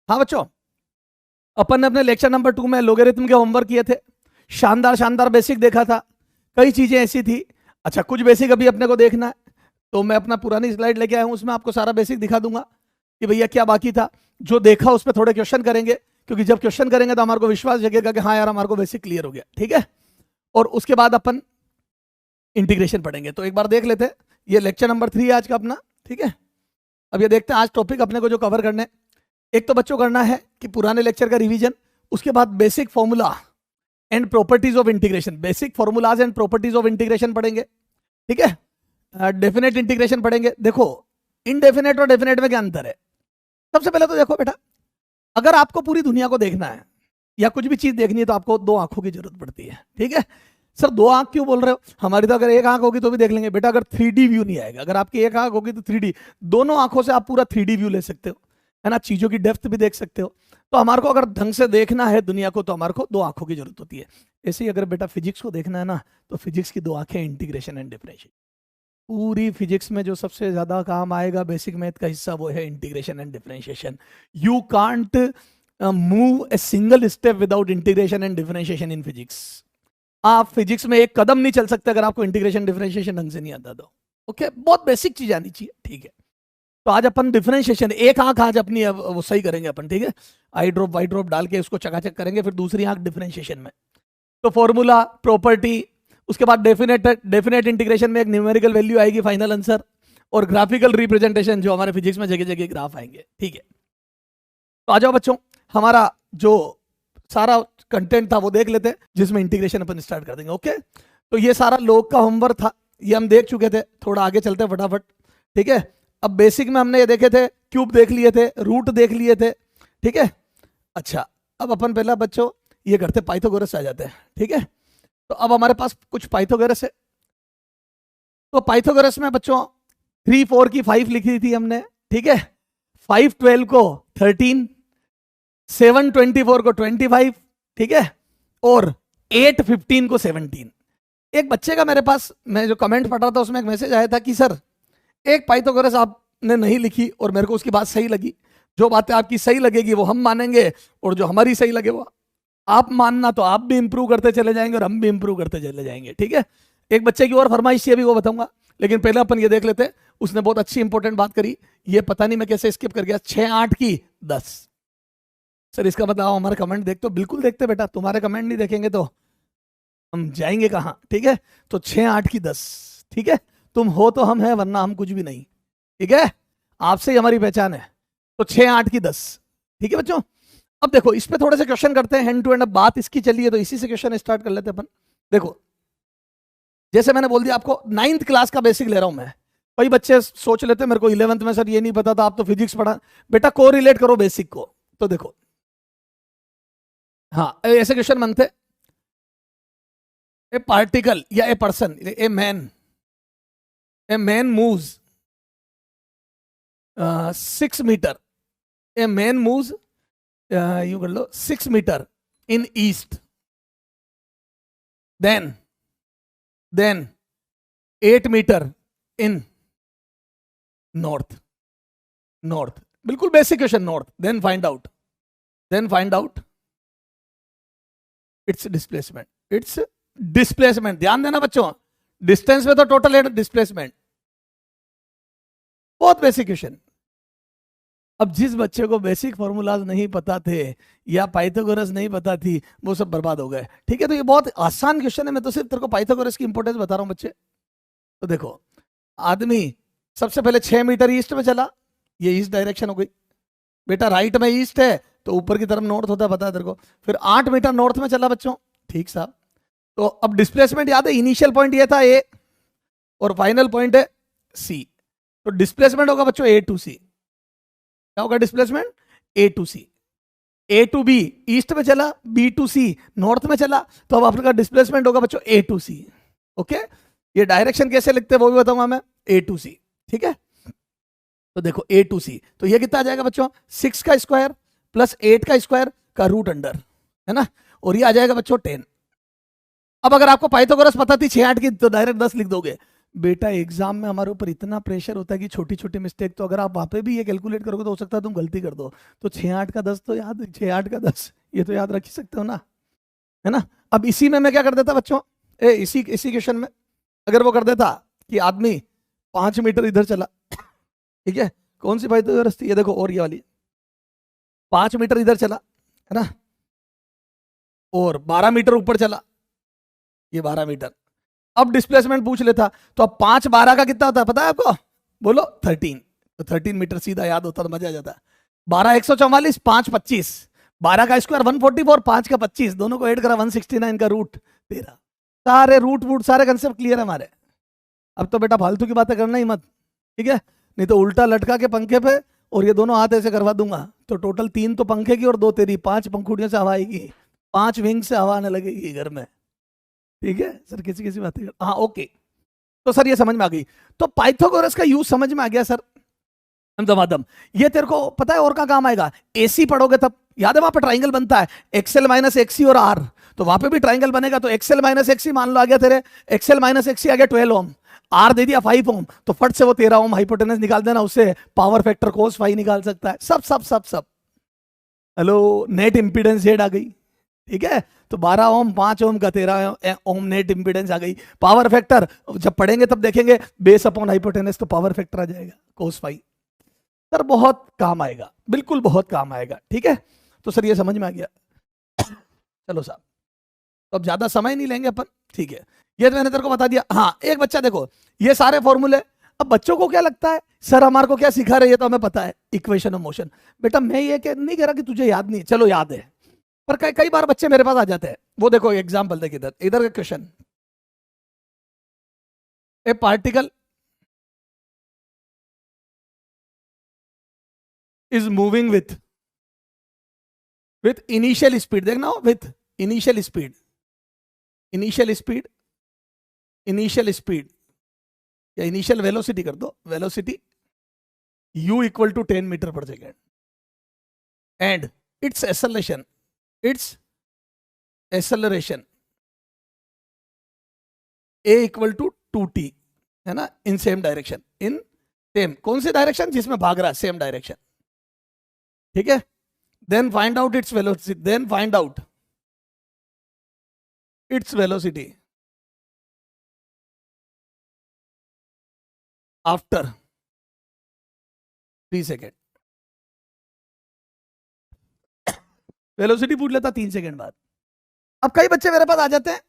हाँ बच्चों, अपन ने अपने लेक्चर नंबर 2 में लोगरिथम के होमवर्क किए थे, शानदार शानदार बेसिक देखा था, कई चीजें ऐसी थी। अच्छा, कुछ बेसिक अभी अपने को देखना है, तो मैं अपना पुरानी स्लाइड लेके आया हूं, उसमें आपको सारा बेसिक दिखा दूंगा कि भैया क्या बाकी था। जो देखा उस पर थोड़े क्वेश्चन करेंगे, क्योंकि जब क्वेश्चन करेंगे तो हमारे को विश्वास जगेगा कि हाँ यार हमारे को बेसिक क्लियर हो गया, ठीक है। और उसके बाद अपन इंटीग्रेशन पढ़ेंगे। तो एक बार देख लेते हैं, ये लेक्चर नंबर 3 है आज का अपना, ठीक है। अब ये देखते हैं आज टॉपिक अपने को जो कवर करने, एक तो बच्चों करना है कि पुराने लेक्चर का रिवीजन, उसके बाद basic formula and properties of integration, basic formulas and properties of integration पढ़ेंगे, ठीक है। डेफिनेट इंटीग्रेशन पढ़ेंगे। देखो इनडेफिनेट और डेफिनेट में क्या अंतर है। सबसे पहले तो देखो बेटा, अगर आपको पूरी दुनिया को देखना है या कुछ भी चीज देखनी है तो आपको 2 आंखों की जरूरत पड़ती है, ठीक है। सर 2 आंख क्यों बोल रहे हो, हमारी तो अगर 1 आंख होगी तो भी देख लेंगे। बेटा अगर 3D व्यू नहीं आएगा, अगर आपकी 1 आंख होगी तो 3D, दोनों आंखों से आप पूरा 3D व्यू ले सकते हो, है ना, चीजों की डेप्थ भी देख सकते हो। तो हमारे को अगर ढंग से देखना है दुनिया को तो हमारे को 2 आंखों की जरूरत होती है। ऐसे ही अगर बेटा फिजिक्स को देखना है ना, तो फिजिक्स की 2 आंखें, इंटीग्रेशन एंड डिफरेंशिएशन। पूरी फिजिक्स में जो सबसे ज्यादा काम आएगा बेसिक मैथ का हिस्सा, वो है integration and differentiation. You can't move a single step without integration and differentiation in physics. आप फिजिक्स में एक कदम नहीं चल सकते अगर आपको इंटीग्रेशन डिफरेंशिएशन ढंग से नहीं आता तो। ओके, बहुत बेसिक चीज आनी चाहिए, ठीक है। तो आज अपन डिफरेंशिएशन, एक आंख आज अपनी वो सही करेंगे अपन, ठीक है। आई ड्रॉप वाई ड्रॉप डाल के उसको चकाचक करेंगे, फिर दूसरी आंख डिफरेंशिएशन में। तो फॉर्मूला, प्रॉपर्टी, उसके बाद डेफिनेट इंटीग्रेशन में एक न्यूमेरिकल वैल्यू आएगी, फाइनल आंसर, और ग्राफिकल रिप्रेजेंटेशन जो हमारे फिजिक्स में जगह जगह ग्राफ आएंगे, ठीक है। तो आ जाओ बच्चों, हमारा जो सारा कंटेंट था वो देख लेते हैं, जिसमें इंटीग्रेशन अपन स्टार्ट कर देंगे। ओके, तो ये सारा लोग का होमवर्क था, ये हम देख चुके थे। थोड़ा आगे चलते हैं फटाफट, ठीक है। अब बेसिक में हमने ये देखे थे, क्यूब देख लिए थे, रूट देख लिए थे, ठीक है। अच्छा, अब अपन पहला बच्चों ये करते पाइथागोरस से आ जाते हैं, ठीक है। तो अब हमारे पास कुछ पाइथागोरस है। तो पाइथागोरस में बच्चों 3 4 की 5 लिखी थी हमने, ठीक है। 5 12 को 13, 7 24 को 25, ठीक है, और 8 15 को 17। एक बच्चे का मेरे पास, मैं जो कमेंट पढ़ रहा था उसमें एक मैसेज आया था कि सर एक पाइथागोरस आपने नहीं लिखी और मेरे को उसकी बात सही लगी। जो बातें आपकी सही लगेगी वो हम मानेंगे, और जो हमारी सही लगे वो आप मानना, तो आप भी इंप्रूव करते चले जाएंगे और हम भी इंप्रूव करते चले जाएंगे, ठीक है। एक बच्चे की और फरमाइश है भी, वो बताऊंगा, लेकिन पहले अपन ये देख लेते। उसने बहुत अच्छी इंपॉर्टेंट बात करी, ये पता नहीं मैं कैसे स्किप कर गया, 6 8 की 10। सर इसका मतलब हमारे कमेंट देखते हो? बिल्कुल देखते बेटा, तुम्हारे कमेंट नहीं देखेंगे तो हम जाएंगे कहाँ, ठीक है। तो 6 8 की 10, ठीक है। तुम हो तो हम हैं, वरना हम कुछ भी नहीं, ठीक है। आपसे ही हमारी पहचान है। तो 6 8 की 10, ठीक है बच्चों। अब देखो इस पे थोड़े से क्वेश्चन करते हैं हैंड टू हैंड। अब बात इसकी चली है तो इसी से क्वेश्चन स्टार्ट कर लेते हैं अपन। देखो जैसे मैंने बोल दिया आपको 9th क्लास का बेसिक ले रहा हूं मैं। कई बच्चे सोच लेते हैं मेरे को 11th में सर ये नहीं पता था, आप तो फिजिक्स पढ़ा। बेटा को रिलेट करो बेसिक को। तो देखो हाँ, ऐसे क्वेश्चन बनते, ए पार्टिकल या a person, a man moves 6 metre, a man moves यू कर लो 6 metre in east, then 8 metre in north. बिल्कुल basic question, north. Then find out its displacement. ध्यान देना बच्चों, डिस्टेंस में तो टोटल है, डिस्प्लेसमेंट बहुत बेसिक क्वेश्चन। अब जिस बच्चे को बेसिक फॉर्मूलाज नहीं पता थे या पाइथागोरस नहीं पता थी, वो सब बर्बाद हो गए, ठीक है। तो ये बहुत आसान क्वेश्चन है, मैं तो सिर्फ तेरे को पाइथागोरस की इंपॉर्टेंस बता रहा हूं बच्चे। तो देखो आदमी सबसे पहले 6 मीटर ईस्ट में चला, ये ईस्ट डायरेक्शन हो गई बेटा, राइट में ईस्ट है तो ऊपर की तरफ नॉर्थ होता है, पता है तेरे को। फिर 8 मीटर नॉर्थ में चला बच्चों, ठीक साहब। तो अब डिस्प्लेसमेंट याद है, इनिशियल पॉइंट ये था ए और फाइनल पॉइंट है सी। तो डिस्प्लेसमेंट होगा बच्चों ए टू सी। क्या होगा displacement? A to C. A to B east में चला, बी टू सी नॉर्थ में चला, तो अब आपका डिस्प्लेसमेंट होगा बच्चों ए टू सी। ओके, ये डायरेक्शन कैसे लिखते हैं वो भी बताऊंगा मैं, ए टू सी, ठीक है। तो देखो ए टू सी, तो ये कितना आ जाएगा बच्चों? 6 का स्क्वायर प्लस 8 का स्क्वायर का रूट अंडर, है ना, और ये आ जाएगा बच्चों 10। अब अगर आपको पाइथागोरस पता थी 6 8 की, तो डायरेक्ट 10 लिख दोगे। बेटा एग्जाम में हमारे ऊपर इतना प्रेशर होता है कि छोटी छोटी मिस्टेक, तो अगर आप वहां पे भी ये कैलकुलेट करोगे तो हो सकता है तुम गलती कर दो। तो 6 8 का 10 तो याद, 6 8 का 10 ये तो याद रख ही सकते हो ना, है ना। अब इसी में मैं क्या कर देता बच्चों, इसी इसी क्वेश्चन में अगर वो कर देता कि आदमी 5 मीटर इधर चला, ठीक है, कौन सी भाई तो रस्ती, ये देखो, और ये वाली 5 मीटर इधर चला, है ना, और 12 मीटर ऊपर चला, ये 12 मीटर। अब डिस्प्लेसमेंट पूछ लेता तो अब 5 12 का कितना होता है पता है आपको, बोलो 13, तो 13 मीटर सीधा याद होता तो मजा आ जाता। 12 144, 5 25, 12 का स्क्वायर 144, 5 का 25, दोनों को ऐड करा 169 का रूट 13। सारे रूट वूट सारे कंसेप्ट क्लियर है हमारे। अब तो बेटा फालतू की बातें करना ही मत, ठीक है, नहीं तो उल्टा लटका के पंखे पे और ये दोनों हाथ ऐसे करवा दूंगा, तो टोटल 3 तो पंखे की और 2 तेरी, 5 पंखुड़ियों से हवा आएगी, 5 विंग से हवा आने लगेगी घर में, ठीक है सर। किसी किसी बातें हाँ ओके, तो सर ये समझ में आ गई। तो पाइथागोरस का यूज समझ में आ गया सर, दमादम। ये तेरे को पता है और क्या काम आएगा, एसी पढ़ोगे तब याद है वहां पे ट्राइंगल बनता है एक्सएल माइनस एक्सी और आर, तो वहां पे भी ट्राइंगल बनेगा, तो एक्सएल माइनस एक्सी मान लो आ गया तेरे, एक्सएल माइनस एक्सी आ गया 12 ओम, आर दे दिया 5 ओम, तो फट से वो 13 ओम हाइपोटेनस निकाल देना, उससे पावर फैक्टर कोस फाई निकाल सकता है, सब सब सब सब। हेलो, नेट इंपीडेंस हेड आ गई, ठीक है, तो 12 ओम 5 ओम का 13 ओम नेट इंपीडेंस आ गई। पावर फैक्टर जब पढ़ेंगे तब देखेंगे, बेस अपॉन हाइपोटेनस, तो पावर फैक्टर आ जाएगा कोस फाई। सर बहुत काम आएगा, बिल्कुल बहुत काम आएगा, ठीक है। तो सर ये समझ में आ गया। चलो साहब, तो अब ज्यादा समय नहीं लेंगे अपन, ठीक है, ये तो मैंने तेरे को बता दिया। हाँ एक बच्चा देखो, ये सारे फॉर्मूले, अब बच्चों को क्या लगता है सर हमारे को क्या सिखा रहे हैं, तो हमें पता है इक्वेशन ऑफ मोशन। बेटा मैं ये नहीं कह रहा कि तुझे याद नहीं, चलो याद है, पर कई कई बार बच्चे मेरे पास आ जाते हैं। वो देखो एग्जाम्पल देख, इधर इधर का question, a particle is moving with initial speed, देखना हो, with initial speed, initial speed, initial speed या इनिशियल वेलोसिटी कर दो, velocity u equal to 10 metre पर second, and its acceleration a equal to 2t, है ना, in same direction, in same कौन सी डायरेक्शन, जिसमें भाग रहा है सेम डायरेक्शन, ठीक है। Then find out its velocity, then find out its velocity after 3 second. Velocity पूछ लेता 3 सेकेंड बाद। अब कई बच्चे मेरे पास आ जाते हैं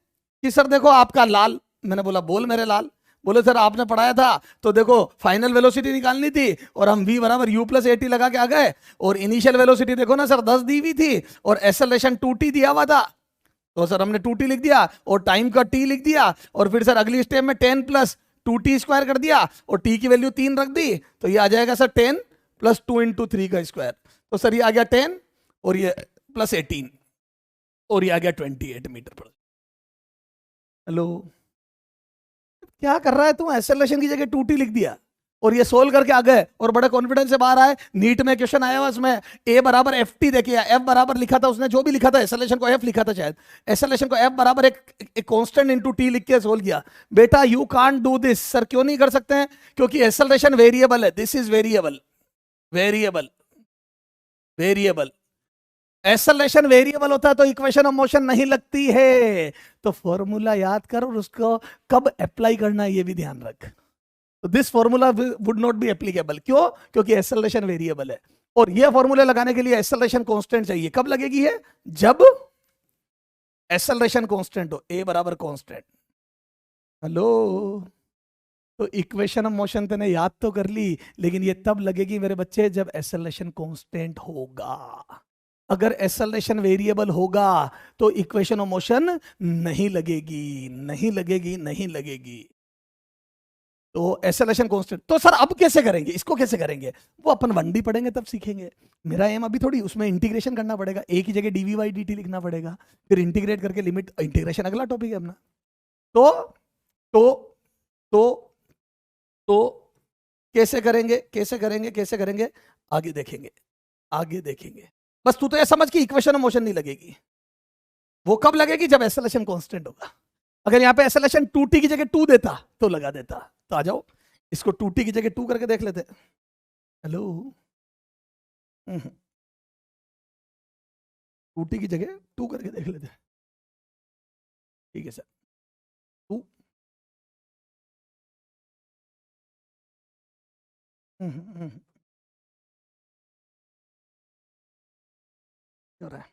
कि सर देखो आपका लाल, मैंने बोला बोल मेरे लाल, बोले सर आपने पढ़ाया था तो देखो फाइनल वेलोसिटी निकालनी थी और हम v बराबर u प्लस एटी लगा के आ गए, और इनिशियल वेलोसिटी देखो ना सर 10 दी हुई थी और एक्सेलरेशन 2t दिया हुआ था, तो सर हमने 2t लिख दिया और टाइम का t लिख दिया, और फिर सर अगली स्टेप में 10 प्लस 2t स्क्वायर कर दिया और t की वैल्यू 3 रख दी, तो ये आ जाएगा सर 10 प्लस 2 इंटू 3 का स्क्वायर, तो सर ये आ गया 10 और ये प्लस 18 और ये आ गया 28 मीटर पर। हेलो, क्या कर रहा है तू, एक्सेलरेशन की जगह 2t लिख दिया और ये सोल्व करके आ गए और बड़े कॉन्फिडेंस से बाहर आए। नीट में क्वेश्चन आया हुआ उसमें a बराबर ft देखिए, f बराबर लिखा था उसने, जो भी लिखा था एक्सेलरेशन को f लिखा था शायद, एक्सेलरेशन को f बराबर एक कांस्टेंट इनटू t लिख के सोल्व किया। बेटा you can't do this. Sir क्यों नहीं कर सकते हैं, क्योंकि एक्सेलरेशन वेरिएबल है, this is variable, variable, variable. Acceleration variable होता है तो इक्वेशन ऑफ मोशन नहीं लगती है, तो फॉर्मूला याद कर और उसको कब अप्लाई करना है ये भी ध्यान रख। तो this formula would not be applicable, क्यों, क्योंकि एक्सेलरेशन वेरिएबल है, और ये फॉर्मूले लगाने के लिए एक्सेलरेशन कांस्टेंट चाहिए। कब लगेगी है, जब एक्सेलरेशन कांस्टेंट हो, a बराबर कांस्टेंट। हेलो, तो इक्वेशन ऑफ मोशन तूने याद तो कर ली, लेकिन ये तब लगेगी मेरे बच्चे जब एक्सेलरेशन कांस्टेंट होगा। अगर एक्सेलरेशन वेरिएबल होगा तो इक्वेशन ऑफ मोशन नहीं लगेगी, नहीं लगेगी, नहीं लगेगी। तो एक्सेलरेशन कांस्टेंट, तो सर अब कैसे करेंगे, इसको कैसे करेंगे, वो अपन 1D पढ़ेंगे तब सीखेंगे। मेरा एम अभी थोड़ी, उसमें इंटीग्रेशन करना पड़ेगा, एक ही जगह dv बाई dt लिखना पड़ेगा, फिर इंटीग्रेट करके लिमिट, इंटीग्रेशन अगला टॉपिक है अपना। तो तो तो तो कैसे करेंगे, कैसे करेंगे, कैसे करेंगे, आगे देखेंगे, आगे देखेंगे। बस तू तो ये समझ कि इक्वेशन ऑफ मोशन नहीं लगेगी, वो कब लगेगी, जब एक्सेलरेशन कांस्टेंट होगा। अगर यहाँ पे एक्सेलरेशन 2t की जगह 2 देता तो लगा देता, तो आ जाओ, इसको 2t की जगह 2 करके देख लेते हैं। हेलो, 2t की जगह 2 करके देख लेते हैं। ठीक है सर, 2। हो रहा है,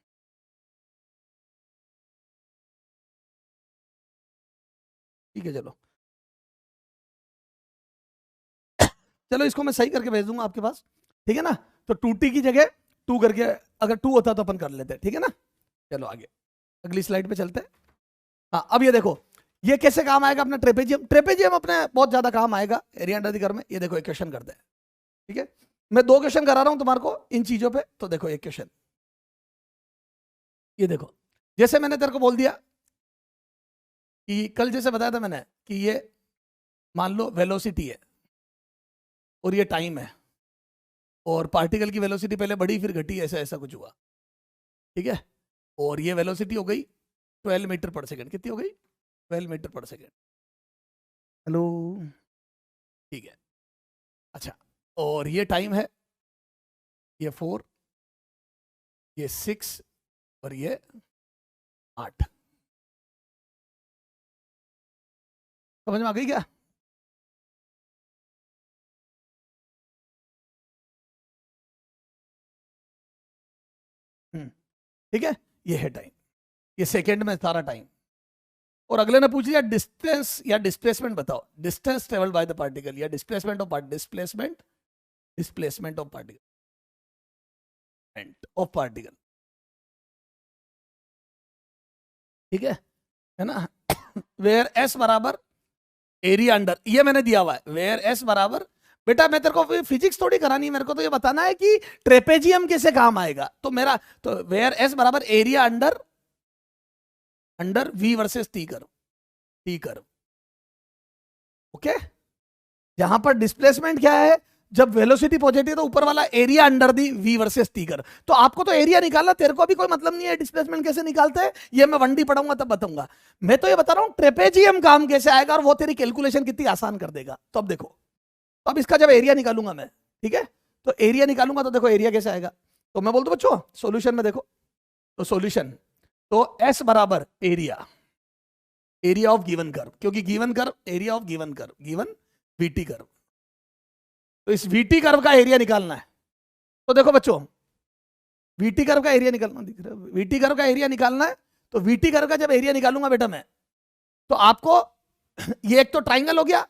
ठीक है चलो, चलो इसको मैं सही करके भेज दूंगा आपके पास, ठीक है ना। तो 2t की जगह 2 करके, अगर 2 होता तो अपन कर लेते, ठीक है ना। चलो आगे अगली स्लाइड पे चलते हैं। हाँ, अब ये देखो, ये कैसे काम आएगा अपना ट्रेपेजियम। ट्रेपेजियम अपने बहुत ज्यादा काम आएगा एरिया अंडर द कर्व में। ये देखो एक क्वेश्चन करते हैं, ठीक है। मैं 2 क्वेश्चन करा रहा हूं तुम्हारे को इन चीजों पे। तो देखो एक क्वेश्चन, ये देखो, जैसे मैंने तेरे को बोल दिया कि कल जैसे बताया था मैंने कि ये मान लो वेलोसिटी है और ये टाइम है, और पार्टिकल की वेलोसिटी पहले बढ़ी फिर घटी, ऐसा ऐसा कुछ हुआ, ठीक है। और ये वेलोसिटी हो गई 12 मीटर पर सेकेंड। कितनी हो गई? 12 मीटर पर सेकेंड। हेलो, ठीक है। अच्छा, और ये टाइम है, ये 4, ये 6 और ये 8। समझ में आ गई क्या? ठीक है, ये है टाइम, ये सेकेंड में सारा टाइम। और अगले ने पूछ लिया डिस्टेंस या डिस्प्लेसमेंट बताओ, distance travelled by the particle या displacement of displacement of particle, ठीक है ना। वेयर एस बराबर एरिया अंडर, ये मैंने दिया हुआ है, वेयर एस बराबर। बेटा मैं तेरे को फिजिक्स थोड़ी करानी है, मेरे को तो ये बताना है कि ट्रेपेजियम कैसे काम आएगा। तो मेरा तो वेयर एस बराबर area under V versus T curve, okay. यहां पर डिस्प्लेसमेंट क्या है, जब वेलोसिटी पॉजिटिव तो ऊपर वाला area under the V versus T curve. तो आपको तो एरिया निकालना, तेरे को भी कोई मतलब नहीं है डिस्प्लेसमेंट कैसे निकालते हैं, ये मैं 1D पढ़ाऊंगा तब बताऊंगा। मैं तो ये बता रहा हूं ट्रेपेजियम काम कैसे आएगा, और वो तेरी कैलकुलेशन कितनी आसान कर देगा। तो अब देखो, तो अब इसका जब एरिया निकालूंगा मैं, ठीक है, तो एरिया निकालूंगा तो देखो एरिया कैसे आएगा। तो मैं बोल दूं बच्चों सॉल्यूशन में देखो, तो सॉल्यूशन तो एस बराबर एरिया ऑफ गिवन कर्व, क्योंकि given curve area of given VT curve. तो इस वीटी कर्व का एरिया निकालना है। तो देखो बच्चों, वीटी कर्व का एरिया निकालना, दिख रहा है वीटी कर्व का एरिया निकालना है। तो वीटी कर्व का जब एरिया निकालूंगा बेटा मैं, तो आपको ये एक तो ट्राइंगल हो गया,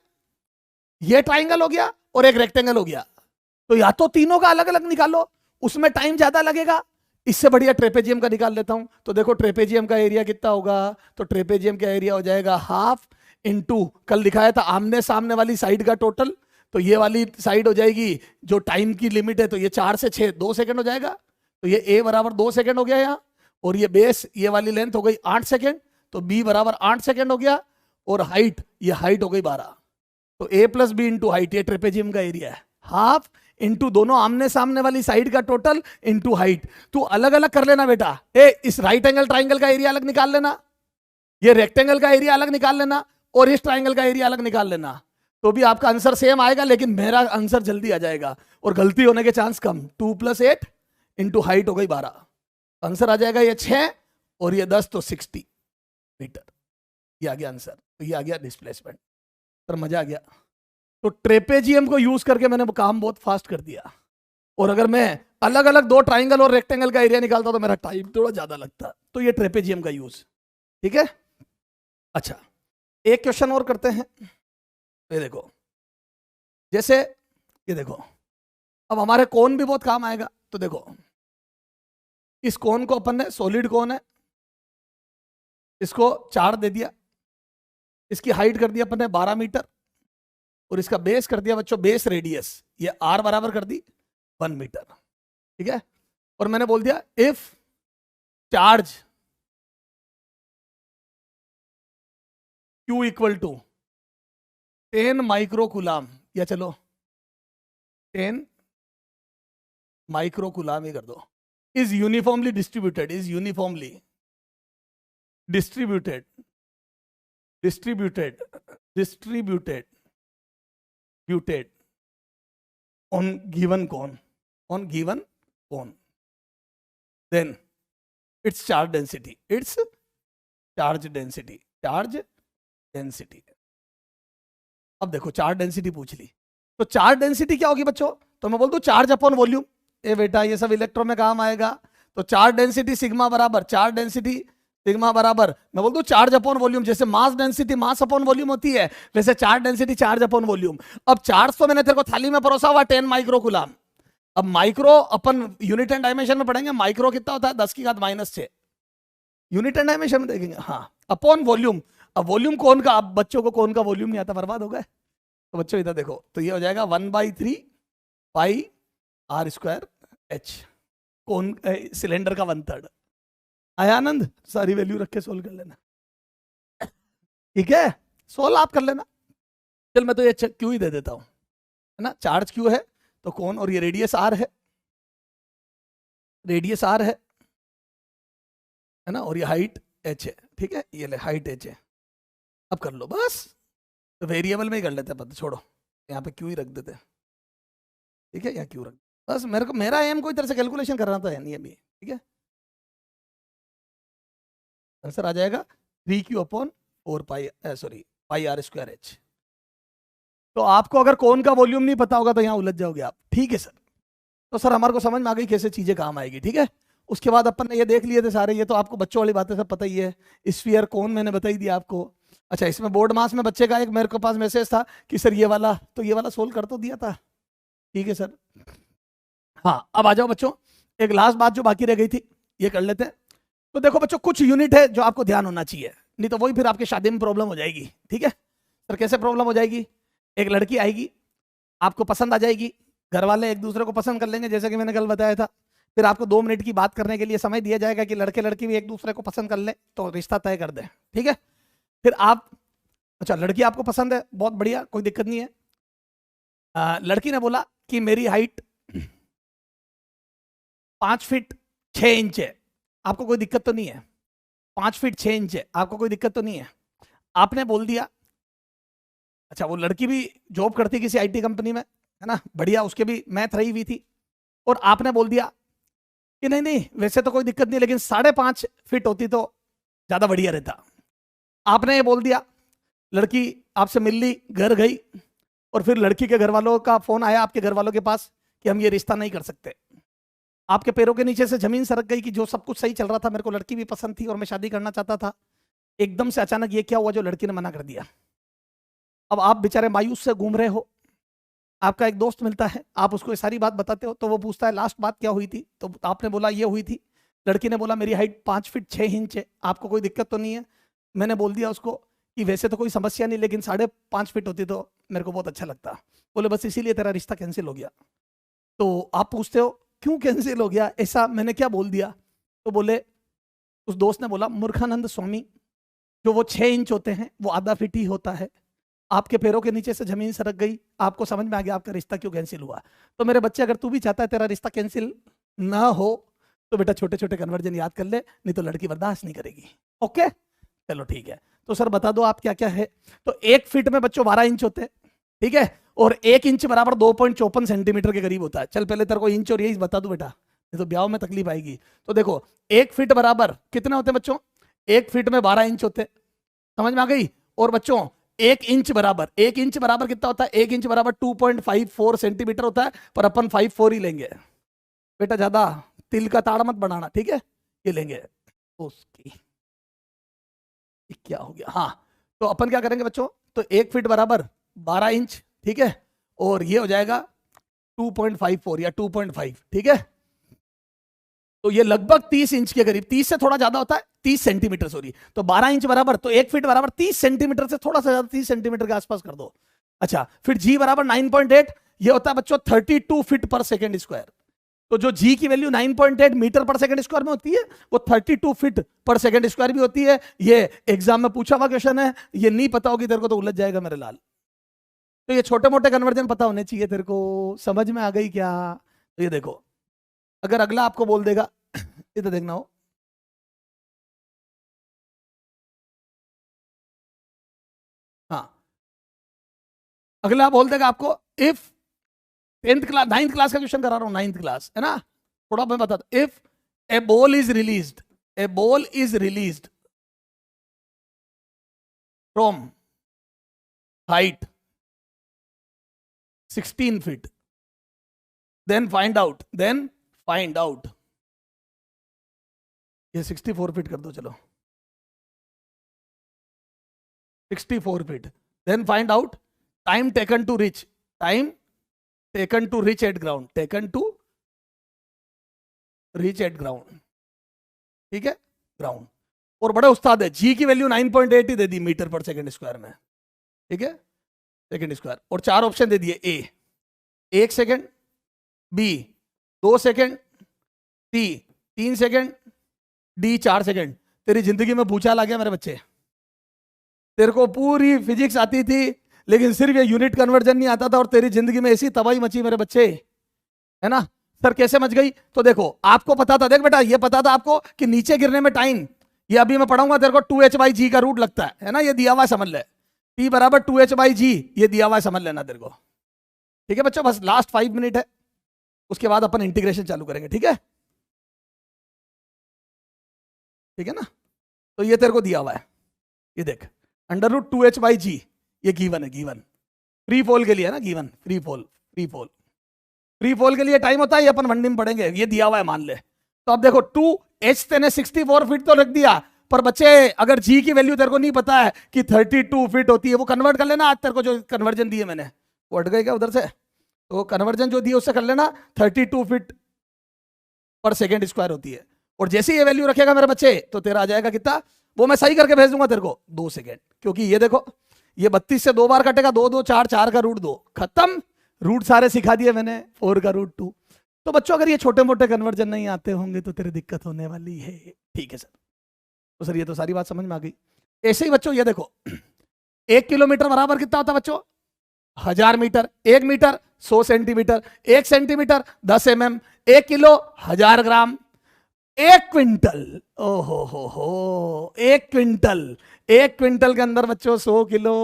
ये ट्राइंगल हो गया, और एक रेक्टेंगल हो गया। तो या तो तीनों का अलग अलग निकालो, उसमें टाइम ज्यादा लगेगा। इससे बढ़िया ट्रेपेजियम का निकाल लेता हूं। तो देखो ट्रेपेजियम का एरिया कितना होगा, तो ट्रेपेजियम का एरिया हो जाएगा हाफ इंटू, कल दिखाया था आमने सामने वाली साइड का टोटल। तो ये वाली साइड हो जाएगी जो टाइम की लिमिट है, तो ये 4 से 6 2 सेकंड हो जाएगा। तो ये ए बराबर 2 सेकंड हो गया यहाँ, और ये बेस ये वाली लेंथ हो गई 8 सेकंड, तो बी बराबर 8 सेकंड हो गया। और हाइट, ये हाइट हो गई 12। तो ए प्लस बी इंटू हाइट, ये ट्रेपेजियम का एरिया है। हाफ इंटू दोनों आमने सामने वाली साइड का टोटल इंटू हाइट। तू अलग अलग कर लेना बेटा, इस राइट एंगल ट्राइंगल का एरिया अलग निकाल लेना, ये रेक्टेंगल का एरिया अलग निकाल लेना, और इस ट्राइंगल का एरिया अलग निकाल लेना। तो भी आपका आंसर सेम आएगा, लेकिन मेरा आंसर जल्दी आ जाएगा और गलती होने के चांस कम। 2 + 8 इंटू हाइट हो गई 12, आंसर आ जाएगा ये 6 और ये 10, तो 60 मीटर। ये आ गया आंसर। तो ये आ गया डिस्प्लेसमेंट। पर मजा आ गया। तो ट्रेपेजियम को यूज करके मैंने काम बहुत फास्ट कर दिया। और अगर मैं अलग अलग 2 ट्राइंगल और रेक्टेंगल का एरिया निकालता तो मेरा टाइम थोड़ा ज्यादा लगता। तो ये ट्रेपेजियम का यूज, ठीक है। अच्छा, एक क्वेश्चन और करते हैं। ये देखो, जैसे ये देखो, अब हमारे कोन भी बहुत काम आएगा। तो देखो, इस कोन को अपन ने, सॉलिड कोन है, इसको 4 दे दिया, इसकी हाइट कर दिया अपन ने 12 मीटर, और इसका बेस कर दिया बच्चों, बेस रेडियस ये आर बराबर कर दी 1 मीटर, ठीक है। और मैंने बोल दिया if charge Q equal to 10 microcoulomb, या चलो 10 माइक्रोकुलाम ही कर दो, इज यूनिफॉर्मली डिस्ट्रीब्यूटेड, डिस्ट्रीब्यूटेड ब्यूटेड on given cone, on given cone, then its charge density, its charge density, charge density. अब देखो चार्ज डेंसिटी पूछ ली, तो चार्ज डेंसिटी क्या होगी बच्चों? तो मैं बोल दूं चार्ज अपॉन वॉल्यूम। ए बेटा ये सब इलेक्ट्रॉन में काम आएगा, तो चार्ज डेंसिटी सिग्मा बराबर, चार्ज डेंसिटी सिग्मा बराबर, मैं बोल दूं चार्ज अपॉन वॉल्यूम। जैसे mass density mass upon volume होती है, वैसे charge density charge upon volume. अब चार्ज तो मैंने तेरे को थाली में परोसा हुआ 10 माइक्रो कूलम। अब micro upon unit and dimension में पढ़ेंगे, माइक्रो कितना होता है 10 की घात -6, यूनिट एंड डायमेंशन में देखेंगे। हाँ, अपॉन वॉल्यूम। अब वॉल्यूम कौन का, अब बच्चों को कौन का वॉल्यूम नहीं आता, बर्बाद हो गए। तो बच्चों इधर देखो, तो ये हो जाएगा 1/3 पाई आर स्क्वायर एच, कौन सिलेंडर का 1/3। आया आनंद? सारी वैल्यू रख के सोल्व कर लेना, ठीक है? सोल्व आप कर लेना। चल मैं तो ये क्यू ही दे देता हूं, है ना? चार्ज क्यू है तो कौन, और ये रेडियस आर है, रेडियस आर है ना, और ये हाइट एच है, ठीक है? ये ले हाइट एच है। अब कर लो बस, तो वेरिएबल में ही कर लेते हैं, पता छोड़ो, यहाँ पे क्यू ही रख देते हैं, ठीक है? यहाँ क्यू रख, बस मेरे को, मेरा एम कोई तरह से कैलकुलेशन करना तो है नहीं अभी, ठीक है? आंसर आ जाएगा 3q/4 pi, sorry pi R square H. तो आपको अगर कौन का वॉल्यूम नहीं पता होगा तो यहाँ उलझ जाओगे आप, ठीक है सर? तो सर हमारे को समझ में आ गई कैसे चीजें काम आएगी, ठीक है? उसके बाद अपन ने ये देख लिए थे सारे, ये तो आपको बच्चों वाली बातें सब पता ही है। स्फीयर कौन मैंने बताई दिया आपको। अच्छा, इसमें बोर्ड मास में बच्चे का एक मेरे को पास मैसेज था कि सर ये वाला, तो ये वाला सोल्व कर तो दिया था, ठीक है सर? हाँ, अब आ जाओ बच्चों, एक लास्ट बात जो बाकी रह गई थी ये कर लेते हैं। तो देखो बच्चों, कुछ यूनिट है जो आपको ध्यान होना चाहिए, नहीं तो वही फिर आपकी शादी में प्रॉब्लम हो जाएगी, ठीक है? सर कैसे प्रॉब्लम हो जाएगी? एक लड़की आएगी, आपको पसंद आ जाएगी, घर वाले एक दूसरे को पसंद कर लेंगे, जैसे कि मैंने कल बताया था। फिर आपको 2 मिनट की बात करने के लिए समय दिया जाएगा कि लड़के लड़की भी एक दूसरे को पसंद कर ले तो रिश्ता तय कर दे, ठीक है? फिर आप, अच्छा लड़की आपको पसंद है, बहुत बढ़िया, कोई दिक्कत नहीं है। लड़की ने बोला कि मेरी हाइट 5 फीट 6 इंच है, आपको कोई दिक्कत तो नहीं है? 5 फीट 6 इंच है, आपको कोई दिक्कत तो नहीं है? आपने बोल दिया, अच्छा वो लड़की भी जॉब करती किसी आईटी कंपनी में, है ना, बढ़िया, उसके भी मैथ रही हुई थी, और आपने बोल दिया कि नहीं नहीं वैसे तो कोई दिक्कत नहीं, लेकिन 5.5 फीट होती तो ज्यादा बढ़िया रहता। आपने ये बोल दिया, लड़की आपसे मिल ली, घर गई, और फिर लड़की के घर वालों का फोन आया आपके घर वालों के पास कि हम ये रिश्ता नहीं कर सकते। आपके पैरों के नीचे से जमीन सरक गई कि जो सब कुछ सही चल रहा था, मेरे को लड़की भी पसंद थी और मैं शादी करना चाहता था, एकदम से अचानक ये क्या हुआ जो लड़की ने मना कर दिया। अब आप बेचारे मायूस से घूम रहे हो, आपका एक दोस्त मिलता है, आप उसको ये सारी बात बताते हो, तो वो पूछता है लास्ट बात क्या हुई थी, तो आपने बोला ये हुई थी। लड़की ने बोला मेरी हाइट 5 फीट 6 इंच है, आपको कोई दिक्कत तो नहीं है? मैंने बोल दिया उसको कि वैसे तो कोई समस्या नहीं, लेकिन 5.5 फीट होती तो मेरे को बहुत अच्छा लगता। बोले बस इसीलिए तेरा रिश्ता कैंसिल हो गया। तो आप पूछते हो क्यों कैंसिल हो गया, ऐसा मैंने क्या बोल दिया? तो बोले, उस दोस्त ने बोला मूर्खानंद स्वामी, जो वो 6 इंच होते हैं वो आधा फीट ही होता है, आपके पैरों के नीचे से जमीन सरक गई, आपको समझ में आ गया आपका रिश्ता क्यों कैंसिल हुआ। तो मेरे बच्चे, अगर तू भी चाहता है तेरा रिश्ता कैंसिल ना हो तो बेटा छोटे छोटे कन्वर्जन याद कर ले, नहीं तो लड़की बर्दाश्त नहीं करेगी। ओके चलो ठीक है। तो सर बता दो आप क्या क्या है। तो 1 फीट में बच्चों 12 इंच होते हैं, ठीक है, और 1 इंच बराबर 2.54 सेंटीमीटर के करीब होता है। चल पहले तेरे को इंच और यही बता दू बेटा, नहीं तो ब्याह में तकलीफ आएगी। तो देखो 1 फीट बराबर कितने होते हैं बच्चों? 1 फीट में 12 इंच होते, समझ में आ गई? और बच्चों 1 इंच बराबर, 1 इंच बराबर कितना होता है? 1 इंच बराबर 2.54 सेंटीमीटर होता है, पर अपन 54 ही लेंगे बेटा, ज्यादा तिल का ताड़ मत बनाना, ठीक है? ये लेंगे उसकी, क्या हो गया? हाँ, तो अपन क्या करेंगे बच्चों, तो 1 फीट बराबर 12 इंच, ठीक है, और ये हो जाएगा 2.54 या 2.5, ठीक है? तो ये लगभग 30 इंच के करीब, 30 से थोड़ा ज्यादा होता है, 30 सेंटीमीटर सॉरी। तो 12 इंच बराबर, तो 1 फीट बराबर 30 सेंटीमीटर से थोड़ा सा ज्यादा, 30 सेंटीमीटर के आसपास कर दो। अच्छा, फिर जी बराबर 9.8, ये होता है बच्चों 32 फीट पर सेकेंड स्क्वायर। तो जो जी की वैल्यू 9.8 मीटर पर सेकंड स्क्वायर में होती है, वो 32 फीट पर सेकंड स्क्वायर भी होती है। ये एग्जाम में पूछा हुआ क्वेश्चन है, ये नहीं पता होगी तेरे को तो उलझ जाएगा मेरे लाल। तो ये छोटे मोटे कन्वर्जन पता होने चाहिए तेरे को, समझ में आ गई क्या? तो ये देखो, अगर अगला आपको बोल देगा इधर देखना हो, हाँ, अगला बोल देगा आपको if 10th class 9th class का क्वेश्चन करा रहा हूं, 9th क्लास है ना, थोड़ा मैं बता दू। If A ball is released from height 16 feet, then find out ये 64 feet कर दो, चलो 64 feet, then find out time taken to reach at ground, ठीक है, ग्राउंड। और बड़े उस्ताद है, जी की वैल्यू 9.8 ही दे दी मीटर पर सेकंड स्क्वायर में, ठीक है, सेकंड स्क्वायर। और 4 ऑप्शन दे दिए, ए 1 सेकंड, बी 2 सेकंड, सी 3 सेकंड, डी 4 सेकंड। तेरी जिंदगी में भूचाल आ गया मेरे बच्चे, तेरे को पूरी फिजिक्स आती थी लेकिन सिर्फ ये यूनिट कन्वर्जन नहीं आता था, और तेरी जिंदगी में ऐसी तबाही मची मेरे बच्चे, है ना। सर कैसे मच गई? तो देखो आपको पता था, देख बेटा ये पता था आपको कि नीचे गिरने में टाइम, ये अभी मैं पढ़ाऊंगा तेरे को 2h/g का रूट लगता है ना, ये दिया हुआ समझ ले, T बराबर 2h/g, ये दिया हुआ समझ लेना तेरे को, ठीक है बच्चों। बस लास्ट 5 मिनट है, उसके बाद अपन इंटीग्रेशन चालू करेंगे, ठीक है, ठीक है ना। तो ये तेरे को दिया हुआ है, ये देख √2h/g, ये गिवन है, गिवन फ्री फॉल के लिए है ना, गिवन फ्री फॉल के लिए टाइम होता है, ये अपन वनडी में पढ़ेंगे, ये दिया हुआ है मान ले। तो अब देखो 2h तेने 64 फीट तो रख दिया, पर बच्चे अगर g की वैल्यू तेरे को नहीं पता है कि 32 फीट होती है, वो कन्वर्ट कर लेना। आज तेरे को जो कन्वर्जन दिए मैंने वो हट गए क्या उधर से, तो कन्वर्जन जो दिए उससे कर लेना, 32 फीट पर सेकेंड स्क्वायर होती है। और जैसे ये वैल्यू रखेगा मेरे बच्चे तो तेरा आ जाएगा कितना, वो मैं सही करके भेज दूंगा तेरे को 2 सेकेंड, क्योंकि ये देखो ये 32 से 2 बार कटेगा, 2 2 4 4 का रूट 2 खत्म, रूट सारे सिखा दिए मैंने, 4 का रूट 2। तो बच्चों अगर ये छोटे मोटे कन्वर्जन नहीं आते होंगे तो तेरी दिक्कत होने वाली है, ठीक है सर। तो सर ये तो सारी बात समझ में आ गई। ऐसे ही बच्चों ये देखो 1 किलोमीटर बराबर कितना होता है बच्चों, 1000 metre, 1 metre 100 centimetre, 1 centimetre 10 mm, 1 kilo 1000 gram, 1 quintal, ओहो हो 1 क्विंटल, 1 क्विंटल के अंदर बच्चों 100 किलो,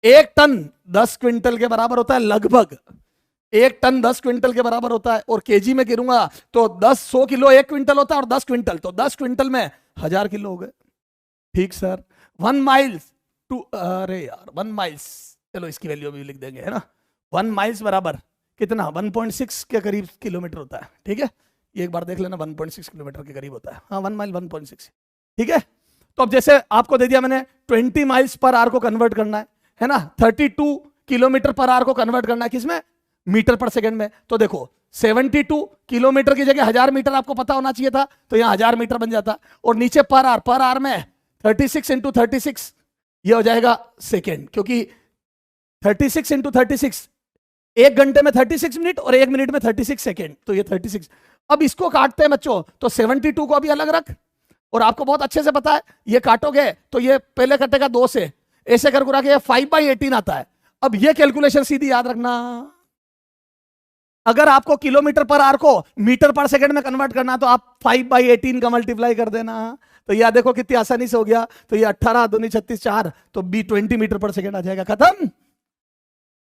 1 टन 10 क्विंटल के बराबर होता है लगभग, 1 टन 10 क्विंटल के बराबर होता है। और केजी में गिरूंगा तो 100 किलो 1 क्विंटल होता है, और 10 क्विंटल तो 10 क्विंटल में 1000 किलो हो गए, ठीक सर। 1 माइल्स टू, अरे यार 1 माइल्स, चलो इसकी वैल्यू भी लिख देंगे, है ना। 1 माइल्स बराबर कितना, 1.6 के करीब किलोमीटर होता है, ठीक है। ये एक बार देख लेना, 1.6 किलोमीटर के करीब होता है, हाँ 1 माइल 1.6, ठीक है। तो अब जैसे आपको दे दिया मैंने 20 माइल्स पर आवर को कन्वर्ट करना है ना, 32 किलोमीटर पर आवर को कन्वर्ट करना है किसमें, मीटर पर सेकंड में। तो देखो 72 किलोमीटर की जगह 1000 मीटर आपको पता होना चाहिए था, तो यहाँ 1000 मीटर बन जाता। और नीचे पर आवर में 36 × 36 ये हो जाएगा सेकेंड, क्योंकि 36 × 36 1 घंटे में 36 मिनट और 1 मिनट में 36 सेकेंड, तो ये 36। अब इसको काटते हैं बच्चों, तो 72 को अभी अलग रख, और आपको बहुत अच्छे से पता है ये काटोगे तो ये पहले कटेगा 2 से, ऐसे कर के 5/18 आता है। अब ये कैलकुलेशन सीधी याद रखना, अगर आपको किलोमीटर पर आवर को मीटर पर सेकंड में कन्वर्ट करना तो आप 5/18 का मल्टीप्लाई कर देना, तो यह देखो कितनी आसानी से हो गया। तो ये 18 दूनी 36 4, तो बी 20 मीटर पर सेकंड आ जाएगा, खत्म।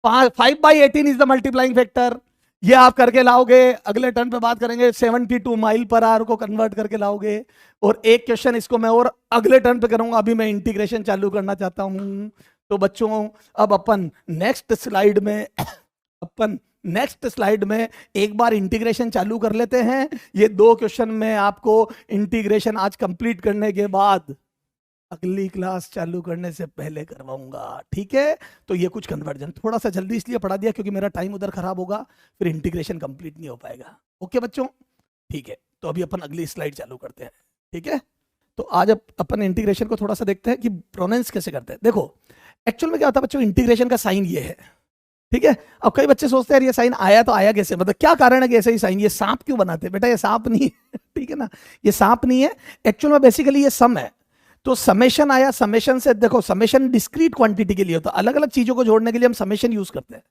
5/18 इज द मल्टीप्लाइंग फैक्टर, ये आप करके लाओगे। अगले टर्न पे बात करेंगे 72 माइल पर आवर को कन्वर्ट करके लाओगे। और एक क्वेश्चन इसको मैं और अगले टर्न पे करूंगा, अभी मैं इंटीग्रेशन चालू करना चाहता हूं। तो बच्चों अब अपन नेक्स्ट स्लाइड में एक बार इंटीग्रेशन चालू कर लेते हैं। ये 2 क्वेश्चन में आपको इंटीग्रेशन आज कंप्लीट करने के बाद अगली क्लास चालू करने से पहले करवाऊंगा, ठीक है। तो ये कुछ कन्वर्जन थोड़ा सा जल्दी इसलिए पढ़ा दिया क्योंकि मेरा टाइम उधर खराब होगा, फिर इंटीग्रेशन कंप्लीट नहीं हो पाएगा। ओके बच्चों, ठीक है। तो अभी अपन अगली स्लाइड चालू करते हैं, ठीक है। तो आज अपन इंटीग्रेशन को थोड़ा सा देखते हैं कि प्रोनाउंस कैसे करते हैं। देखो एक्चुअल में क्या होता है बच्चों, इंटीग्रेशन का साइन ये है, ठीक है। अब कई बच्चे सोचते हैं ये साइन आया तो आया कैसे, मतलब क्या कारण है कि ऐसे ही साइन, ये सांप क्यों बनाते हैं? बेटा ये सांप नहीं है, ठीक है ना, ये सांप नहीं है। एक्चुअल में बेसिकली ये सम है। तो समेशन आया, समेशन से देखो समेशन डिस्क्रीट क्वांटिटी के लिए होता है, अलग अलग चीजों को जोड़ने के लिए हम समेशन यूज करते हैं।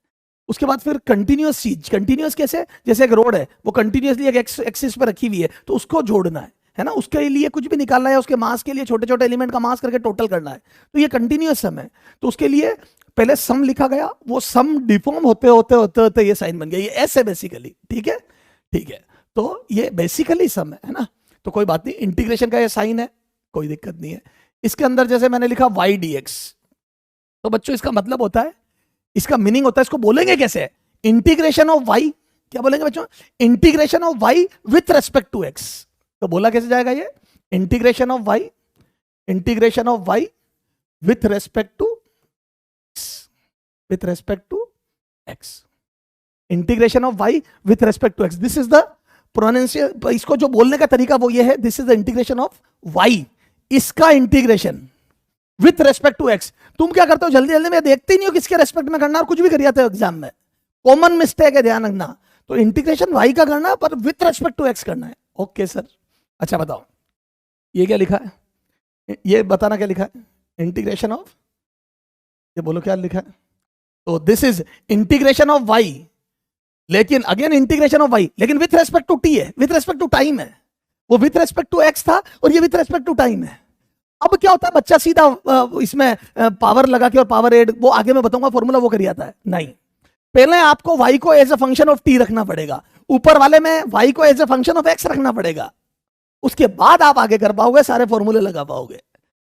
उसके बाद फिर कंटिन्यूअस चीज, कंटिन्यूअस कैसे, जैसे एक रोड है वो कंटिन्यूअसली एक एक्सिस पर रखी हुई है तो उसको जोड़ना है ना, उसके लिए कुछ भी निकालना है, उसके मास के लिए छोटे छोटे एलिमेंट का मास करके टोटल करना है, तो ये कंटिन्यूअस सम है। तो उसके लिए पहले सम लिखा गया, वो सम डिफॉर्म होते होते होते होते ये साइन बन गया, ये एस है बेसिकली। ठीक है, ठीक है, तो ये बेसिकली सम है ना, तो कोई बात नहीं, इंटीग्रेशन का ये साइन है, कोई दिक्कत नहीं है। इसके अंदर जैसे मैंने लिखा y dx, तो बच्चों इसका मतलब होता है, इसका मीनिंग होता है, इसको बोलेंगे कैसे, इंटीग्रेशन ऑफ y, क्या बोलेंगे बच्चों, integration of y with respect to x। तो बोला कैसे जाएगा ये, integration of y, integration of y with respect to x, with respect to x, integration of y with respect to x, this is the pronunciation. इसको जो बोलने का तरीका वो ये है, this is the integration of y, इसका integration with respect to x। तुम क्या करते हो जल्दी जल्दी में, देखते ही नहीं हो किसके रेस्पेक्ट में करना, और कुछ भी कर जाते हो एग्जाम में, कॉमन मिस्टेक है, ध्यान रखना। तो इंटीग्रेशन y का करना पर विथ रेस्पेक्ट टू x करना है। ओके सर, अच्छा बताओ ये क्या लिखा है, ये बताना क्या लिखा है, इंटीग्रेशन ऑफ, ये बोलो क्या लिखा है, तो this is integration of y, लेकिन अगेन इंटीग्रेशन ऑफ y, लेकिन विथ रेस्पेक्ट टू t है, विथ रेस्पेक्ट टू टाइम है, वो विथ रेस्पेक्ट टू x था और ये विथ रेस्पेक्ट टू टाइम है। अब क्या होता है, बच्चा सीधा इसमें पावर लगा के और पावर एड, वो आगे मैं बताऊंगा फॉर्मूला, वो कर आता है नहीं, पहले आपको y को as a function of t रखना पड़ेगा, ऊपर वाले में y को as a function of x रखना पड़ेगा, उसके बाद आप आगे कर पाओगे, सारे फॉर्मूले लगा पाओगे।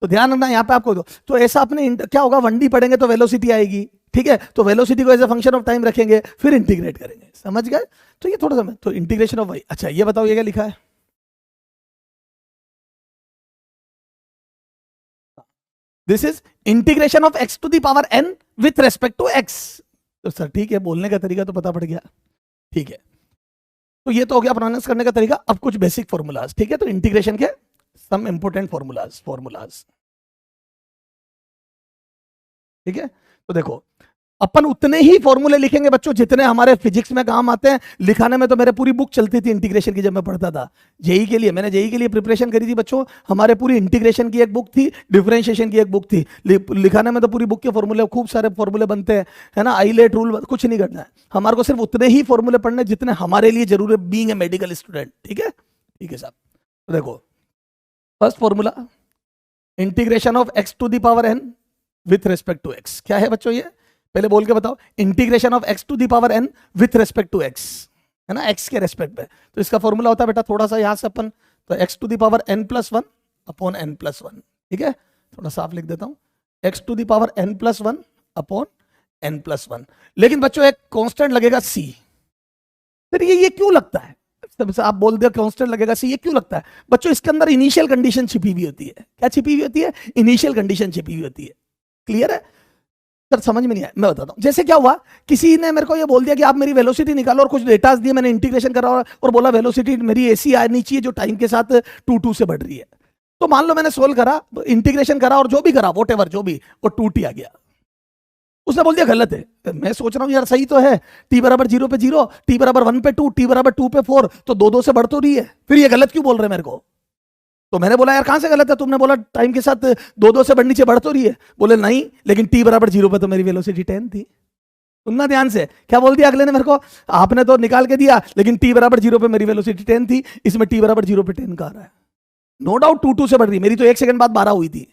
तो ध्यान रखना यहाँ पे आपको, तो ऐसा अपने क्या होगा, 1D पढ़ेंगे तो वेलोसिटी आएगी, ठीक है, तो वेलोसिटी को as a function of time रखेंगे, फिर इंटीग्रेट करेंगे, समझ गए। तो ये थोड़ा सा, तो इंटीग्रेशन ऑफ y, अच्छा ये बताओ ये क्या लिखा है, this is integration of x to the power n with respect to x। तो सर ठीक है, बोलने का तरीका तो पता पड़ गया, ठीक है, तो ये तो हो गया प्रोनाउंस करने का तरीका। अब कुछ बेसिक फॉर्मूलाज, ठीक है, तो इंटीग्रेशन के सम इंपोर्टेंट फॉर्मूलाज, ठीक है। तो देखो अपन उतने ही फॉर्मूले लिखेंगे बच्चों जितने हमारे फिजिक्स में काम आते हैं, लिखाने में तो मेरे पूरी बुक चलती थी इंटीग्रेशन की, जब मैं पढ़ता था जेई के लिए, मैंने जेई के लिए प्रिपरेशन करी थी बच्चों, हमारे पूरी इंटीग्रेशन की एक बुक थी, डिफरेंशिएशन की एक बुक थी, लिखाने में तो पूरी बुक के फॉर्मूले, खूब सारे फॉर्मूले बनते हैं, है ना, आईलेट रूल, कुछ नहीं करना है हमारे को, सिर्फ उतने ही फॉर्मूले पढ़ने जितने हमारे लिए जरूरी है, बीइंग ए मेडिकल स्टूडेंट, ठीक है, ठीक है साहब। तो देखो first formula, integration of x to the power n with respect to x, क्या है बच्चों ये, पहले बोल के बताओ, integration of x to the power n with respect to x, है ना, x के रेस्पेक्ट पे। तो इसका फॉर्मूला होता है बेटा, थोड़ा सा यहां से अपन, तो x to the power n plus 1 upon n plus 1, ठीक है, थोड़ा साफ लिख देता हूं, x to the power n plus 1 upon n plus 1। लेकिन बच्चों एक कांस्टेंट लगेगा c, फिर ये क्यों लगता है, आप बोल दिया कांस्टेंट लगेगा c, ये क्यों लगता है बच्चों, इसके अंदर इनिशियल कंडीशन छिपी हुई होती है। क्या छिपी हुई होती है, इनिशियल कंडीशन छिपी हुई होती है। क्लियर है सर, समझ में नहीं आया, मैं बताता हूं। जैसे क्या हुआ, किसी ने मेरे को ये बोल दिया कि आप मेरी वेलोसिटी निकालो, और कुछ डेटा दिए, मैंने इंटीग्रेशन करा और बोला वेलोसिटी मेरी ऐसी आनी चाहिए जो टाइम के साथ 2 से बढ़ रही है। तो मान लो मैंने सोल्व करा, इंटीग्रेशन करा और जो भी करा, वॉट जो भी, वो 2t आ गया, उसने बोल दिया गलत है। मैं सोच रहा हूं यार सही तो है, t बराबर 0 पे 0, t बराबर 1 पे 2, t बराबर 2 पे 4, तो 2 से बढ़ तो रही है, फिर ये गलत क्यों बोल रहे हैं मेरे को। तो मैंने बोला यार कहां से गलत है, तुमने बोला टाइम के साथ 2 से बढ़ नीचे बढ़ तो रही है, बोले नहीं, लेकिन t बराबर 0 पे तो मेरी वेलोसिटी 10 थी। सुनना ध्यान से, क्या बोल दिया अगले ने मेरे को, आपने तो निकाल के दिया, लेकिन t बराबर 0 पे मेरी वेलोसिटी 10 थी, इसमें t बराबर 0 पे 10 का आ रहा है। नो डाउट 2 से बढ़ रही है, मेरी तो 1 सेकंड बाद 12 हुई थी,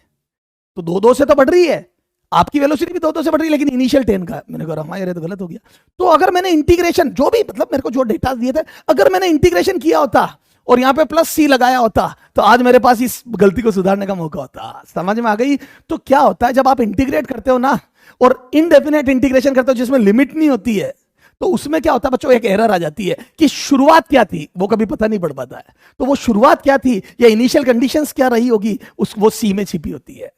तो 2 से तो बढ़ रही है, आपकी वेलोसिटी भी 2 से बढ़ रही है, लेकिन इनिशियल 10 का। मैंने कहा हाँ यार तो गलत हो गया। तो अगर मैंने इंटीग्रेशन जो भी, मतलब मेरे को जो डेटा दिए थे, अगर मैंने इंटीग्रेशन किया होता और यहाँ पे प्लस c लगाया होता, तो आज मेरे पास इस गलती को सुधारने का मौका होता। समझ में आ गई। तो क्या होता है जब आप इंटीग्रेट करते हो ना, और इनडेफिनेट इंटीग्रेशन करते हो जिसमें लिमिट नहीं होती है, तो उसमें क्या होता है बच्चों, एक एरर आ जाती है कि शुरुआत क्या थी वो कभी पता नहीं पड़ पाता है। तो वो शुरुआत क्या थी या इनिशियल कंडीशंस क्या रही होगी, वो सी में छिपी होती है।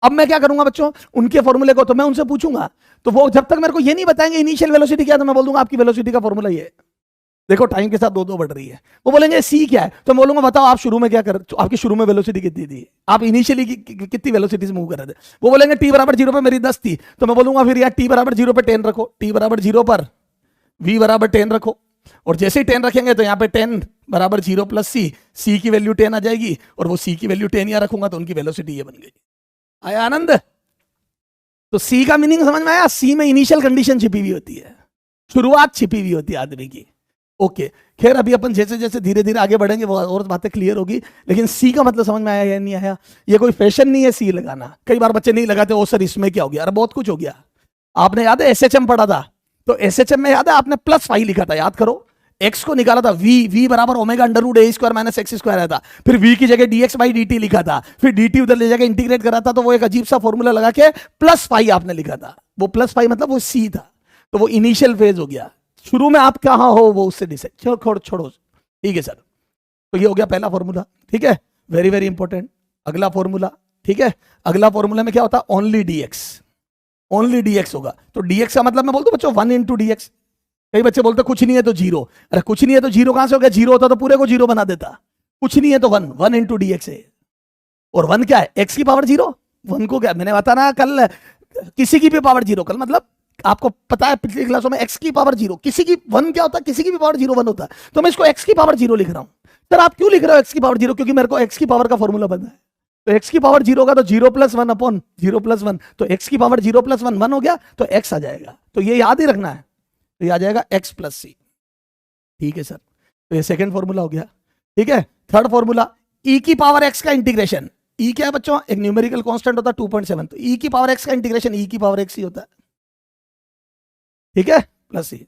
अब मैं क्या करूंगा बच्चों, उनके फॉर्मूले को तो मैं उनसे पूछूंगा, तो वो जब तक मेरे को ये नहीं बताएंगे इनिशियल वेलोसिटी क्या, तो मैं बोल दूंगा आपकी वेलोसिटी का फॉर्मूला ये है, देखो टाइम के साथ 2 बढ़ रही है। वो बोलेंगे सी क्या है, तो मैं बोलूंगा बताओ आप शुरू में क्या कर, आपकी शुरू में वेलोसिटी कितनी थी, आप इनिशियली कितनी वेलोसिटी से मूव कर रहे थे। वो बोलेंगे टी बराबर 0 पे मेरी 10 थी, तो मैं बोलूंगा फिर यार टी बराबर 0 पे 10 रखो, टी बराबर 0 पर v बराबर 10 रखो, और जैसे ही 10 रखेंगे तो यहाँ पे 10 बराबर 0 प्लस सी की वैल्यू 10 आ जाएगी, और वो सी की वैल्यू 10 यहाँ रखूंगा तो उनकी वेलोसिटी ये बन गई। आया आनंद। तो सी का मीनिंग समझ में आया, सी में इनिशियल कंडीशन छिपी हुई होती है, शुरुआत छिपी हुई होती है आदमी की। ओके खैर अभी अपन जैसे जैसे धीरे धीरे आगे बढ़ेंगे वो और बातें क्लियर होगी, लेकिन सी का मतलब समझ में आया या नहीं आया। ये कोई फैशन नहीं है सी लगाना, कई बार बच्चे नहीं लगाते, ओ सर इसमें क्या हो गया, अरे बहुत कुछ हो गया। आपने याद है एसएचएम पढ़ा था, तो एसएचएम में याद है आपने प्लस फाइव लिखा था, याद करो। एक्स को निकाला था v बराबर ओमेगा अंडर रूट ए स्क्वायर माइनस एक्स स्क्वायर आया था, फिर v की जगह dx बाई dt लिखा था, फिर dt उधर ले जाकर इंटीग्रेट करा था, तो वो एक अजीब सा फॉर्मूला लगा के प्लस फाइव आपने लिखा था। वो प्लस फाइव मतलब वो c था, तो वो इनिशियल फेज हो गया। शुरू में आप कहां हो वो उससे डिसाइड, छोड़ो। ठीक है सर, तो ये हो गया पहला फॉर्मूला। ठीक है, वेरी वेरी इंपॉर्टेंट। अगला फॉर्मूला, ठीक है, अगला फॉर्मूला में क्या होता है, ओनली dx होगा। तो dx का मतलब मैं बोलता हूं बच्चों 1 इंटू dx। कई बच्चे बोलते कुछ नहीं है तो जीरो, अरे कुछ नहीं है तो जीरो कहां से हो गया, जीरो होता तो पूरे को जीरो बना देता। कुछ नहीं है तो 1 इंटू dx है, और 1 क्या है, x की पावर जीरो। 1 को क्या मैंने बताया ना कल, किसी की भी पावर जीरो, कल मतलब आपको पता है पिछली क्लासों में x की पावर जीरो, किसी की 1 क्या होता है, किसी की भी पावर जीरो 1 होता है, तो मैं इसको x की पावर जीरो लिख रहा हूं। सर आप क्यों लिख रहे हो x की पावर जीरो, क्योंकि मेरे को x की पावर का फॉर्मूला पता है। तो x की पावर जीरो का तो 0 प्लस 1 अपॉन 0 प्लस 1, तो x की पावर 0 प्लस 1 1 हो गया, तो x आ जाएगा। तो ये याद ही रखना है, तो ये आ जाएगा x प्लस सी। ठीक है सर, तो ये सेकंड फॉर्मूला हो गया। ठीक है, थर्ड फॉर्मूला, e की पावर x का इंटीग्रेशन। e क्या है बच्चों, एक न्यूमेरिकल कांस्टेंट होता है 2.7, तो e की पावर x का इंटीग्रेशन e की पावर x ही होता है। ठीक है, प्लस सी।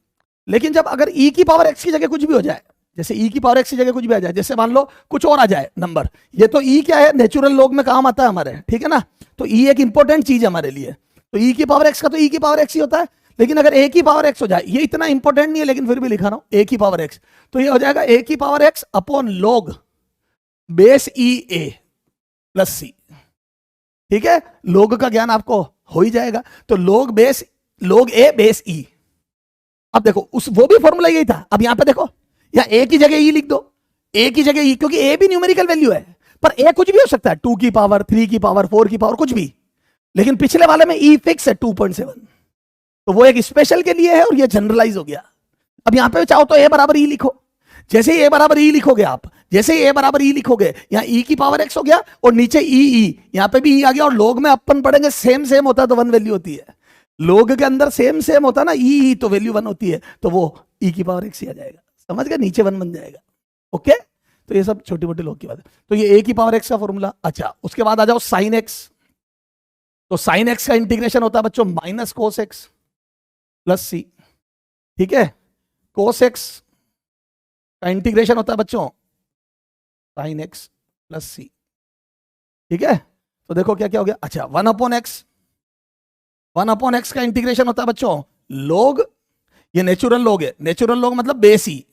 लेकिन जब अगर e की पावर x की जगह कुछ भी हो जाए, जैसे e की पावर x की जगह कुछ भी आ जाए, जैसे मान लो कुछ और आ जाए नंबर, ये तो e क्या है, नेचुरल लॉग में काम आता है हमारे, ठीक है ना, तो e एक इंपॉर्टेंट चीज है हमारे लिए। तो e की पावर x का तो e की पावर x ही होता है, लेकिन अगर a की पावर x हो जाए, ये इतना इंपॉर्टेंट नहीं है लेकिन फिर भी लिखा रहा हूं, a की पावर x, तो ये हो जाएगा a की power x upon log base e a plus C. ठीक है, लॉग का ज्ञान आपको हो ही जाएगा, तो लॉग a बेस e। अब देखो उस वो भी फॉर्मूला यही था, अब यहां पे देखो, या a की जगह e लिख दो, a की जगह e, क्योंकि a भी न्यूमेरिकल वैल्यू है, पर a कुछ भी हो सकता है, 2 की पावर, 3 की पावर, 4 की पावर, कुछ भी, लेकिन पिछले वाले में e फिक्स है 2.7, तो वो एक स्पेशल के लिए है और ये जनरलाइज हो गया। अब यहां पे चाहो तो a बराबर e लिखो, जैसे ही a बराबर e लिखोगे आप, जैसे ही a बराबर e लिखोगे, यहां e की पावर x हो गया और नीचे e, यहां पे भी e आ गया, और लॉग में अपन पढ़ेंगे सेम होता है तो 1 वैल्यू होती है, लॉग के अंदर सेम होता है ना, e तो वैल्यू 1 होती है, तो वो e की पावर x ही आ जाएगा, समझ गए, नीचे 1 बन जाएगा। ओके, तो ये सब छोटी मोटी लॉग की बात है। तो ये a की पावर x का फॉर्मूला। अच्छा, उसके बाद आ जाओ साइन x, तो साइन x का इंटीग्रेशन होता है बच्चों minus cos x plus C. ठीक है, कोस x का इंटीग्रेशन होता है बच्चों साइन x प्लस सी। ठीक है, तो देखो क्या क्या हो गया, अच्छा 1 अपॉन एक्स का इंटीग्रेशन होता है बच्चों लॉग, ये नेचुरल लॉग है, नेचुरल लॉग मतलब बेस ई,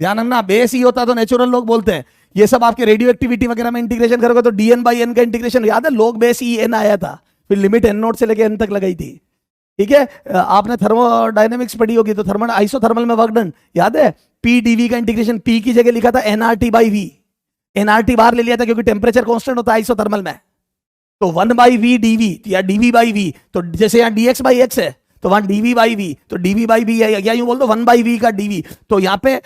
ध्यान रखना बेस ई होता है तो नेचुरल लॉग बोलते हैं। ये सब आपके रेडियो एक्टिविटी वगैरह में इंटीग्रेशन करोगे तो dn बाई एन का इंटीग्रेशन याद है, लॉग बेस ई एन आया था, फिर लिमिट एन नोट से लेके एन तक लगाई थी। ठीक है, आपने थर्मोडायनेमिक्स पढ़ी होगी, तो थर्मल आइसोथर्मल में वर्क डन याद है, पी डीवी का इंटीग्रेशन पी की जगह लिखा था एनआरटी बाई वी, एनआरटी बाहर ले लिया था क्योंकि टेम्परेचर कांस्टेंट होता है आइसोथर्मल में, तो 1 बाई वी डीवी या डीवी बाई वी, तो जैसे यहाँ dx बाई एक्स है तो वहां dv बाई वी, तो dv बाई वी है, या यूं बोल दो 1 बाई वी का dv, तो यहाँ पे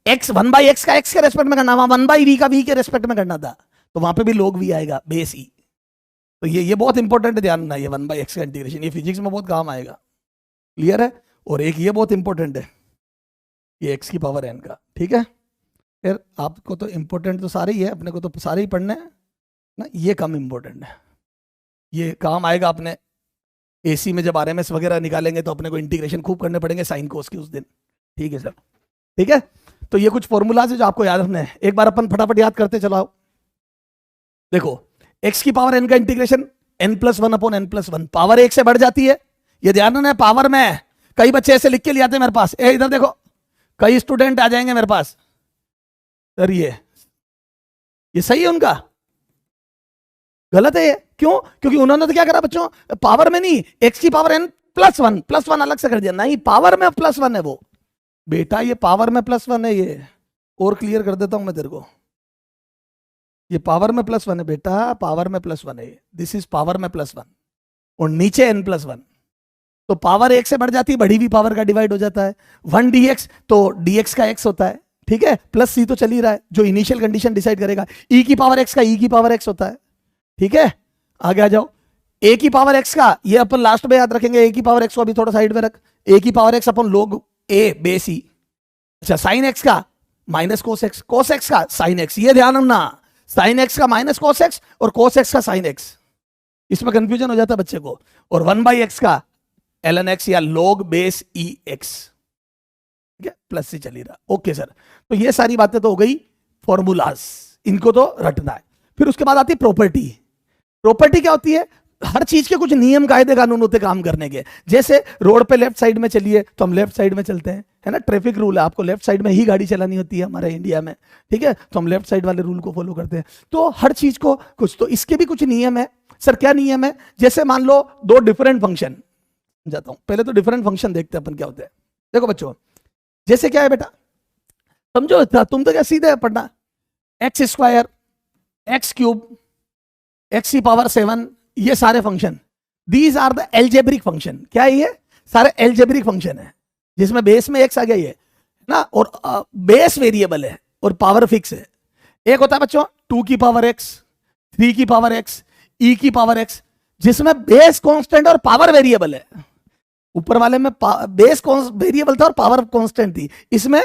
x 1 बाई एक्स का x के रेस्पेक्ट में करना, वहां 1 बाई वी का v के रेस्पेक्ट में करना था, तो वहां पे भी log v आएगा बेस ई। तो ये बहुत इंपॉर्टेंट है, ध्यान रखना, ये 1 बाई एक्स का इंटीग्रेशन, ये फिजिक्स में बहुत काम आएगा, क्लियर है। और एक ये बहुत इंपॉर्टेंट है, ये x की पावर n का। ठीक है, फिर आपको तो इंपॉर्टेंट तो सारे ही है, अपने को तो सारे ही पढ़ने हैं ना, ये कम इंपॉर्टेंट है, ये काम आएगा अपने एसी में जब आरएमएस वगैरह निकालेंगे तो अपने को इंटीग्रेशन खूब करने पड़ेंगे साइन कोस के उस दिन। ठीक है सर, ठीक है, तो ये कुछ फॉर्मूलाज है जो आपको याद रखना है, एक बार अपन फटाफट याद करते चलाओ। देखो x की पावर n का integration n plus 1 upon n plus 1, power 1 से बढ़ जाती है, ये ध्यान रखना है, पावर में कई बच्चे ऐसे लिख के ले आते हैं मेरे पास, इधर देखो कई स्टूडेंट आ जाएंगे मेरे पास, सर ये सही है उनका, गलत है ये, क्यों, क्योंकि उन्होंने तो क्या करा बच्चों, पावर में नहीं, x की पावर n प्लस वन अलग से कर दिया, नहीं पावर में प्लस 1 है वो, बेटा ये पावर में प्लस 1 है, ये और क्लियर कर देता हूं मैं तेरे को, ये पावर में प्लस 1 है बेटा, पावर में प्लस 1 है, दिस इज पावर में प्लस 1 और नीचे n प्लस 1, तो पावर 1 से बढ़ जाती है, बढ़ी हुई पावर का डिवाइड हो जाता है, 1 dx तो dx का x होता है, ठीक है, प्लस सी तो चल ही रहा है, जो इनिशियल कंडीशन डिसाइड करेगा, e की पावर x का e की पावर x होता है। ठीक है, आगे आ जाओ, a की पावर x का, ये अपन लास्ट में याद रखेंगे, a की पावर x को अभी थोड़ा साइड में रख, a की power x upon log a base e, अच्छा साइन x का माइनस कोस x का साइन x, ये ध्यान रखना, साइन x का माइनस कोस x और कोस x का साइन x, इसमें कंफ्यूजन हो जाता है बच्चे को, और 1 बाई एक्स का ln x या log बेस ई एक्स, ठीक है, प्लस से चली रहा। ओके सर, तो ये सारी बातें तो हो गई फॉर्मूलाज, इनको तो रटना है। फिर उसके बाद आती है प्रॉपर्टी। प्रॉपर्टी क्या होती है? हर चीज के कुछ नियम कायदे कानून होते काम करने के। जैसे रोड पे लेफ्ट साइड में चलिए तो हम लेफ्ट साइड में चलते हैं, है ना, ट्रैफिक रूल है, आपको लेफ्ट साइड में ही गाड़ी चलानी होती है हमारे इंडिया में, ठीक है, तो हम लेफ्ट साइड वाले रूल को फॉलो करते हैं। तो हर चीज को कुछ, तो इसके भी कुछ नियम है। सर क्या नियम है? जैसे मान लो दो डिफरेंट फंक्शन, जाता हूं पहले तो डिफरेंट फंक्शन देखते हैं अपन क्या होते हैं। देखो बच्चों, जैसे क्या है बेटा, समझो तुम तो क्या सीधे पढ़ना, x square, x cube, x की पावर 7, ये सारे function, these are the algebraic function. क्या है ये? सारे एल्जेब्रिक फंक्शन है, जिसमें बेस में एक्स आ गया ये ना, और बेस वेरिएबल है और पावर फिक्स है। एक होता है बच्चों 2 की पावर एक्स, 3 की पावर एक्स, ई की पावर एक्स, जिसमें बेस कांस्टेंट और पावर वेरिएबल है। ऊपर वाले में बेस वेरिएबल था और पावर कांस्टेंट थी, इसमें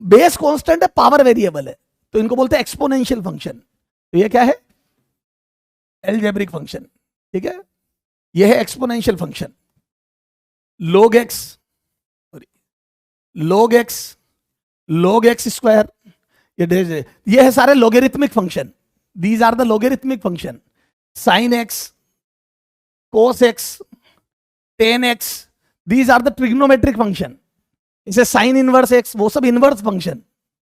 बेस कांस्टेंट है, पावर वेरिएबल है, तो इनको बोलते हैं एक्सपोनेंशियल फंक्शन। तो ये क्या है? एल्जेब्रिक फंक्शन, ठीक है, ये है exponential function. log x, log x, log x square, ये है सारे logarithmic function, these are the logarithmic function. sin x, cos x, tan x, these are the trigonometric function. इसे साइन इनवर्स एक्स, वो सब इनवर्स फंक्शन,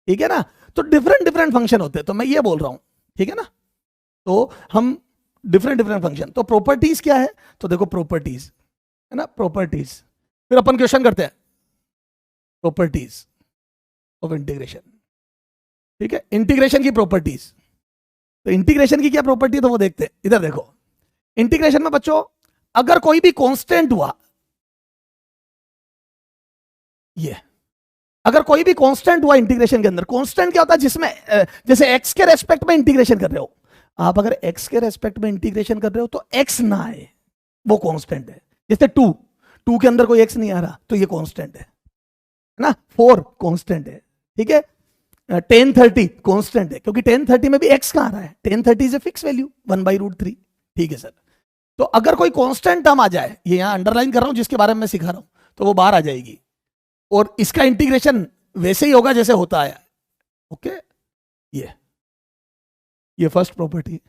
ठीक है ना। तो डिफरेंट डिफरेंट फंक्शन होते हैं, तो मैं ये बोल रहा हूं, ठीक है ना। तो हम डिफरेंट डिफरेंट फंक्शन, तो प्रॉपर्टीज क्या है? तो देखो प्रॉपर्टीज, है ना, प्रॉपर्टीज, फिर अपन क्वेश्चन करते हैं प्रॉपर्टीज ऑफ इंटीग्रेशन, ठीक है, इंटीग्रेशन की प्रॉपर्टीज। तो इंटीग्रेशन की क्या प्रॉपर्टी है तो वो देखते हैं। इधर देखो, इंटीग्रेशन में बच्चों अगर कोई भी कांस्टेंट हुआ, ये अगर कोई भी कांस्टेंट हुआ इंटीग्रेशन के अंदर, कांस्टेंट क्या होता है? जिसमें जैसे एक्स के रेस्पेक्ट में इंटीग्रेशन कर रहे हो आप, अगर एक्स के रेस्पेक्ट में इंटीग्रेशन कर रहे हो तो एक्स ना आए, वो कांस्टेंट है। जैसे 2 के अंदर कोई एक्स नहीं आ रहा तो ये कांस्टेंट है ना। 4 कांस्टेंट है, ठीक है। 1030 कांस्टेंट है, क्योंकि 1030 में भी एक्स कहां आ रहा है? 1030 इज ए फिक्स वैल्यू 1/√3, ठीक है सर। तो अगर कोई कांस्टेंट टर्म आ जाए, ये यहां अंडरलाइन कर रहा हूं जिसके बारे में मैं सिखा रहा हूं, तो वो बाहर आ जाएगी और इसका इंटीग्रेशन वैसे ही होगा जैसे होता है। ओके, ये first property,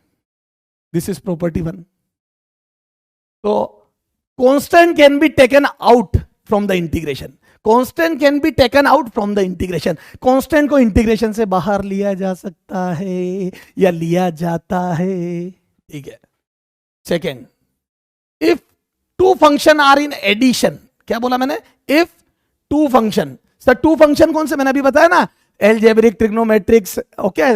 this is property 1। तो constant can be taken out from the integration, constant can be taken out from the integration, constant को इंटीग्रेशन से बाहर लिया जा सकता है या लिया जाता है, ठीक है। Second, if 2 function are in addition, क्या बोला मैंने? इफ 2 फंक्शन, सर 2 फंक्शन कौन से? मैंने अभी बताया ना, एल्जेब्रिक, ट्रिग्नोमेट्रिक्स, ओके,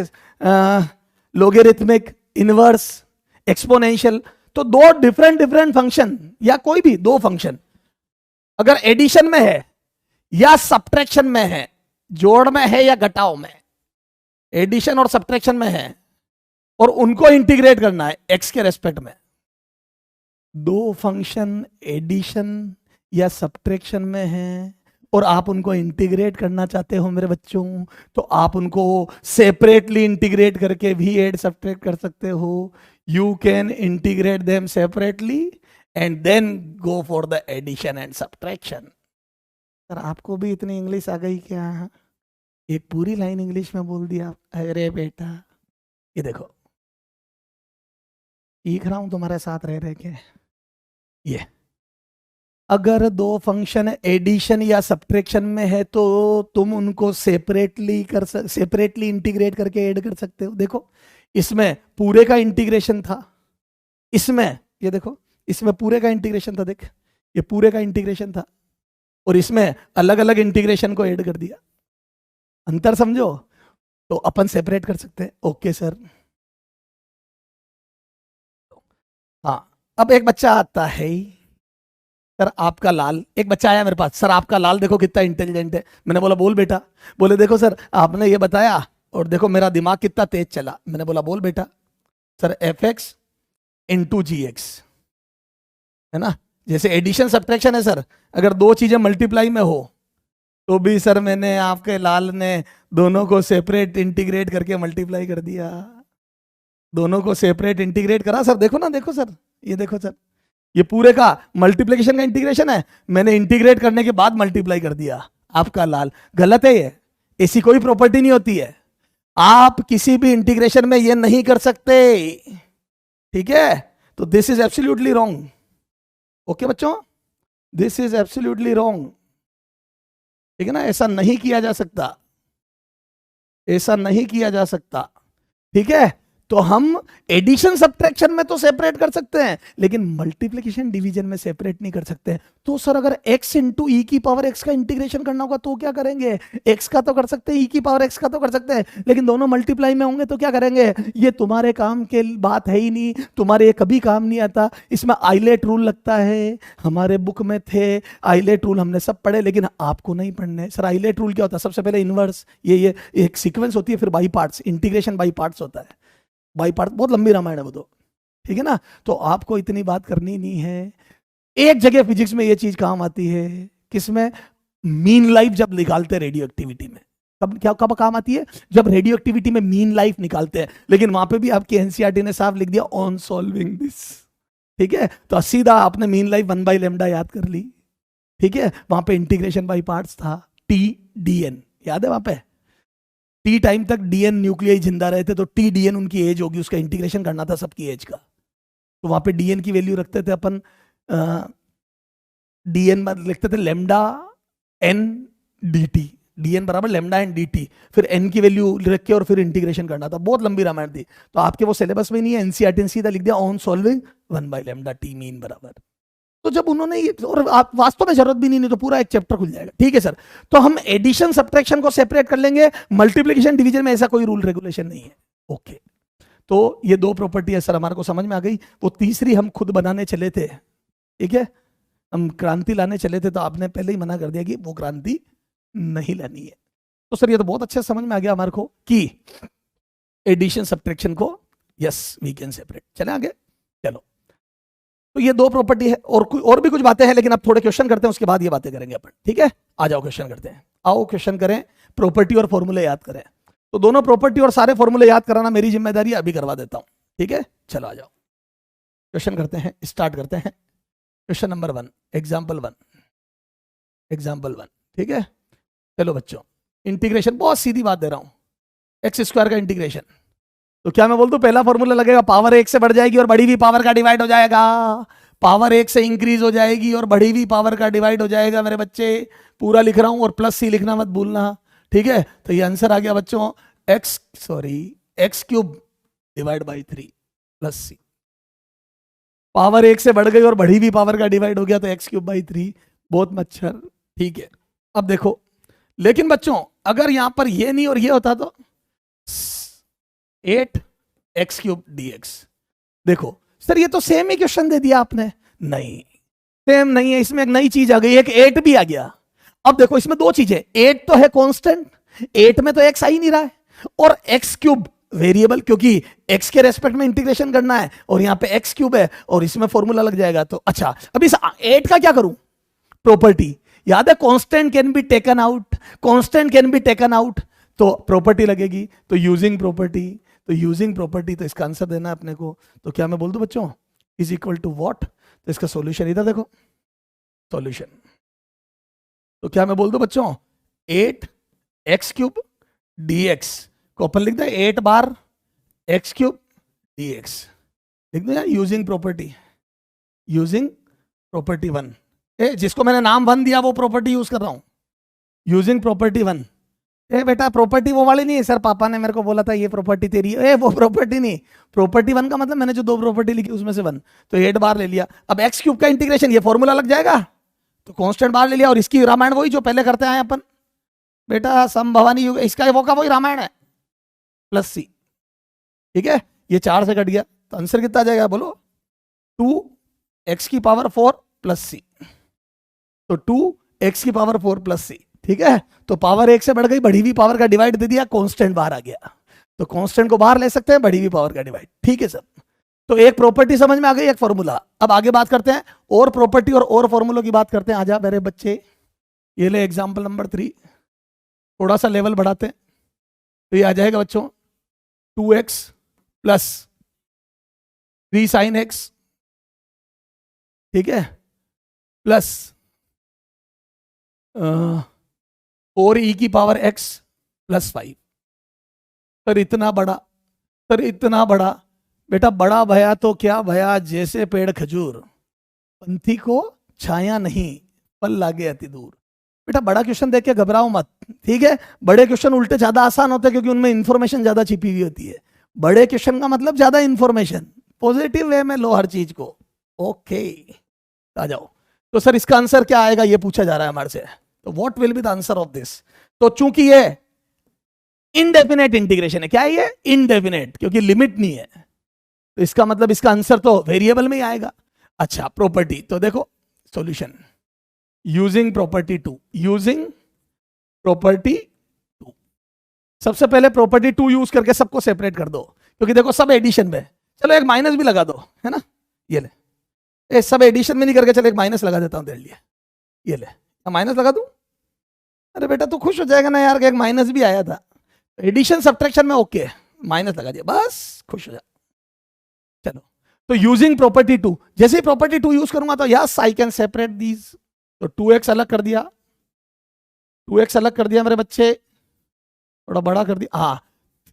लोगेरिथमिक, इनवर्स, एक्सपोनेंशियल। तो 2 डिफरेंट डिफरेंट फंक्शन या कोई भी 2 फंक्शन अगर एडिशन में है या सब्ट्रैक्शन में है, जोड़ में है या घटाव में, एडिशन और सब्ट्रैक्शन में है, और उनको इंटीग्रेट करना है एक्स के रेस्पेक्ट में, 2 फंक्शन एडिशन या सब्ट्रैक्शन में है और आप उनको इंटीग्रेट करना चाहते हो मेरे बच्चों, तो आप उनको सेपरेटली इंटीग्रेट करके भी ऐड सब्ट्रैक्ट कर सकते हो। You can integrate them separately and then go for the addition and subtraction. Sir आपको भी इतनी इंग्लिश आ गई क्या? एक पूरी लाइन इंग्लिश में बोल दिया। अरे बेटा, ये देखो, सीख रहा हूं तुम्हारे साथ रह रह के। ये अगर 2 फंक्शन एडिशन या सब्ट्रैक्शन में है तो तुम उनको सेपरेटली इंटीग्रेट करके ऐड कर सकते हो। देखो, इसमें पूरे का इंटीग्रेशन था, इसमें ये देखो, इसमें पूरे का इंटीग्रेशन था, देख ये पूरे का इंटीग्रेशन था, और इसमें अलग अलग इंटीग्रेशन को ऐड कर दिया। अंतर समझो? तो अपन सेपरेट कर सकते हैं। Okay sir. हाँ, अब एक बच्चा आता है, सर आपका लाल, एक बच्चा आया मेरे पास, सर आपका लाल देखो कितना इंटेलिजेंट है। मैंने बोला बोल बेटा। बोले देखो सर आपने ये बताया और देखो मेरा दिमाग कितना तेज चला। मैंने बोला बोल बेटा। सर fx इंटू जी एक्स, है ना, जैसे एडिशन सब्ट्रैक्शन है सर, अगर 2 चीजें मल्टीप्लाई में हो तो भी सर मैंने आपके लाल ने दोनों को सेपरेट इंटीग्रेट करके मल्टीप्लाई कर दिया, दोनों को सेपरेट इंटीग्रेट करा। सर देखो ना, देखो सर, ये देखो सर, ये पूरे का मल्टीप्लिकेशन का इंटीग्रेशन है, मैंने इंटीग्रेट करने के बाद मल्टीप्लाई कर दिया, आपका लाल। गलत है ये, ऐसी कोई प्रॉपर्टी नहीं होती है, आप किसी भी इंटीग्रेशन में ये नहीं कर सकते, ठीक है। तो this is absolutely wrong. Okay बच्चों, दिस इज एब्सोल्युटली रॉन्ग, ठीक है ना, ऐसा नहीं किया जा सकता, ऐसा नहीं किया जा सकता, ठीक है। तो हम एडिशन सब्ट्रैक्शन में तो सेपरेट कर सकते हैं, लेकिन मल्टीप्लिकेशन डिवीजन में सेपरेट नहीं कर सकते। तो सर अगर x इंटू ई की पावर x का इंटीग्रेशन करना होगा तो क्या करेंगे? x का तो कर सकते हैं, e की पावर x का तो कर सकते हैं, लेकिन दोनों मल्टीप्लाई में होंगे तो क्या करेंगे? ये तुम्हारे काम के बात है ही नहीं, तुम्हारे ये कभी काम नहीं आता। इसमें आइलेट रूल लगता है, हमारे बुक में थे आइलेट रूल, हमने सब पढ़े, लेकिन आपको नहीं पढ़ने। सर आइलेट रूल क्या होता है? सबसे पहले इनवर्स, ये एक सीक्वेंस होती है, फिर by parts, integration by parts होता है। बाई पार्ट बहुत लंबी रामायण है वो तो, ठीक है ना। तो आपको इतनी बात करनी नहीं है। एक जगह फिजिक्स में ये चीज काम आती है, किसमें? मीन लाइफ जब निकालते हैं रेडियो एक्टिविटी में। कब काम आती है? जब रेडियो एक्टिविटी में मीन लाइफ निकालते हैं। लेकिन वहां पे भी आपकी एनसीईआरटी ने साफ लिख दिया ऑन सॉल्विंग दिस, ठीक है। तो सीधा आपने मीन लाइफ 1/λ याद कर ली, ठीक है। वहां पे इंटीग्रेशन बाई पार्ट्स था, TDN याद है? वहां पे टी टाइम तक डीएन न्यूक्लियाई जिंदा रहे थे, तो TDN उनकी एज होगी, उसका इंटीग्रेशन करना था सबकी एज का। तो वहां पे डीएन की वैल्यू रखते थे अपन, डीएन लिखते थे लैम्डा एन dt, डीएन बराबर लैम्डा एन dt, फिर एन की वैल्यू रख के और फिर इंटीग्रेशन करना था। बहुत लंबी रामायण थी। तो आपके वो सिलेबस में नहीं है, एनसीईआरटी ने सीधा लिख दिया ऑन सॉल्विंग 1/λ मीन बराबर। तो जब उन्होंने ये, और आप वास्तव में जरूरत भी नहीं तो पूरा एक चैप्टर खुल जाएगा, ठीक है सर। तो हम एडिशन सब्ट्रैक्शन को सेपरेट कर लेंगे, मल्टीप्लिकेशन डिवीजन में ऐसा कोई रूल रेगुलेशन नहीं है। ओके, तो ये दो प्रॉपर्टी है सर, हमारे को समझ में आ गई। वो तीसरी हम खुद बनाने चले थे, ठीक है, हम क्रांति लाने चले थे, तो आपने पहले ही मना कर दिया कि वो क्रांति नहीं लानी है। तो सर ये तो बहुत अच्छे समझ में आ गया हमारे को कि एडिशन सब्ट्रैक्शन को यस वी कैन सेपरेट। चले आगे, चलो। तो ये दो प्रॉपर्टी है, और भी कुछ बातें हैं, लेकिन अब थोड़े क्वेश्चन करते हैं, उसके बाद ये बातें करेंगे अपन, ठीक है। आ जाओ क्वेश्चन करते हैं, आओ क्वेश्चन करें, प्रॉपर्टी और फॉर्मूले याद करें। तो दोनों प्रॉपर्टी और सारे फॉर्मूले याद कराना मेरी जिम्मेदारी है, अभी करवा देता हूं, ठीक है। चलो आ जाओ, क्वेश्चन करते हैं, स्टार्ट करते हैं। क्वेश्चन नंबर 1, एग्जाम्पल 1, एग्जाम्पल 1, ठीक है। चलो बच्चों, इंटीग्रेशन, बहुत सीधी बात दे रहा हूं, x² का इंटीग्रेशन। तो क्या मैं बोल दूं पहला फॉर्मूला लगेगा, पावर 1 से बढ़ जाएगी और बढ़ी हुई पावर का डिवाइड हो जाएगा, पावर 1 से इंक्रीज हो जाएगी और बढ़ी हुई पावर का डिवाइड हो जाएगा। मेरे बच्चे पूरा लिख रहा हूं, और प्लस सी लिखना मत भूलना, ठीक है। तो ये आंसर आ गया बच्चों, x³ divide by 3 plus C. Power 1 से बढ़ गई और बढ़ी हुई पावर का डिवाइड हो गया, तो x³/3, बहुत मच्छर, ठीक है। अब देखो, लेकिन बच्चों अगर यहां पर ये नहीं और ये होता तो 8x³ dx। देखो सर ये तो सेम ही क्वेश्चन दे दिया आपने, नहीं सेम नहीं है, इसमें एक नई चीज आ गई, एक 8 भी आ गया। अब देखो इसमें दो चीजें, 8 तो है कांस्टेंट, 8 में तो x आ ही नहीं रहा है, और x³ वेरिएबल, क्योंकि x के रेस्पेक्ट में इंटीग्रेशन करना है, और यहां पे x³ है, और इसमें फॉर्मूला लग जाएगा। तो अच्छा, अब इस 8 का क्या करूं? प्रॉपर्टी याद है, constant can be taken out, constant can be taken out, तो प्रॉपर्टी लगेगी। तो यूजिंग प्रॉपर्टी, तो यूजिंग प्रॉपर्टी, तो इसका आंसर देना है अपने को। तो क्या मैं बोल दूं बच्चों, इज इक्वल टू व्हाट? तो इसका सॉल्यूशन इधर देखो, सॉल्यूशन। तो क्या मैं बोल दूं बच्चों, 8x³ dx को अपन लिख दें 8 बार x³ dx, लिख दो यार, यूजिंग प्रॉपर्टी, यूजिंग प्रॉपर्टी 1, जिसको मैंने नाम 1 दिया वो प्रॉपर्टी यूज कर रहा हूं, यूजिंग प्रॉपर्टी 1। बेटा प्रॉपर्टी वो वाली नहीं है सर, पापा ने मेरे को बोला था ये प्रॉपर्टी तेरी है, वो प्रॉपर्टी नहीं, प्रॉपर्टी 1 का मतलब मैंने जो दो प्रॉपर्टी लिखी उसमें से 1, तो 8 बार ले लिया। अब x³ का इंटीग्रेशन, ये फॉर्मूला लग जाएगा, तो कांस्टेंट बार ले लिया, और इसकी रामायण वही जो पहले करते आए अपन बेटा, संभवानी युग, इसका वो का वही रामायण है, प्लस सी, ठीक है। ये 4 से कट गया, तो आंसर कितना आ जाएगा बोलो, 2x⁴ प्लस सी, तो 2x⁴ प्लस सी, ठीक है। तो पावर 1 से बढ़ गई, बढ़ी हुई पावर का डिवाइड दे दिया, कांस्टेंट बाहर आ गया, तो कांस्टेंट को बाहर ले सकते हैं, बढ़ी हुई पावर का डिवाइड, ठीक है सर। तो एक प्रॉपर्टी समझ में आ गई, एक फॉर्मूला। अब आगे बात करते हैं और प्रॉपर्टी और फॉर्मूलों की बात करते हैं। आजा मेरे बच्चे, ये ले एग्जाम्पल नंबर 3, थोड़ा सा लेवल बढ़ाते हैं, तो ये आ जाएगा बच्चों 2x + 3 sin x, ठीक है, प्लस 4e⁻x प्लस 5। सर इतना बड़ा, सर इतना बड़ा, बेटा बड़ा भया तो क्या भया, जैसे पेड़ खजूर, पंथी को छाया नहीं, फल लागे अति दूर। बेटा बड़ा क्वेश्चन देख के घबराओ मत, ठीक है। बड़े क्वेश्चन उल्टे ज्यादा आसान होते हैं क्योंकि उनमें इंफॉर्मेशन ज्यादा छिपी हुई होती है। बड़े क्वेश्चन का मतलब ज्यादा इंफॉर्मेशन, पॉजिटिव वे में लो हर चीज को। ओके, आ जाओ। तो सर इसका आंसर क्या आएगा, ये पूछा जा रहा है हमारे से। तो what will be the answer of this. तो चूंकि ये इनडेफिनेट इंटीग्रेशन है, क्या है ये, इनडेफिनेट, क्योंकि लिमिट नहीं है, तो इसका मतलब इसका आंसर तो वेरिएबल में ही आएगा। अच्छा, प्रॉपर्टी, तो देखो solution using property 2, using property 2। सबसे पहले प्रॉपर्टी 2 यूज करके सबको सेपरेट कर दो, क्योंकि देखो सब एडिशन में, चलो एक माइनस भी लगा दो, है ना, ये ले, ये सब एडिशन में नहीं करके चलो एक माइनस लगा देता हूं तेरे लिए, ये ले, माइनस लगा दूं। अरे बेटा तू खुश हो जाएगा ना यार कि एक माइनस भी आया था। एडिशन सब्ट्रैक्शन में ओके, माइनस लगा दिया, बस खुश हो जा। चलो, तो यूजिंग प्रॉपर्टी 2, जैसे ही प्रॉपर्टी 2 यूज करूंगा तो yes I can separate these. तो 2x अलग कर दिया, 2x अलग कर दिया मेरे बच्चे, थोड़ा बड़ा कर दिया, हाँ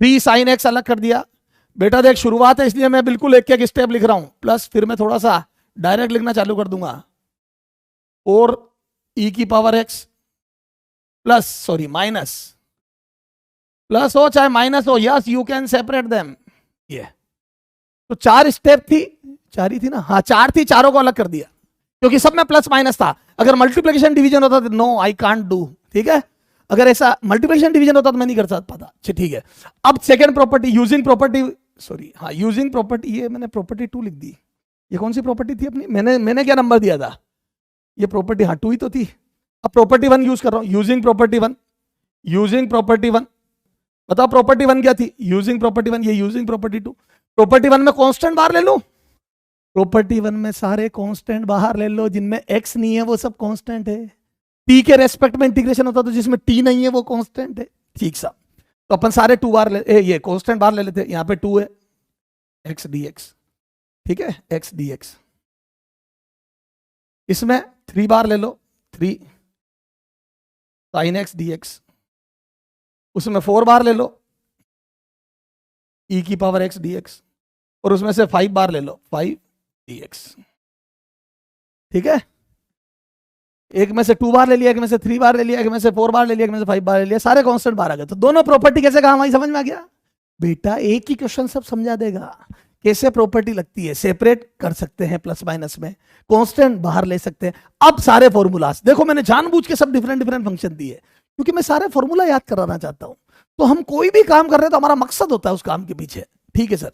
3 sin x अलग कर दिया। बेटा देख शुरुआत है इसलिए मैं बिल्कुल एक एक स्टेप लिख रहा हूं, प्लस फिर मैं थोड़ा सा डायरेक्ट लिखना चालू कर दूंगा, और e⁻x plus sorry minus, plus हो चाहे माइनस हो, yes you can separate them. ये तो 4 स्टेप थी, 4 ही थी ना, हाँ 4 थी, चारों को अलग कर दिया क्योंकि सब में प्लस माइनस था। अगर मल्टीप्लिकेशन डिवीजन होता तो नो आई कांट डू, ठीक है, अगर ऐसा मल्टीप्लिकेशन डिवीजन होता तो मैं नहीं कर सकता था। अच्छा ठीक है, अब second property using property, sorry हाँ यूजिंग प्रॉपर्टी, ये मैंने प्रॉपर्टी 2 लिख दी। ये कौन सी प्रॉपर्टी थी अपनी, मैंने क्या नंबर दिया था, ये प्रॉपर्टी हाँ 2 ही तो थी। अब प्रॉपर्टी 1 यूज कर रहा हूं, यूजिंग प्रॉपर्टी 1, यूजिंग प्रॉपर्टी 1, बताओ प्रॉपर्टी 1 क्या थी, यूजिंग प्रॉपर्टी 1, ये यूजिंग प्रॉपर्टी 2। प्रॉपर्टी 1 में कांस्टेंट बाहर ले लो, प्रॉपर्टी 1 में सारे कांस्टेंट बाहर ले लो, जिनमें x नहीं है वो सब कांस्टेंट है। t के रेस्पेक्ट में इंटीग्रेशन होता तो जिसमें t नहीं है वो कांस्टेंट है, ठीक सा। तो अपन सारे 2 बार ये कांस्टेंट बाहर ले लेते, यहां पे 2 है, x dx, ठीक है, x dx। इसमें 3 बार ले लो, 3 sin x dx, उसमें 4 बार ले लो, e⁻x dx, और उसमें से 5 बार ले लो, 5 dx, ठीक है। एक में से 2 बार ले लिया, एक में से 3 बार ले लिया, एक में से 4 बार ले लिया, एक में से 5 बार ले लिया, सारे कांस्टेंट बाहर आ गए। तो दोनों प्रॉपर्टी कैसे कहा हमारी समझ में आ गया बेटा, एक ही क्वेश्चन सब समझा देगा कैसे प्रॉपर्टी लगती है, सेपरेट कर सकते हैं प्लस माइनस में, कांस्टेंट बाहर ले सकते हैं। अब सारे फॉर्मूलास देखो, मैंने जानबूझ के सब डिफरेंट डिफरेंट फंक्शन दिए क्योंकि मैं सारे फॉर्मूला याद कराना चाहता हूं। तो हम कोई भी काम कर रहे हैं तो हमारा मकसद होता है उस काम के पीछे, ठीक है सर।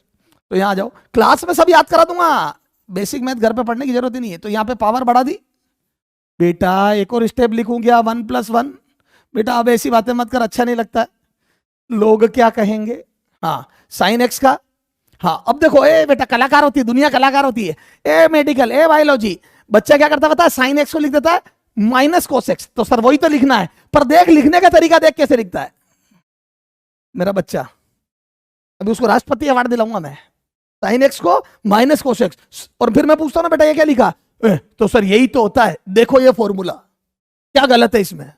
तो यहां आ जाओ, क्लास में सब याद करा दूंगा, बेसिक मैथ घर पे पढ़ने की जरूरत ही नहीं है। तो यहां पे पावर बढ़ा दी बेटा, एक और स्टेप लिखूं क्या, 1 + 1। बेटा अब ऐसी बातें मत कर, अच्छा नहीं लगता है, लोग क्या कहेंगे। हाँ sin x का, हाँ अब देखो, ए बेटा कलाकार होती है दुनिया, कलाकार होती है, ए मेडिकल, ए बायोलॉजी, बच्चा क्या करता है, sin x को लिख देता है -cos x। तो सर वही तो लिखना है, पर देख लिखने का तरीका देख कैसे लिखता है मेरा बच्चा। अभी उसको राष्ट्रपति अवार्ड दिलाऊंगा मैं, sin x को -cos x। और फिर मैं पूछता हूं ना बेटा ये क्या लिखा, तो सर यही तो होता है, देखो ये फॉर्मूला, क्या गलत है इसमें,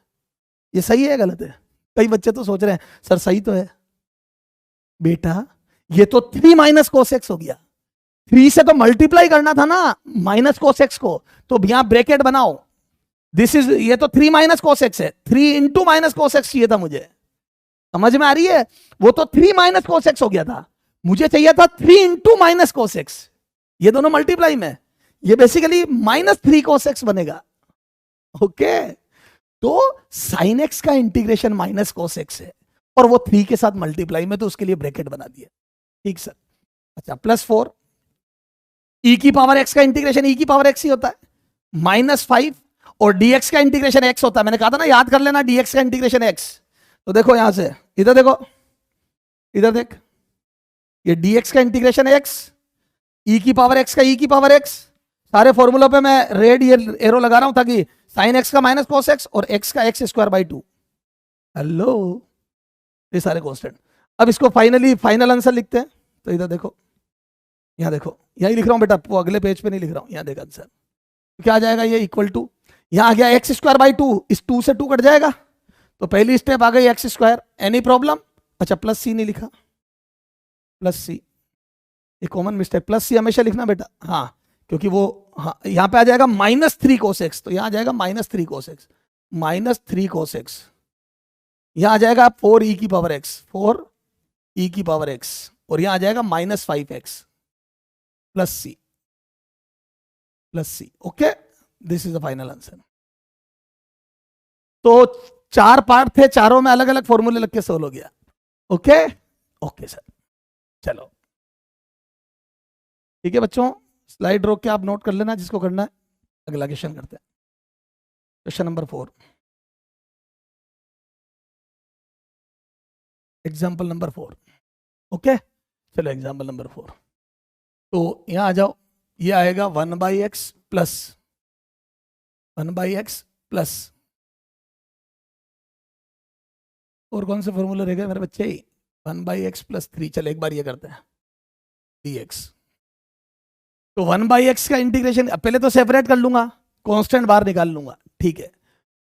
ये सही है गलत है। कई बच्चे तो सोच रहे हैं सर सही तो है। बेटा ये तो 3 - cos x हो गया, 3 से तो मल्टीप्लाई करना था ना -cos x को, तो यहां ब्रैकेट बनाओ, दिस इज, ये तो 3 - cos x है, 3 × -cos x चाहिए था मुझे, समझ में आ रही है। वो तो 3 - cos x हो गया था, मुझे चाहिए था 3 × -cos x, ये दोनों मल्टीप्लाई में, ये बेसिकली -3 cos x बनेगा। ओके, तो sin x का इंटीग्रेशन -cos x है और वो 3 के साथ मल्टीप्लाई में, तो उसके लिए ब्रैकेट बना दिया, ठीक सर। अच्छा +4, e⁻x का इंटीग्रेशन e⁻x ही होता है, -5, और dx का इंटीग्रेशन x होता है। मैंने कहा था ना याद कर लेना dx का इंटीग्रेशन x। तो देखो यहां से इधर देखो, इधर देख, ये dx का इंटीग्रेशन x, e⁻x का e⁻x, सारे फॉर्मूला पे मैं रेड ये एरो लगा रहा हूं ताकि sin x का -cos x और x का x²/2। हेलो, ये सारे कांस्टेंट। अब इसको फाइनल आंसर लिखते हैं। तो इधर देखो, यहां देखो, यही लिख रहा हूं बेटा, वो अगले पेज पे नहीं लिख रहा हूं, यहां देखो आंसर, क्या आ जाएगा ये इक्वल टू, यहां आ गया एक्स स्क्वायर बाई टू, इस 2 से 2 कट जाएगा, तो पहली स्टेप आ गई एक्स स्क्वायर, एनी प्रॉब्लम? अच्छा प्लस सी नहीं लिखा, प्लस सी, ये कॉमन मिस्टेक, प्लस सी हमेशा लिखना बेटा, हाँ क्योंकि वो, हाँ यहां पे आ जाएगा -3 cos x, तो यहां आ जाएगा -3 cos x, -3 cos x, यहां आ जाएगा 4e की पावर x, 4e की पावर x, और यहां आ जाएगा -5x plus C, plus C. Okay, this is the final answer. तो 4 पार्ट थे, चारों में अलग अलग फॉर्मूले लग के सोल्व हो गया। ओके ओके सर, चलो ठीक है बच्चों, स्लाइड रोक के आप नोट कर लेना जिसको करना है। अगला क्वेश्चन करते हैं, question number 4, example number 4। Okay चलो एग्जाम्पल नंबर 4, तो यहां आ जाओ, ये आएगा 1/x प्लस 1/x प्लस, और कौन से फॉर्मूले रह गए मेरे बच्चे? 1/x प्लस 3, चलो एक बार ये करते हैं dx। तो 1/x का इंटीग्रेशन पहले तो सेपरेट कर लूंगा, कांस्टेंट बाहर निकाल लूंगा, ठीक है,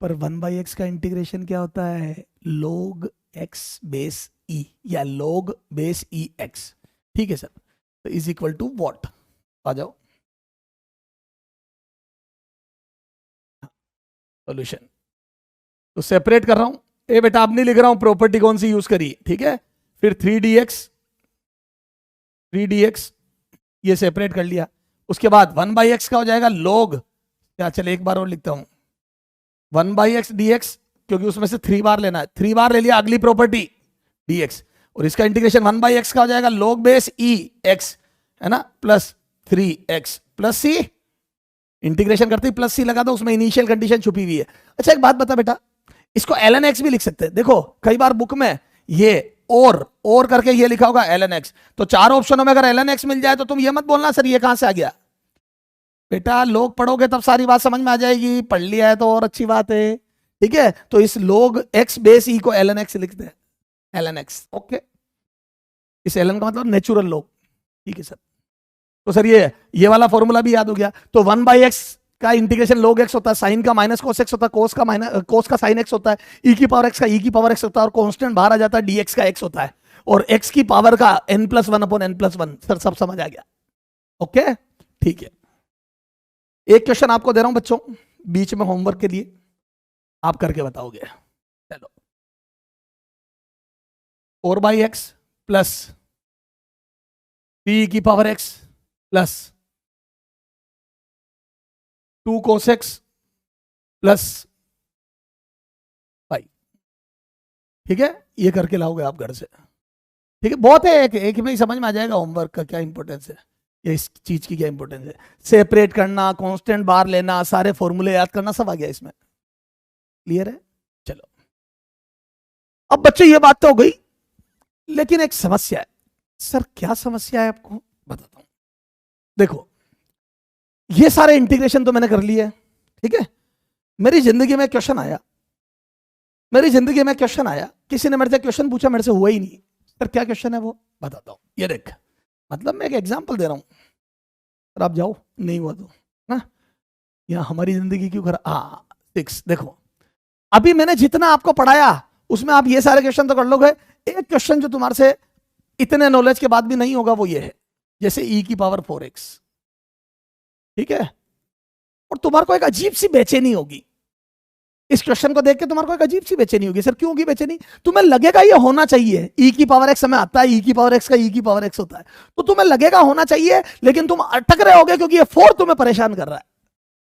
पर 1/x का इंटीग्रेशन क्या होता है? log x बेस e या log बेस e x, ठीक है सर, तो इज इक्वल टू वॉट? आ जाओ सॉल्यूशन, तो सेपरेट कर रहा हूं, ए बेटा अब नहीं लिख रहा हूं, प्रॉपर्टी कौन सी यूज करी, ठीक है, फिर 3dx ये सेपरेट कर लिया, उसके बाद 1/x का हो जाएगा log, क्या चले एक बार और लिखता हूं, 1/x dx, क्योंकि उसमें से 3 बार लेना है, 3 बार ले लिया, अगली प्रॉपर्टी dx, और इसका इंटीग्रेशन 1/x का हो जाएगा log बेस e x, है ना, प्लस 3x प्लस सी, इंटीग्रेशन करते ही प्लस सी लगा दो, उसमें इनिशियल कंडीशन छुपी हुई है। अच्छा एक बात बता बेटा, इसको ln x भी लिख सकते हैं, देखो कई बार बुक में ये और करके ये लिखा होगा ln x, तो 4 ऑप्शनों में अगर ln x मिल जाए तो तुम ये मत बोलना सर ये कहां से आ गया, बेटा लोग पढ़ोगे तब सारी बात समझ में आ जाएगी, पढ़ लिया है तो और अच्छी बात है, ठीक है, तो इस log x बेस e को ln x लिखते हैं, ln x। ओके, इस ln का मतलब नेचुरल log, ठीक है सर, तो सर ये वाला फॉर्मूला भी याद हो गया, तो 1/x का इंटीग्रेशन log x होता है, साइन का माइनस cos x होता है, कोस का साइन x होता है, e की पावर x का e की पावर x होता है, और कांस्टेंट बाहर आ जाता है dx का x होता है, और x की पावर का n+1/n+1, सर सब समझ आ गया। ओके ठीक है, एक क्वेश्चन आपको दे रहा हूं बच्चों बीच में होमवर्क के लिए, आप करके बताओगे, चलो 4/x प्लस 3 की power x plus 2 cos x plus 5, ठीक है, ये करके लाओगे आप घर से, ठीक है, बहुत है, एक में ही समझ में आ जाएगा होमवर्क का क्या इंपॉर्टेंस है, या इस चीज की क्या इंपॉर्टेंस है, सेपरेट करना, कांस्टेंट बार लेना, सारे फॉर्मूले याद करना, सब आ गया इसमें, क्लियर है। चलो अब बच्चे ये बात तो हो गई, लेकिन एक समस्या है, सर क्या समस्या है आपको बताता हूं, देखो ये सारे इंटीग्रेशन तो मैंने कर लिए, ठीक है, मेरी जिंदगी में क्वेश्चन आया, किसी ने मेरे से क्वेश्चन पूछा, मेरे से हुआ ही नहीं, सर क्या क्वेश्चन है वो बताता हूं, ये देख, मतलब मैं एक एग्जांपल दे रहा हूं, सर आप जाओ, नहीं हुआ तो ना, यहाँ हमारी जिंदगी क्यों खराब, 6, देखो अभी मैंने जितना आपको पढ़ाया उसमें आप ये सारे क्वेश्चन तो कर लोगे, एक क्वेश्चन जो तुम्हारे से इतने नॉलेज के बाद भी नहीं होगा वो ये है, जैसे e की पावर 4x, ठीक है, और तुम्हारे को एक अजीब सी बेचैनी होगी इस क्वेश्चन को देख के, तुम्हारे को एक अजीब सी बेचैनी होगी, सर क्यों होगी बेचैनी, तुम्हें लगेगा ये होना चाहिए, e की पावर x हमें आता है, e की पावर x का e की पावर x होता है, तो तुम्हें लगेगा होना चाहिए, लेकिन तुम अटक रहे होगे क्योंकि ये 4 तुम्हें परेशान कर रहा है,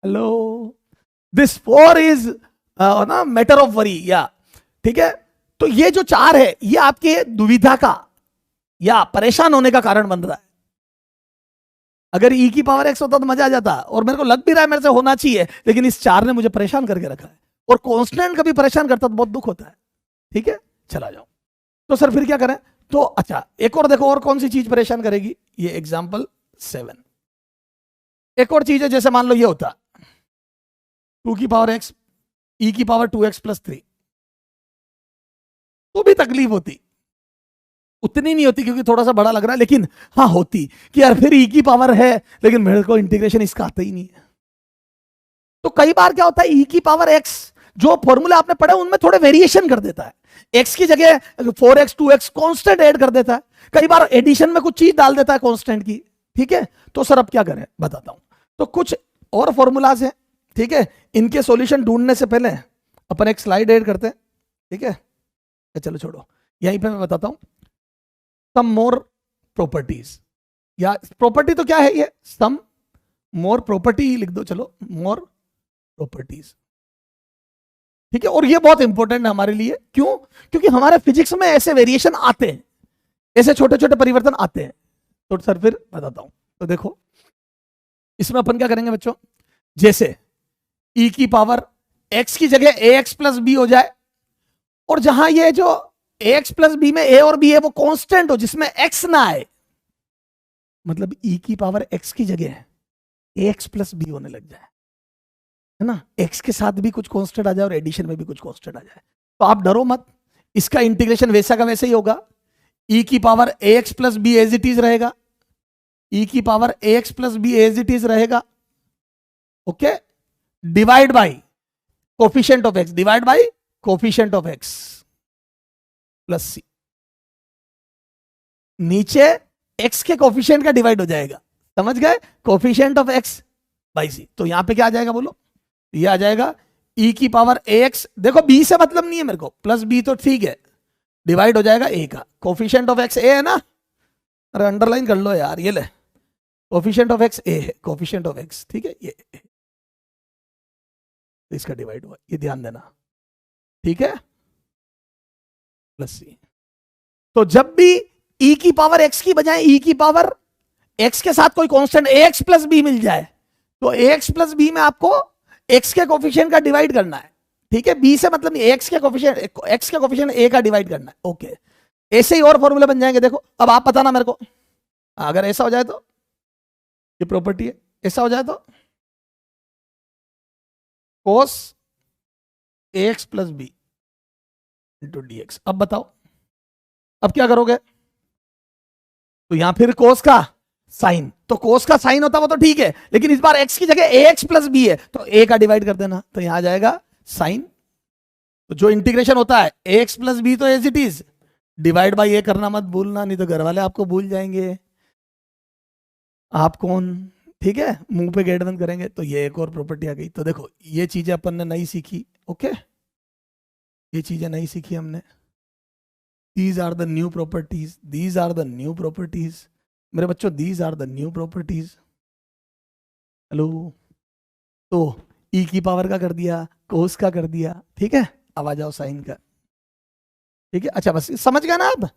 हेलो, दिस 4 इज ना मैटर ऑफ वरी, या ठीक है, तो ये जो 4 है ये आपके दुविधा का या परेशान होने का कारण बन रहा है, अगर e की पावर x होता तो मजा आ जाता, और मेरे को लग भी रहा है मेरे से होना चाहिए, लेकिन इस 4 ने मुझे परेशान करके रखा है, और कांस्टेंट कभी परेशान करता तो बहुत दुख होता है, ठीक है, चला जाओ, तो सर फिर क्या करें, तो अच्छा एक और देखो, और कौन सी चीज परेशान करेगी, ये एग्जाम्पल 7, एक और चीज है, जैसे मान लो ये होता 2 की पावर x e की पावर 2x प्लस 3, तो भी तकलीफ होती, उतनी नहीं होती क्योंकि थोड़ा सा बड़ा लग रहा है, लेकिन हाँ होती कि यार फिर e की पावर है, लेकिन मेरे को इंटीग्रेशन इसका आता ही नहीं है, तो कई बार क्या होता है, ई की पावर एक्स जो फॉर्मूला आपने पढ़े उनमें थोड़े वेरिएशन कर देता है, एक्स की जगह 4x 2x कांस्टेंट ऐड कर देता है, कई बार एडिशन में कुछ चीज डाल देता है कांस्टेंट की। ठीक है, तो सर अब क्या करें बताता हूं। तो कुछ और फॉर्मूलाज हैं, ठीक है, इनके सॉल्यूशन ढूंढने से पहले अपन एक स्लाइड ऐड करते हैं। ठीक है, चलो छोड़ो, यहीं पे मैं बताता हूं सम मोर प्रॉपर्टीज, या प्रॉपर्टी तो क्या है ये, सम मोर प्रॉपर्टी लिख दो, चलो मोर प्रॉपर्टीज। ठीक है, और ये बहुत इंपॉर्टेंट है हमारे लिए, क्यों, क्योंकि हमारे फिजिक्स में ऐसे वेरिएशन आते हैं, ऐसे छोटे छोटे परिवर्तन आते हैं। तो सर फिर बताता हूं। तो देखो इसमें अपन क्या करेंगे बच्चों, जैसे e की पावर x की जगह ax प्लस बी हो जाए, और जहां ये जो ax प्लस बी में a और b है वो कांस्टेंट हो, जिसमें x ना आए, मतलब e की पावर x की जगह ax प्लस बी होने लग जाए, है ना, x के साथ भी कुछ कांस्टेंट आ जाए और एडिशन में भी कुछ कांस्टेंट आ जाए, तो आप डरो मत, इसका इंटीग्रेशन वैसा का वैसे ही होगा। e की power ax plus b as it is रहेगा, e की power ax plus b as it is रहेगा, okay, divide by coefficient of x, divide by coefficient of x plus C, नीचे x के कोफिशिएंट का divide हो जाएगा, समझ गए, कोफिशिएंट ऑफ x बाई सी। तो यहां पे क्या आ जाएगा बोलो, ये आ जाएगा e की पावर ax, देखो b से मतलब नहीं है मेरे को, प्लस b तो ठीक है, डिवाइड हो जाएगा a का, कोफिशिएंट ऑफ x a है ना, अरे अंडरलाइन कर लो यार, ये ले कोफिशिएंट ऑफ x a है, कोफिशिएंट ऑफ x, ठीक है, ये इसका डिवाइड हुआ, ये ध्यान देना, ठीक है, प्लस सी। तो जब भी e की पावर x की बजाय e की पावर x के साथ कोई कांस्टेंट ax प्लस b मिल जाए, तो ax प्लस b में आपको x के कोफिशिएंट का डिवाइड करना है, ठीक है, b से मतलब नहीं, x के कोफिशिएंट a का डिवाइड करना है, ओके। ऐसे ही और फॉर्मूले बन जाएंगे, देखो अब आप बताना मेरे को, अगर ऐसा हो जाए तो, ये प्रॉपर्टी है, ऐसा हो जाए तो cos ax plus b into dx। अब बताओ अब क्या करोगे, तो यहां फिर cos का साइन, तो cos का साइन होता वो तो ठीक है, लेकिन इस बार x की जगह ax प्लस b है, तो a का डिवाइड कर देना, तो यहां आ जाएगा साइन, तो जो इंटीग्रेशन होता है ax प्लस b तो as it is, divide by a करना मत भूलना, नहीं तो घर वाले आपको भूल जाएंगे, आप कौन, ठीक है, मुंह पे गेट बंद करेंगे। तो ये एक और प्रॉपर्टी आ गई। तो देखो ये चीजें अपन ने नई सीखी, ओके, ये चीजें नई सीखी हमने, these are the new properties, these are the new properties मेरे बच्चों, these are the new properties. Hello, तो ई की पावर का कर दिया, कोस का कर दिया, ठीक है, अब आ जाओ साइन का, ठीक है, अच्छा बस समझ गया ना। अब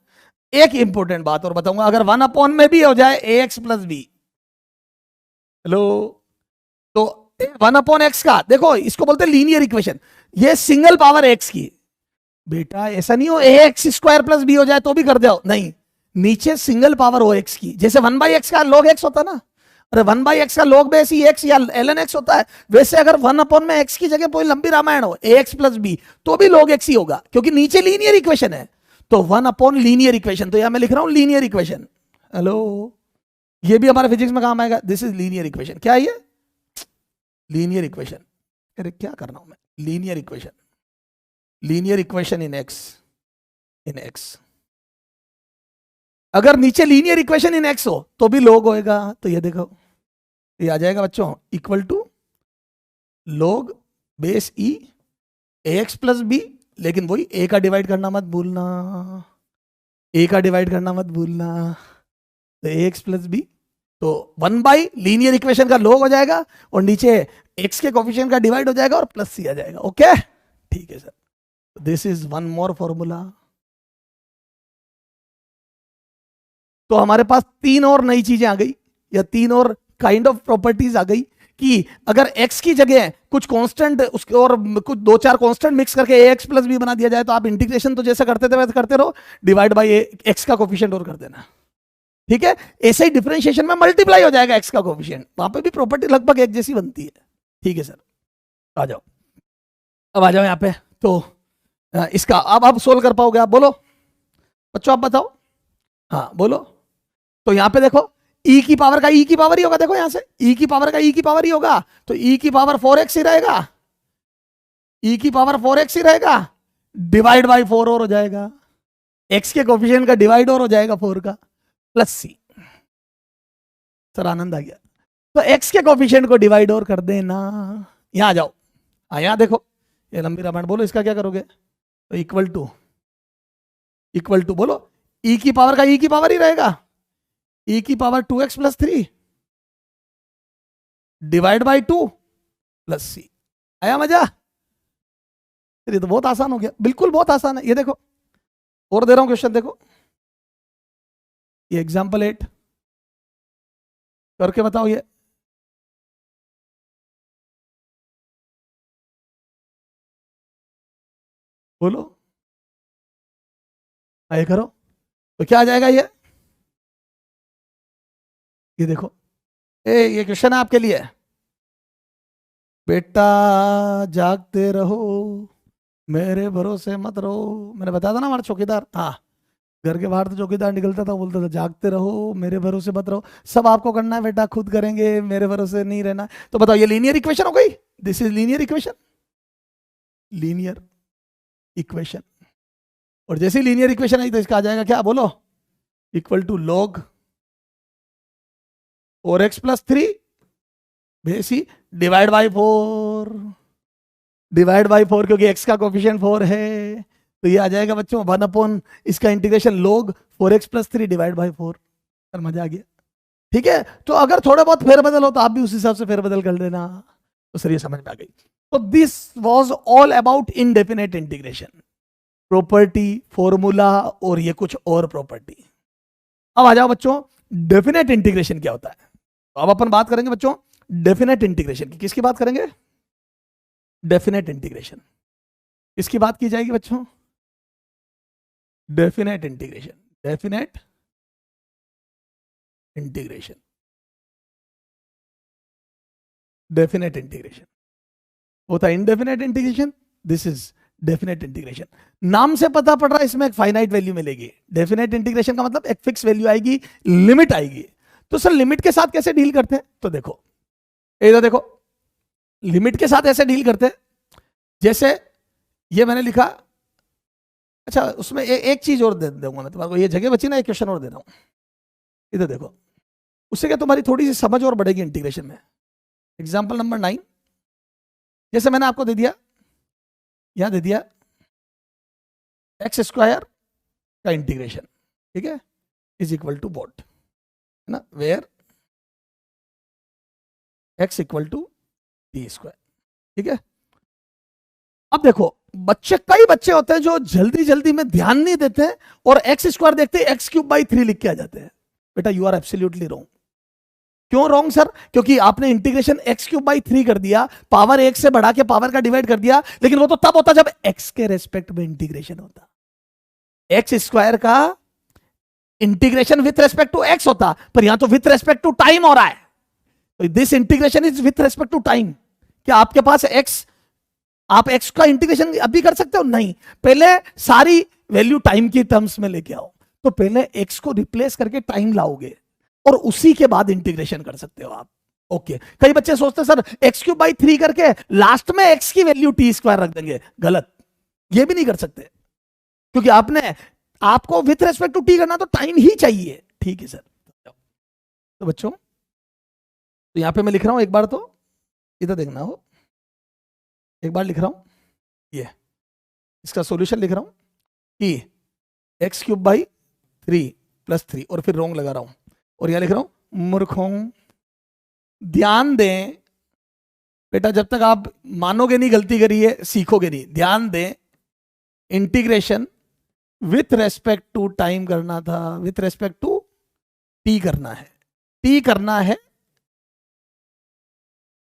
एक इंपॉर्टेंट बात और बताऊंगा, अगर 1 में भी हो जाए ax प्लस बी, हेलो, तो 1/x का, देखो इसको बोलते हैं लीनियर इक्वेशन, ये सिंगल पावर x की, बेटा ऐसा नहीं हो ax स्क्वायर प्लस बी हो जाए तो भी कर दो, नहीं, नीचे सिंगल पावर हो x की, जैसे 1/x का log x होता ना, अरे 1/x का log बेस x या ln x होता है, वैसे अगर 1 में x की जगह कोई लंबी रामायण हो ax प्लस बी तो भी log x ही होगा, क्योंकि नीचे लीनियर इक्वेशन है, तो 1 लीनियर इक्वेशन, तो यहां मैं लिख रहा हूं लीनियर इक्वेशन, हेलो, ये भी हमारे फिजिक्स में काम आएगा, दिस इज लीनियर इक्वेशन, क्या है ये, लीनियर इक्वेशन, अरे क्या कर रहा हूं मैं, linear equation, linear equation in x, अगर नीचे लीनियर इक्वेशन इन एक्स हो तो भी log होएगा, तो ये देखो ये आ जाएगा बच्चों, equal to log base e ax plus b, लेकिन वही a का डिवाइड करना मत भूलना, a का डिवाइड करना मत भूलना, तो ax प्लस बी, तो 1 लीनियर इक्वेशन का log हो जाएगा, और नीचे x के कोफिशिएंट का डिवाइड हो जाएगा और प्लस सी आ जाएगा, ओके, ठीक है sir, this is one more formula. तो हमारे पास 3 और नई चीजें आ गई, या 3 और काइंड ऑफ प्रॉपर्टीज आ गई, कि अगर x की जगह कुछ कांस्टेंट उसके और कुछ 2-4 कांस्टेंट मिक्स करके ax प्लस बी बना दिया जाए, तो आप इंटीग्रेशन तो जैसे करते थे वैसे करते रहो, डिवाइड बाई x का कोफिशिएंट और कर देना, ठीक है, ऐसे ही डिफरेंशिएशन में मल्टीप्लाई हो जाएगा x का कोफिशिएंट, वहां पे भी प्रॉपर्टी लगभग एक जैसी बनती है, ठीक है सर, आ जाओ, अब आ जाओ यहाँ पे, तो इसका अब आप सोल्व कर पाओगे, आप बोलो बच्चों, आप बताओ, हाँ बोलो, तो यहां पे देखो ई की पावर का ई की पावर ही होगा, देखो यहां से ई की पावर का ई की पावर ही होगा, तो ई की पावर 4x ही रहेगा, ई की पावर 4x ही रहेगा, डिवाइड बाई 4 और हो जाएगा, x के कोफिशिएंट का डिवाइड और हो जाएगा 4 का, प्लस सी। सर आनंद आ गया। तो x के कोफिशिएंट को डिवाइड और कर देना, यहां आ जाओ, यहां देखो, ये लंबी रामायण, बोलो इसका क्या करोगे, तो इक्वल टू बोलो, ई की पावर का ई की पावर ही रहेगा, ई की power 2x plus 3 divide by 2 plus C. आया मजा? ये तो बहुत आसान हो गया, बिल्कुल बहुत आसान है। ये देखो और दे रहा हूं क्वेश्चन, देखो ये एग्जाम्पल 8 करके बताओ, ये बोलो, आए करो, तो क्या आ जाएगा ये देखो, ये क्वेश्चन है आपके लिए, बेटा जागते रहो मेरे भरोसे मत रहो। मैंने बताया था ना हमारा चौकीदार, हाँ, घर के बाहर तो चौकीदार निकलता था, बोलता था जागते रहो मेरे भरोसे मत रहो, सब आपको करना है बेटा, खुद करेंगे, मेरे भरोसे नहीं रहना। तो बताओ ये लीनियर इक्वेशन हो गई, this is linear equation, linear equation. और जैसे ही लीनियर इक्वेशन आई तो इसका आ जाएगा क्या, बोलो, equal to log 4x plus 3 बेसी डिवाइड बाई 4, डिवाइड बाई 4 क्योंकि x का कोफिशिएंट 4 है, तो ये आ जाएगा बच्चों 1 अपॉन इसका integration log 4x plus 3 divide by 4। Sir मजा आ गया, ठीक है। तो अगर थोड़ा बहुत फेरबदल हो तो आप भी उस हिसाब से फेरबदल कर देना, तो सर ये समझ में आ गई। तो this was all about indefinite integration, property, formula और ये कुछ और प्रॉपर्टी। अब आ जाओ बच्चों, डेफिनेट इंटीग्रेशन क्या होता है। तो अब अपन बात करेंगे बच्चों डेफिनेट इंटीग्रेशन की। किसकी बात करेंगे, डेफिनेट इंटीग्रेशन। किसकी बात की जाएगी बच्चों, definite integration, definite integration, definite integration होता है indefinite integration, this is definite integration. नाम से पता पड़ रहा है इसमें एक फाइनाइट वैल्यू मिलेगी। डेफिनेट इंटीग्रेशन का मतलब एक फिक्स वैल्यू आएगी, लिमिट आएगी। तो सर लिमिट के साथ कैसे डील करते हैं, तो देखो इधर देखो, लिमिट के साथ ऐसे डील करते हैं जैसे ये मैंने लिखा, अच्छा उसमें एक चीज और दे दूंगा मैं तुम्हारे को, ये जगह बची ना, एक क्वेश्चन और दे रहा हूं, इधर देखो, उससे क्या तुम्हारी थोड़ी सी समझ और बढ़ेगी इंटीग्रेशन में। एग्जाम्पल नंबर 9, जैसे मैंने आपको दे दिया, यहां दे दिया एक्स स्क्वायर का इंटीग्रेशन, ठीक है, इज इक्वल टू वॉट, है ना, where x equal to t square, ठीक है। अब देखो बच्चे, कई बच्चे होते हैं जो जल्दी जल्दी में ध्यान नहीं देते हैं और एक्स स्क्वायर देखते हैं एक्स क्यूब बाई 3 लिख के आ जाते हैं। बेटा यू आर एब्सोल्युटली रॉन्ग। क्यों रॉन्ग सर, क्योंकि आपने इंटीग्रेशन एक्स क्यूब बाई 3 कर दिया, पावर 1 से बढ़ा के पावर का डिवाइड कर दिया, लेकिन वो तो तब होता जब एक्स के रेस्पेक्ट में इंटीग्रेशन होता। एक्स स्क्वायर का integration with respect to x होता, पर यहां तो विथ रेस्पेक्ट टू टाइम हो रहा है, तो this integration is with respect to time. क्या आपके पास एक्स, आप एक्स का इंटीग्रेशन अभी कर सकते हो, नहीं, पहले सारी वैल्यू टाइम की टर्म्स में लेके आओ, तो पहले एक्स को रिप्लेस करके टाइम लाओगे और उसी के बाद इंटीग्रेशन कर सकते हो आप। ओके, कई बच्चे सोचते हैं सर एक्स क्यूब बाई 3 करके लास्ट में एक्स की वैल्यू टी स्क्वायर रख देंगे, गलत, ये भी नहीं कर सकते, क्योंकि आपको विथ रेस्पेक्ट टू टी करना तो टाइम ही चाहिए, ठीक है सर। तो बच्चों, तो यहां पे मैं लिख रहा हूं एक बार, तो इधर देखना हो, एक बार लिख रहा हूं, ये इसका सॉल्यूशन लिख रहा हूं कि एक्स क्यूब बाई 3 प्लस 3, और फिर रोंग लगा रहा हूं, और यहां लिख रहा हूं मूर्खों। ध्यान दें बेटा, जब तक आप मानोगे नहीं गलती करी है, सीखोगे नहीं। ध्यान दें, integration with respect to time करना था, विथ रेस्पेक्ट टू टी करना है, टी करना है,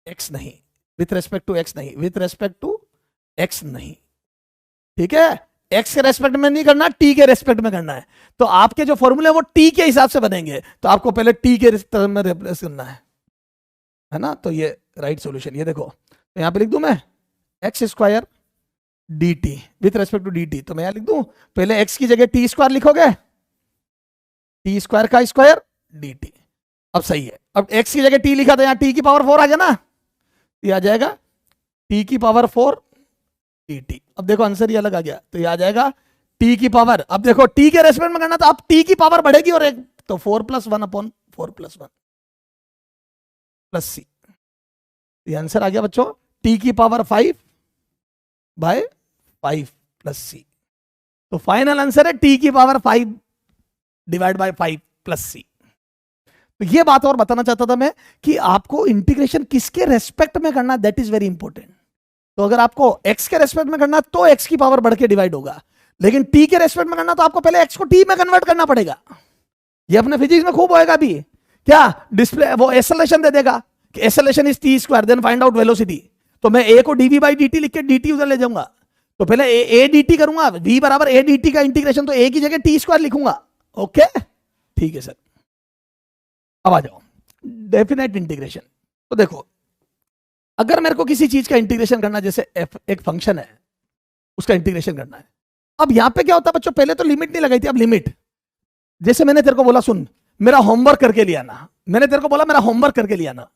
एक्स नहीं, विथ रेस्पेक्ट टू एक्स नहीं, विथ रेस्पेक्ट टू एक्स नहीं, ठीक है, एक्स के रेस्पेक्ट में नहीं करना, टी के रेस्पेक्ट में करना है। तो आपके जो फॉर्मूले वो टी के हिसाब से बनेंगे, तो आपको पहले टी के टर्म में रिप्लेस करना है ना। तो ये राइट सॉल्यूशन, ये देखो, तो यहां पे लिख दूं मैं x square d t with respect to d t, तो मैं यहां लिख दूं, पहले एक्स की जगह टी स्क्वायर लिखोगे, टी स्क्वायर का स्क्वायर डी टी, अब सही है। अब x की जगह t लिखा था, यहां t की पावर 4 आ गया ना, ये आ जाएगा t की पावर 4 dt। अब देखो आंसर ये अलग आ गया, तो ये आ जाएगा t की पावर, अब देखो t के रेस्पेक्ट में करना, तो अब t की पावर बढ़ेगी और एक तो 4+1/4+1 + c, ये आंसर आ गया बच्चों t की पावर 5/5 + c। तो फाइनल आंसर है t की पावर 5 / 5 + c। तो ये बात और बताना चाहता था मैं कि आपको इंटीग्रेशन किसके रेस्पेक्ट में करना, दैट इज वेरी इंपॉर्टेंट। तो अगर आपको x के रेस्पेक्ट में करना तो x की पावर बढ़ के डिवाइड होगा, लेकिन t के रेस्पेक्ट में करना तो आपको पहले x को t में कन्वर्ट करना पड़ेगा। ये अपने फिजिक्स में खूब होएगा भी, क्या डिस्प्ले वो एक्सेलरेशन दे देगा कि acceleration is t², then find out velocity. तो मैं a को dv/dt लिख के dt उधर ले जाऊंगा, तो पहले a dt करूंगा, v बराबर a dt का इंटीग्रेशन, तो a की जगह t² लिखूंगा। ओके ठीक है सर। अब आ जाओ डेफिनेट इंटीग्रेशन। तो देखो अगर मेरे को किसी चीज का इंटीग्रेशन करना, जैसे f एक फंक्शन है उसका इंटीग्रेशन करना है, अब यहां पे क्या होता है बच्चों, पहले तो लिमिट नहीं लगाई थी, अब लिमिट, जैसे मैंने तेरे को बोला सुन मेरा होमवर्क करके लिया ना, मैंने तेरे को बोला मेरा होमवर्क करके लिया ना,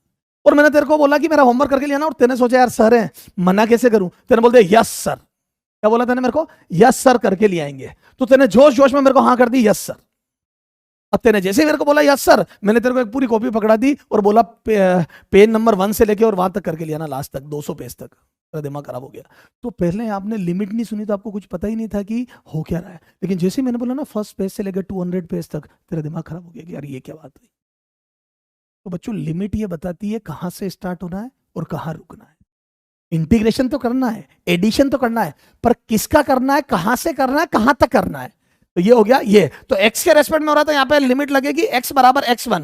और मैंने तेरे को बोला कि मेरा होमवर्क करके लिया ना, और तेने सोचा यार सर है मना कैसे करूं, तेने बोल दिया यस सर। क्या बोला तेने मेरे को, यस सर करके ले आएंगे, तो तेने जोश जोश में मेरे को हाँ कर दी यस सर। अब तेने जैसे ही मेरे को बोला यस सर, मैंने तेरे को एक पूरी कॉपी पकड़ा दी और बोला पेन नंबर 1 से लेके और वहां तक करके लिया ना, लास्ट तक 200 पेज तक, तेरा दिमाग खराब हो गया। तो पहले आपने लिमिट नहीं सुनी तो आपको कुछ पता ही नहीं था कि हो क्या रहा है, लेकिन जैसे ही मैंने बोला ना फर्स्ट पेज से लेकर 200 पेज तक, तेरा दिमाग खराब हो गया कि यार ये क्या बात हुई। तो बच्चों लिमिट ये बताती है कहां से स्टार्ट होना है और कहां रुकना है। इंटीग्रेशन तो करना है, एडिशन तो करना है, पर किसका करना है, कहां से करना है, कहां तक करना है। तो ये हो गया ये, तो x के रेस्पेक्ट में हो रहा था, यहां पे लिमिट लगेगी x बराबर x1,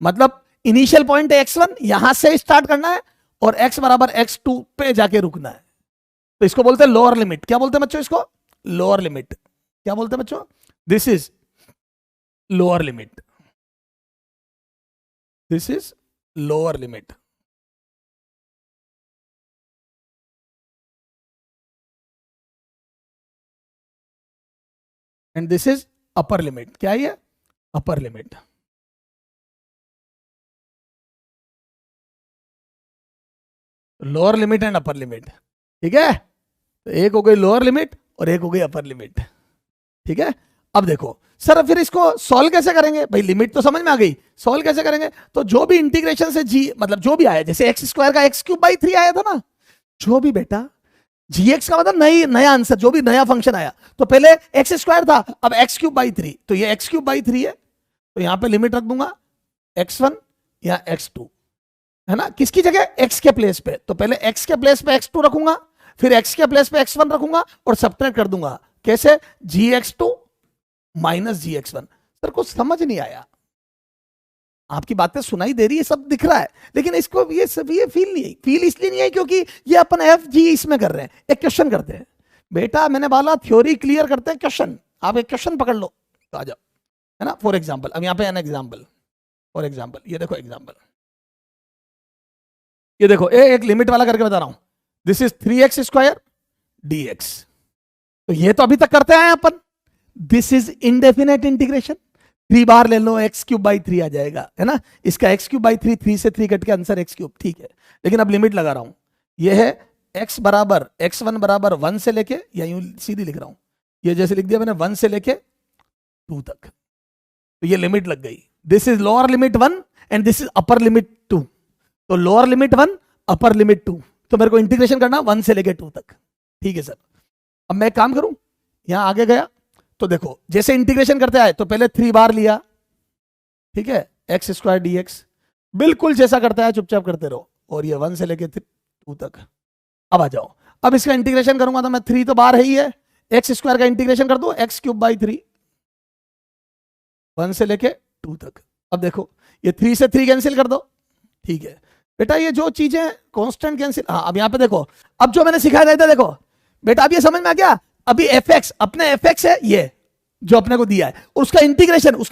मतलब इनिशियल पॉइंट है x1, यहां से स्टार्ट करना है और x बराबर x2 पे जाके रुकना है। तो इसको बोलते हैं लोअर लिमिट। क्या बोलते हैं बच्चों इसको, लोअर लिमिट। क्या बोलते हैं बच्चों, this is lower limit, this is lower limit. And this is upper limit. क्या है ये, upper limit. Lower limit and upper limit, ठीक है। तो एक हो गई लोअर लिमिट और एक हो गई अपर लिमिट, ठीक है। अब देखो सर फिर इसको सॉल्व कैसे करेंगे, भाई लिमिट तो समझ में आ गई, सॉल्व कैसे करेंगे। तो जो भी इंटीग्रेशन से जी मतलब जो भी आया, जैसे x² का x³/3 आया था ना, जो भी बेटा gx का मतलब नया आंसर, जो भी नया फंक्शन आया, तो पहले x² था, अब x³/3, तो ये x³/3 है, तो यहां पे लिमिट रख दूंगा x1 या x2, है ना, किसकी जगह x के प्लेस पे, तो पहले x के प्लेस पे x2 रखूंगा, फिर x के प्लेस पे x1 रखूंगा और सब्ट्रैक्ट कर दूंगा, कैसे, gx2 - gx1। सर कुछ समझ नहीं आया, आपकी बातें सुनाई दे रही है, सब दिख रहा है, लेकिन इसको ये सब ये फील नहीं है। फील इसलिए नहीं है क्योंकि ये अपन एफ जी इसमें कर रहे हैं, एक क्वेश्चन करते हैं बेटा, मैंने बोला थ्योरी क्लियर करते हैं, क्वेश्चन आप एक क्वेश्चन पकड़ लो तो आ जाओ, है ना। फॉर एग्जाम्पल, अब यहाँ पे एन एग्जाम्पल, फॉर एग्जाम्पल ये देखो एग्जाम्पल, ये देखो एक लिमिट वाला करके बता रहा हूं, दिस इज 3x² dx। तो ये तो अभी तक करते आए अपन, दिस इज इनडेफिनेट इंटीग्रेशन, 3 बार ले लो x³/3 आ जाएगा, है ना। इसका x³/3, 3 से 3 कट के आंसर x³, ठीक है। लेकिन अब लिमिट लगा रहा हूं, ये है x बराबर x1 बराबर 1 से लेके, या यूं सीधी लिख रहा हूं, ये जैसे लिख दिया मैंने 1 से लेके 2 तक, तो ये लिमिट लग गई। This is lower limit 1 and this is upper limit 2, तो लोअर लिमिट 1 अपर लिमिट 2, तो मेरे को इंटीग्रेशन करना 1 से लेके 2 तक, ठीक है सर। अब मैं एक काम करूं, यहां आगे गया, तो देखो जैसे इंटीग्रेशन करते आए तो पहले 3 बार लिया, ठीक है, x² dx, बिल्कुल जैसा करता है चुपचाप करते रहो, और ये 1 से लेके 2 तक। अब आ जाओ, अब इसका इंटीग्रेशन करूंगा तो मैं 3 तो बार है ही है, x² का इंटीग्रेशन कर दो x³/3, 1 से लेके 2 तक। अब देखो ये 3 से 3 कैंसिल कर दो, ठीक है बेटा, ये जो चीजें कांस्टेंट कैंसिल। हाँ अब यहां पे देखो, अब जो मैंने सिखाया था देखो बेटा, अब ये समझ में आ गया, अभी fx अपने fx है ये जो अपने को दिया है, और उसका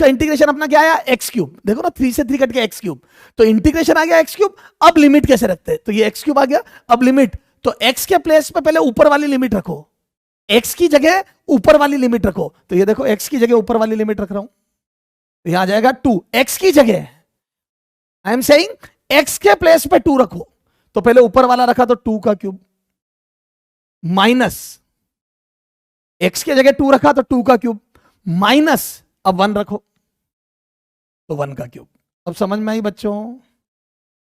इंटीग्रेशन अपना क्या आया, x³। देखो ना 3 से 3 कट के x³, तो इंटीग्रेशन आ गया x³। अब लिमिट कैसे रखते हैं, तो ये x³ आ गया, अब लिमिट, तो x के प्लेस पे पहले ऊपर वाली लिमिट रखो, x की जगह ऊपर वाली लिमिट रखो, तो ये देखो x की जगह ऊपर वाली लिमिट रख रहा हूं, तो यहां आ जाएगा 2, x की जगह आई एम सेइंग एक्स के प्लेस पे 2 रखो, तो पहले ऊपर वाला रखा तो 2 का क्यूब माइनस एक्स की जगह 2 रखा तो 2 का क्यूब माइनस अब 1 रखो तो 1 का क्यूब। अब समझ में आई बच्चों?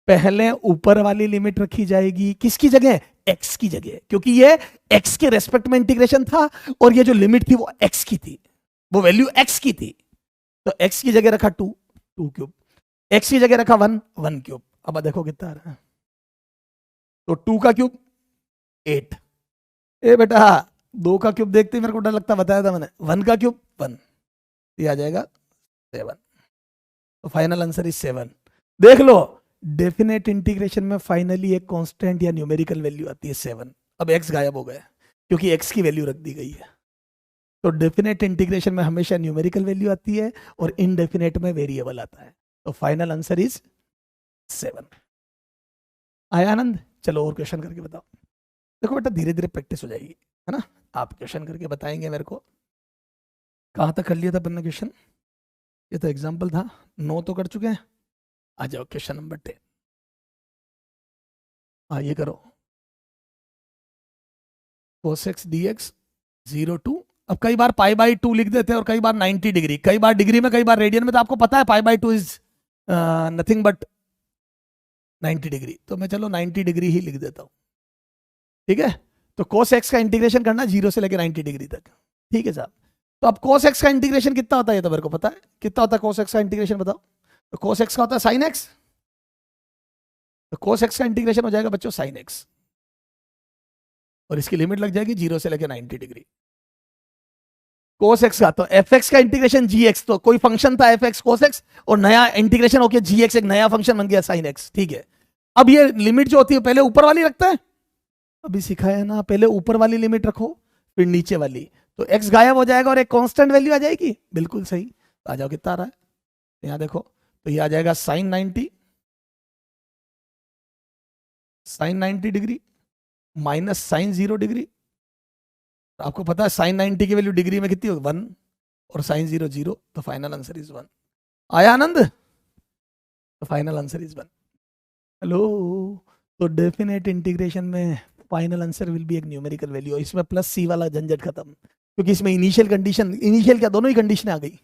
पहले ऊपर वाली लिमिट रखी जाएगी किसकी जगह? एक्स की जगह, क्योंकि ये एक्स के रेस्पेक्ट में इंटीग्रेशन था और ये जो लिमिट थी वो एक्स की थी, वो वैल्यू एक्स की थी। तो एक्स की जगह रखा 2 क्यूब, एक्स की जगह रखा 1 क्यूब। अब देखो कितना आ रहा है, तो 2 का क्यूब 8। ए बेटा 2 का क्यूब देखते ही मेरे को डर लगता, बताया था मैंने। 1 का क्यूब 1, ये आ जाएगा 7। तो फाइनल आंसर इज 7। देख लो डेफिनेट इंटीग्रेशन में फाइनली एक कांस्टेंट या न्यूमेरिकल वैल्यू आती है 7। अब एक्स गायब हो गया क्योंकि एक्स की वैल्यू रख दी गई है। तो डेफिनेट इंटीग्रेशन में हमेशा न्यूमेरिकल वैल्यू आती है और इनडेफिनेट में वेरिएबल आता है। तो फाइनल आंसर इज 7। आया आनंद? चलो और क्वेश्चन करके बताओ। देखो बेटा धीरे धीरे प्रैक्टिस हो जाएगी, है ना। आप क्वेश्चन करके बताएंगे मेरे को। कहाँ तक कर लिया था अपन ने क्वेश्चन? ये तो एग्जाम्पल था, 9 तो कर चुके हैं। आ जाओ क्वेश्चन नंबर 10। हाँ ये करो, cos x dx 0 to, अब कई बार पाई बाई 2 लिख देते हैं और कई बार 90 डिग्री, कई बार डिग्री में कई बार रेडियन में। तो आपको पता है पाई by 2 is nothing but 90 degree, तो मैं चलो 90 डिग्री ही लिख देता हूँ, ठीक है। तो cos x का इंटीग्रेशन करना 0 से लेकर 90 डिग्री तक, ठीक है साहब। तो अब cos x का इंटीग्रेशन कितना होता है ये तो मेरे को पता है। कितना होता है cos x का इंटीग्रेशन बताओ? तो cos x का होता है sin x, तो cos x का इंटीग्रेशन हो जाएगा बच्चों sin x, और इसकी लिमिट लग जाएगी 0 से लेकर 90 डिग्री। cos x का तो fx का इंटीग्रेशन gx, तो कोई फंक्शन था fx cos x और नया इंटीग्रेशन होकर gx एक नया फंक्शन बन गया sin x, ठीक है। अब ये लिमिट जो होती है पहले ऊपर वाली रखता है, अभी सिखाया ना, पहले ऊपर वाली लिमिट रखो फिर नीचे वाली, तो x गायब हो जाएगा और एक कांस्टेंट वैल्यू आ जाएगी। बिल्कुल सही। तो आ जाओ कितना आ रहा है, यहां देखो, तो ये आ जाएगा sin 90 degree minus sin 0 degree. आपको पता है sin 90 की वैल्यू डिग्री में कितनी होगी? 1 और sin 0 0, तो फाइनल आंसर इज 1। आया आनंद? तो फाइनल आंसर इज 1। हेलो, तो डेफिनेट इंटीग्रेशन में फाइनल आंसर विल बी एक न्यूमेरिकल वैल्यू। इसमें प्लस सी वाला झंझट खत्म, क्योंकि इसमें इनिशियल कंडीशन, इनिशियल क्या, दोनों ही कंडीशन आ गई।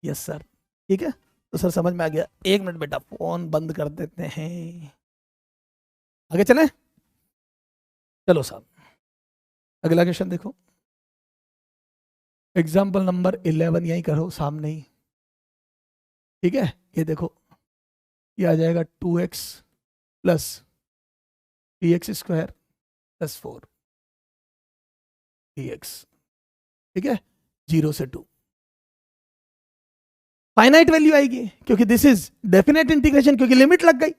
यस सर, ठीक है। तो सर समझ में आ गया। 1 मिनट बेटा, फोन बंद कर देते हैं, आगे चले। चलो साहब अगला क्वेश्चन देखो, एग्जाम्पल नंबर 11, यही करो सामने ही, ठीक है। ये देखो, ये आ जाएगा 2x plus 3x square plus 4 dx, ठीक है, 0 से 2। फाइनाइट वैल्यू आएगी क्योंकि दिस इज डेफिनेट इंटीग्रेशन, क्योंकि लिमिट लग गई।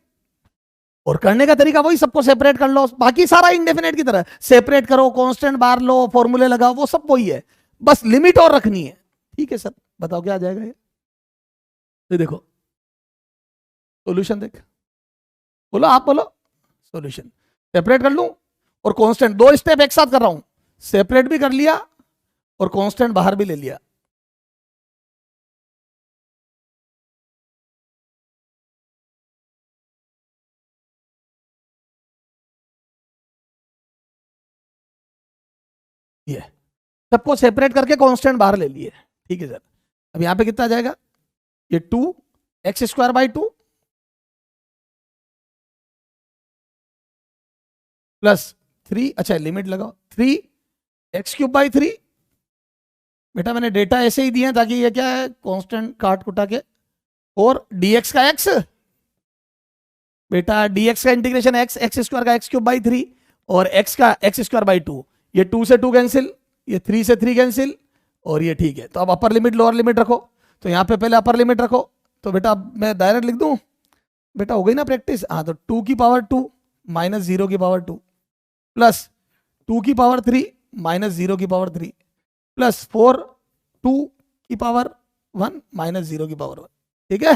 और करने का तरीका वही, सबको सेपरेट कर लो, बाकी सारा इंडेफिनेट की तरह सेपरेट करो, कांस्टेंट बार लो, फॉर्मूले लगाओ, वो सब वही है, बस लिमिट और रखनी है, ठीक है सर। बताओ क्या आ जाएगा ये देखो सॉल्यूशन, देख बोलो, आप बोलो सॉल्यूशन। सेपरेट कर लूं और कांस्टेंट, 2 स्टेप एक साथ कर रहा हूं, सेपरेट भी कर लिया और कांस्टेंट बाहर भी ले लिया। ये सबको सेपरेट करके कांस्टेंट बाहर ले लिए, ठीक है सर। अब यहां पे कितना आ जाएगा? ये 2x स्क्वायर बाई 2 प्लस 3, अच्छा लिमिट लगाओ, 3x क्यूब बाई 3। बेटा मैंने डेटा ऐसे ही दिए ताकि ये क्या है, कांस्टेंट काट कुटा के, और dx का x, बेटा dx का इंटीग्रेशन x स्क्वायर का x क्यूब बाई 3 और x का x स्क्वायर बाई 2। ये 2 से 2 कैंसिल, ये 3 से 3 कैंसिल, और ये ठीक है। तो अब अपर लिमिट लोअर लिमिट रखो, तो यहाँ पे पहले अपर लिमिट रखो, तो बेटा मैं डायरेक्ट लिख दूं, बेटा हो गई ना प्रैक्टिस। हाँ, तो 2 की पावर 2 माइनस 0 की पावर 2 प्लस 2 की पावर 3 माइनस 0 की पावर 3 प्लस 4 2 की पावर 1 माइनस 0 की पावर 1, ठीक है।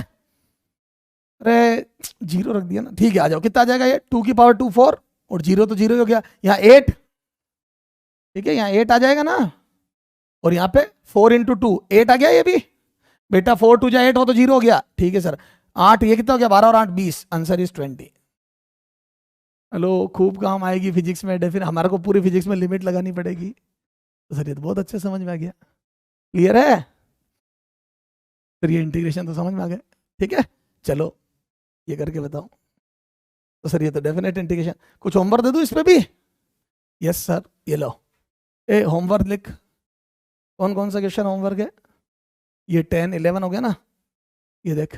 अरे 0 रख दिया ना, ठीक है। आ जाओ कितना आ जाएगा ये, 2 की पावर 2 4 और 0 तो 0 हो गया, यहाँ 8, ठीक है, यहाँ 8 आ जाएगा ना, और यहाँ पे 4 इंटू 2 8 आ गया ये भी, बेटा 4 2 जा 8 हो तो 0 हो गया, ठीक है सर। 8 ये कितना हो गया 12 और 8 20, आंसर इज 20। हेलो खूब काम आएगी फिजिक्स में, डेफिनेट हमारे को पूरी फिजिक्स में लिमिट लगानी पड़ेगी। तो सर ये तो बहुत अच्छे समझ में आ गया, क्लियर है? फिर ये इंटीग्रेशन तो समझ में आ गया, ठीक है। चलो ये करके बताओ। तो सर ये तो डेफिनेट इंटीग्रेशन, कुछ होमवर्क दे दूं इस पे भी? यस सर, ये लो ए होमवर्क लिख। कौन कौन सा क्वेश्चन होमवर्क है? ये 10 11 हो गया ना, ये देख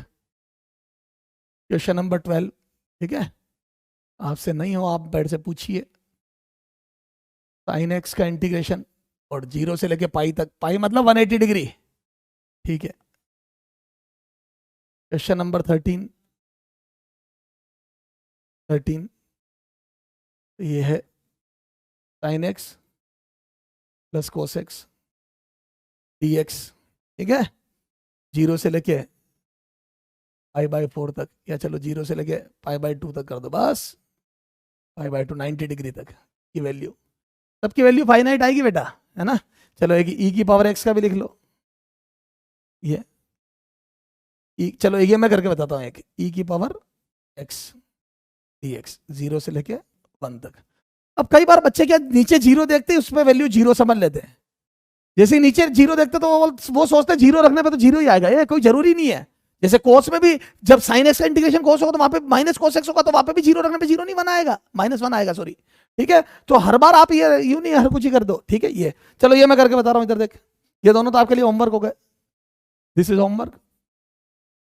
क्वेश्चन नंबर 12, ठीक है। आपसे नहीं हो आप बैठ से पूछिए। साइन एक्स का इंटीग्रेशन और 0 से लेके पाई तक, पाई मतलब 180 डिग्री, ठीक है। क्वेश्चन नंबर 13 ये है sine x plus cos x D x, ठीक है। 0 से लेके π/4 तक, या चलो 0 से लेके π/2 तक कर दो बस, π/2 90 डिग्री तक की वैल्यू, सबकी वैल्यू फाइनाइट आएगी बेटा, है ना। चलो एक ई की पावर एक्स का भी लिख लो, ये चलो ये मैं करके बताता हूँ, एक ई की पावर एक्स डी एक्स 0 से लेके 1 तक। अब कई बार बच्चे क्या नीचे 0 देखते हैं उसमें वैल्यू 0 समझ लेते हैं, जैसे नीचे 0 देखते तो वो सोचते हैं 0 रखने पे तो 0 ही आएगा, ये कोई जरूरी नहीं है। जैसे कोस में भी जब साइन एक्स का इंटीग्रेशन कोस होगा तो वहां पे माइनस कोस एक्स होगा, तो वहां पे भी 0 रखने पे 0 नहीं बनाएगा, -1 आएगा, सॉरी, ठीक है। तो हर बार आप ये यूं नहीं हर कुछ ही कर दो, ठीक है। ये चलो ये मैं करके बता रहा हूं, इधर देख, ये दोनों तो आपके लिए होमवर्क हो गए, दिस इज होमवर्क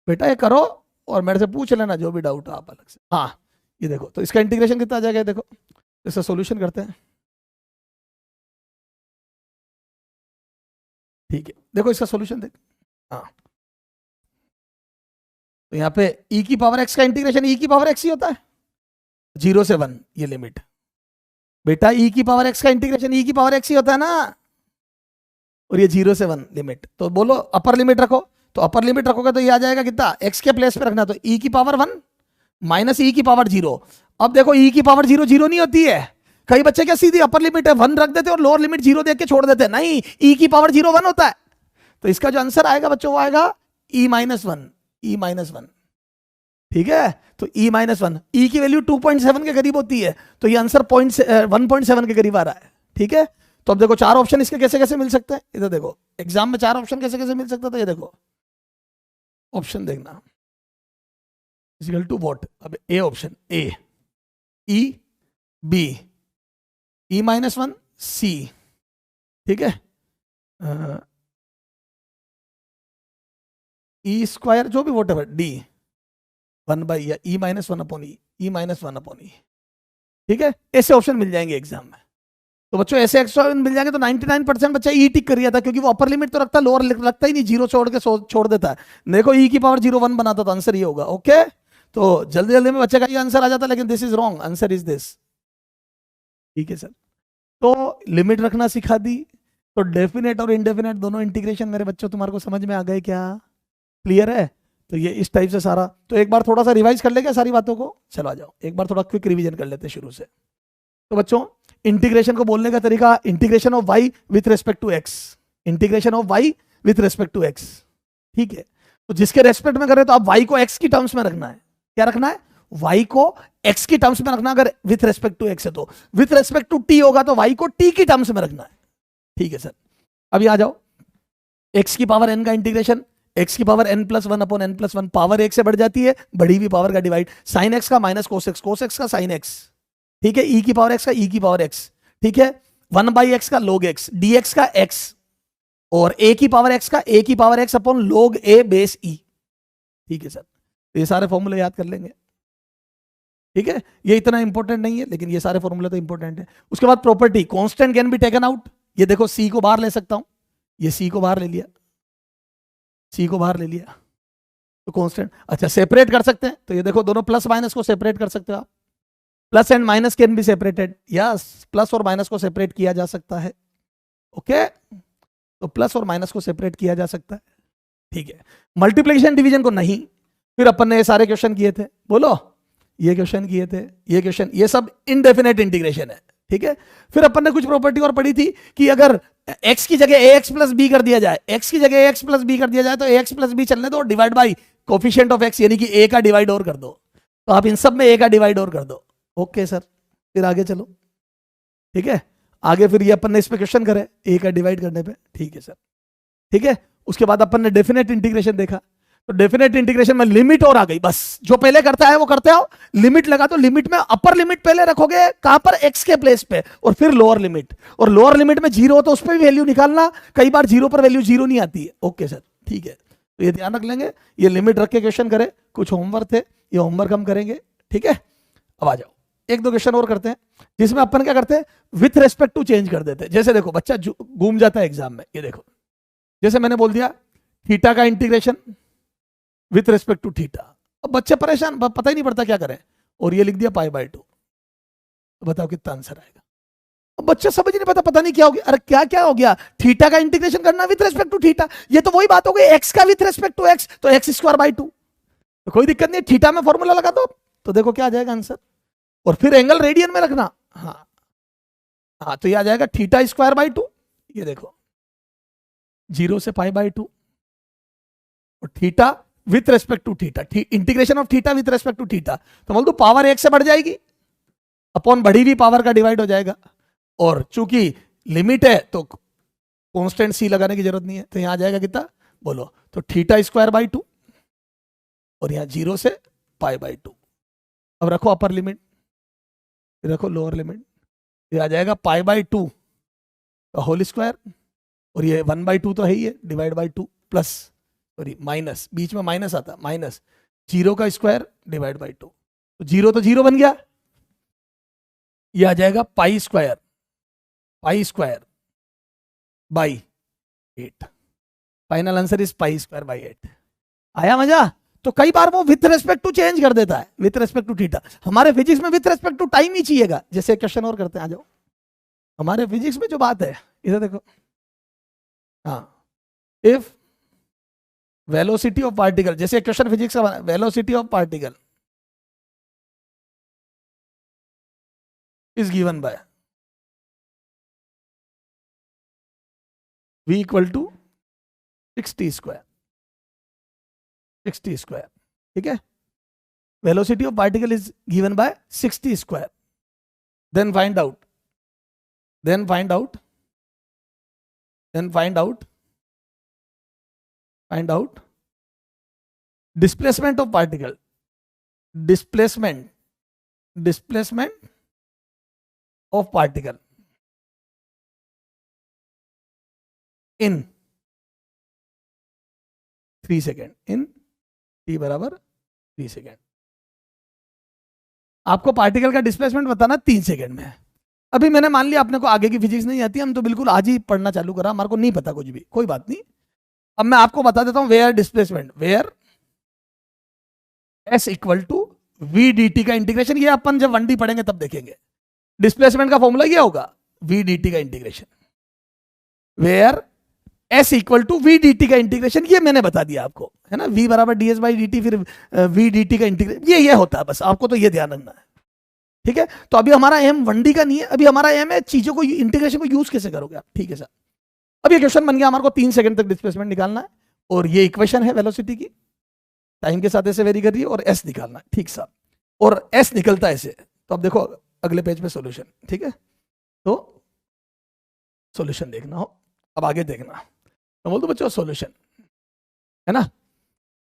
बेटा, ये करो और मेरे से पूछ लेना जो भी डाउट है आप अलग से। हाँ ये देखो, तो इसका इंटीग्रेशन कितना आ जाएगा, देखो इसका सोल्यूशन करते हैं, ठीक है। देखो इसका सोल्यूशन देख, हाँ तो यहाँ पे e की पावर x का इंटीग्रेशन e की पावर x ही होता है, 0 से 1 ये लिमिट बेटा, e की पावर x का इंटीग्रेशन e की पावर x ही होता है ना, और ये 0 से 1 लिमिट, तो बोलो अपर लिमिट रखो, तो अपर लिमिट रखोगे तो ये आ जाएगा कितना, x के प्लेस पे रखना, तो e की पावर 1 माइनस e की पावर 0। अब देखो e की पावर 0 0 नहीं होती है, कई बच्चे क्या सीधी अपर लिमिट है 1 रख देते और लोअर लिमिट 0 देख के छोड़ देते हैं, नहीं e की पावर 0 1 होता है। तो इसका जो आंसर आएगा बच्चों वो आएगा e-1, ठीक है। तो e-1 e की वैल्यू 2.7 के करीब होती है, तो ये आंसर 1.7 के करीब आ रहा है, ठीक है। तो अब देखो 4 ऑप्शन इसके कैसे कैसे मिल सकते हैं, इधर देखो एग्जाम में 4 ऑप्शन कैसे कैसे मिल सकता है, तो ये देखो ऑप्शन देखना, इक्वल टू व्हाट, अब A option A E B e-1 सी, ठीक है, ई स्क्वायर जो भी वोट डी 1 या e-1/e, ठीक है। ऐसे ऑप्शन मिल जाएंगे एग्जाम में। तो बच्चों ऐसे ऑप्शन मिल जाएंगे तो 99% बच्चा ई टिक कर रहा था, क्योंकि वो अपर लिमिट तो रखता, लोअर रखता ही नहीं, 0 छोड़ के छोड़ देता है। देखो e की पावर 0 1 बनाता तो आंसर ये होगा, ओके। तो जल्दी जल्दी में बच्चे का ये आंसर आ जाता, लेकिन this is wrong, answer is this, ठीक है सर। तो लिमिट रखना सिखा दी, तो डेफिनेट और इनडेफिनेट दोनों इंटीग्रेशन मेरे बच्चों तुम्हारे को समझ में आ गए क्या, क्लियर है? तो ये इस टाइप से सारा, तो एक बार थोड़ा सा रिवाइज कर लेंगे सारी बातों को, चलो आ जाओ एक बार थोड़ा क्विक रिवीजन कर लेते हैं शुरू से। तो बच्चों इंटीग्रेशन को बोलने का तरीका, integration of y with respect to x, integration of y with respect to x, ठीक है। तो जिसके रेस्पेक्ट में करें तो आप वाई को एक्स की टर्म्स में रखना है, क्या रखना है, वाई को एक्स की टर्म्स में रखना, अगर विथ रेस्पेक्ट टू एक्स है तो, विथ रेस्पेक्ट टू टी होगा तो वाई को टी की टर्म्स में रखना है, ठीक है सर। अभी आ जाओ, एक्स की पावर एन का इंटीग्रेशन, एक्स की पावर n + 1 / n + 1, पावर 1 से बढ़ जाती है, बढ़ी हुई पावर का डिवाइड, साइन एक्स का minus cos x, cos x का साइन एक्स, ठीक है, e की पावर x का e की पावर x, ठीक है, 1/x का log x, dx का x, और a की पावर x का a की power x / log a base e, ठीक है सर। तो ये सारे फॉर्मूले याद कर लेंगे, ठीक है। ये इतना इंपॉर्टेंट नहीं है, लेकिन ये सारे फॉर्मूले तो इंपॉर्टेंट है। उसके बाद property, constant can be taken out, ये देखो c को बाहर ले सकता हूं, ये c को बाहर ले लिया, c को बाहर ले लिया, तो कांस्टेंट, अच्छा सेपरेट कर सकते हैं, तो ये देखो दोनों प्लस माइनस को सेपरेट कर सकते हो आप, plus and minus can be separated, yes, plus और माइनस को सेपरेट किया जा सकता है, ओके। तो प्लस और माइनस को सेपरेट किया जा सकता है, ठीक है। मल्टीप्लिकेशन डिवीजन को नहीं, फिर अपन ने ये सारे क्वेश्चन किए थे, बोलो ये क्वेश्चन किए थे, ये क्वेश्चन, ये सब इनडेफिनेट इंटीग्रेशन है, ठीक है। फिर अपन ने कुछ प्रॉपर्टी और पढ़ी थी कि अगर x की जगह ax प्लस बी कर दिया जाए, x की जगह ax प्लस बी कर दिया जाए तो ax प्लस बी चलने दो, divide by coefficient of x, यानी कि a का डिवाइड और कर दो। तो आप इन सब में a का डिवाइड और कर दो। ओके सर, फिर आगे चलो। ठीक है, आगे फिर ये अपन ने इस पे क्वेश्चन करे a का डिवाइड करने पे। ठीक है सर, ठीक है। उसके बाद अपन ने डेफिनेट इंटीग्रेशन देखा, तो डेफिनेट इंटीग्रेशन में लिमिट और आ गई। बस जो पहले करता है वो करते आओ, लिमिट लगा तो लिमिट में अपर लिमिट पहले रखोगे कहां पर, x के प्लेस पे, और फिर लोअर लिमिट, और लोअर लिमिट में जीरो हो तो उस पर भी वैल्यू निकालना, कई बार जीरो पर वैल्यू जीरो नहीं आती है। ओके सर, ठीक है, तो ये ध्यान रख लेंगे, ये लिमिट रख के क्वेश्चन करे। कुछ होमवर्क थे, ये होमवर्क हम करेंगे। ठीक है, अब आ जाओ, एक दो क्वेश्चन और करते हैं जिसमें अपन क्या करते हैं, विथ रेस्पेक्ट टू चेंज कर देते हैं। जैसे देखो बच्चा घूम जाता है एग्जाम में, ये देखो जैसे मैंने बोल दिया थीटा का integration with respect to theta. अब बच्चे परेशान, पता ही नहीं पड़ता क्या करें, और ये लिख दिया पाई बाय 2। तो बताओ कितना आंसर आएगा। अब बच्चे समझ नहीं पता, पता नहीं क्या हो गया, अरे क्या क्या हो गया, थीटा का इंटीग्रेशन करना विथ रेस्पेक्ट टू थीटा, ये तो वही बात हो गई, एक्स का विथ रेस्पेक्ट टू एक्स, तो एक्स स्क्वायर बाई 2। तो कोई दिक्कत नहीं, थीटा में फॉर्मूला लगा दो, तो देखो क्या आ जाएगा आंसर। और फिर एंगल रेडियन में रखना, हाँ हाँ, तो ये आ जाएगा थीटा स्क्वायर बाई 2। ये देखो 0 से पाई बाई 2, और theta with respect to theta, integration of theta with respect to theta, तो बोल दो पावर 1 से बढ़ जाएगी, अपॉन बढ़ी हुई पावर का डिवाइड हो जाएगा। और चूंकि लिमिट है तो कांस्टेंट सी लगाने की जरूरत नहीं है, तो यहां आ जाएगा कितना बोलो, तो थीटा स्क्वायर बाई 2, और यहां 0 से पाई बाई 2। अब रखो अपर लिमिट, रखो लोअर लिमिट, ये आ जाएगा पाई बाई 2 का होल स्क्वायर, और ये 1 बाई 2 तो है ही है, divide by 2 plus, sorry minus, बीच में माइनस आता, माइनस 0 का स्क्वायर डिवाइड बाई 2, तो 0 तो 0 बन गया, ये आ जाएगा pi square by 8। Final answer is pi square by 8। आया मजा। तो कई बार वो विथ रेस्पेक्ट टू चेंज कर देता है, विथ रेस्पेक्ट टू थीटा। हमारे फिजिक्स में विथ रेस्पेक्ट टू टाइम ही चाहिएगा। जैसे क्वेश्चन और करते हैं, आ जाओ। हमारे फिजिक्स में जो बात है इधर देखो, हाँ, इफ वेलोसिटी ऑफ पार्टिकल, जैसे क्वेश्चन फिजिक्स का, velocity of particle is given by v equal to 60 square, 60 square, ठीक है। Velocity of particle is given by 60 square, then find out displacement of particle, displacement of particle in 3 second, in t बराबर 3 second. आपको particle का displacement बताना 3 second में है। अभी मैंने मान लिया अपने को आगे की फिजिक्स नहीं आती, हम तो बिल्कुल आज ही पढ़ना चालू करा, हमारे को नहीं पता कुछ भी, कोई बात नहीं। अब मैं आपको बता देता हूं, where displacement, where s equal to v dt का इंटीग्रेशन, ये अपन जब 1D पढ़ेंगे तब देखेंगे। डिस्प्लेसमेंट का फॉर्मूला ये होगा v dt का integration, where s equal to v dt का इंटीग्रेशन, ये मैंने बता दिया आपको, है ना। v बराबर ds बाई dt, फिर v dt का इंटीग्रेशन, ये होता है। बस आपको तो ये ध्यान रखना है, ठीक है। तो अभी हमारा एम 1D का नहीं है, अभी हमारा एम है चीजों को, इंटीग्रेशन को यूज कैसे करोगे आप, ठीक है सर। अब ये क्वेश्चन बन गया, हमारे को 3 सेकंड तक डिस्प्लेसमेंट निकालना है, और ये इक्वेशन है वेलोसिटी की, टाइम के साथ ऐसे वेरी कर रही है, और s निकालना है, ठीक साहब। और s निकलता है ऐसे, तो अब देखो अगले पेज पे सॉल्यूशन, ठीक है। तो सॉल्यूशन देखना हो, अब आगे देखना, तो बोल दो बच्चों सॉल्यूशन, है ना।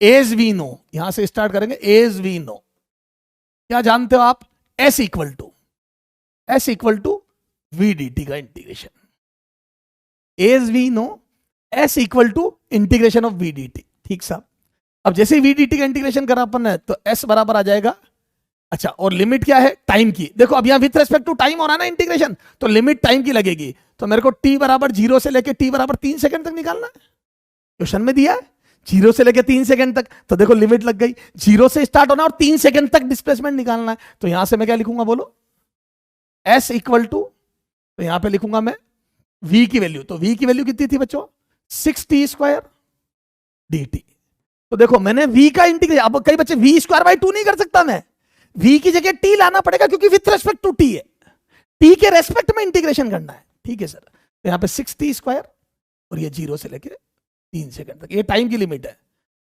एज वी नो, यहां से स्टार्ट करेंगे, एज वी नो, क्या जानते हो आप, s equal to v dt का integration, as we know s equal to integration of v dt, ठीक साहब। अब जैसे ही v dt का इंटीग्रेशन करा अपन ने, तो s बराबर आ जाएगा, अच्छा, और लिमिट क्या है, टाइम की। देखो अब यहां विथ रेस्पेक्ट टू टाइम हो रहा है ना इंटीग्रेशन, तो लिमिट टाइम की लगेगी, तो मेरे को t बराबर 0 से लेके t बराबर 3 सेकंड तक निकालना है। क्वेश्चन में दिया है 0 से लेके 3 सेकंड तक, तो देखो लिमिट लग गई, 0 से स्टार्ट होना और 3 सेकंड तक डिस्प्लेसमेंट निकालना है। तो यहां से मैं क्या लिखूंगा बोलो, s इक्वल टू, तो यहां पे लिखूंगा मैं v की वैल्यू, तो v की वैल्यू कितनी थी बच्चों, 6t स्क्वायर dt। तो देखो मैंने v का इंटीग्रेशन, अब कई बच्चे v स्क्वायर बाई 2 नहीं कर सकता मैं, v की जगह t लाना पड़ेगा, क्योंकि विथ रेस्पेक्ट टू t है। टी के रेस्पेक्ट में इंटीग्रेशन करना है, ठीक है सर। तो यहाँ पे 6t² और ये 0 से लेके 3 सेकंड तक, ये टाइम की लिमिट है।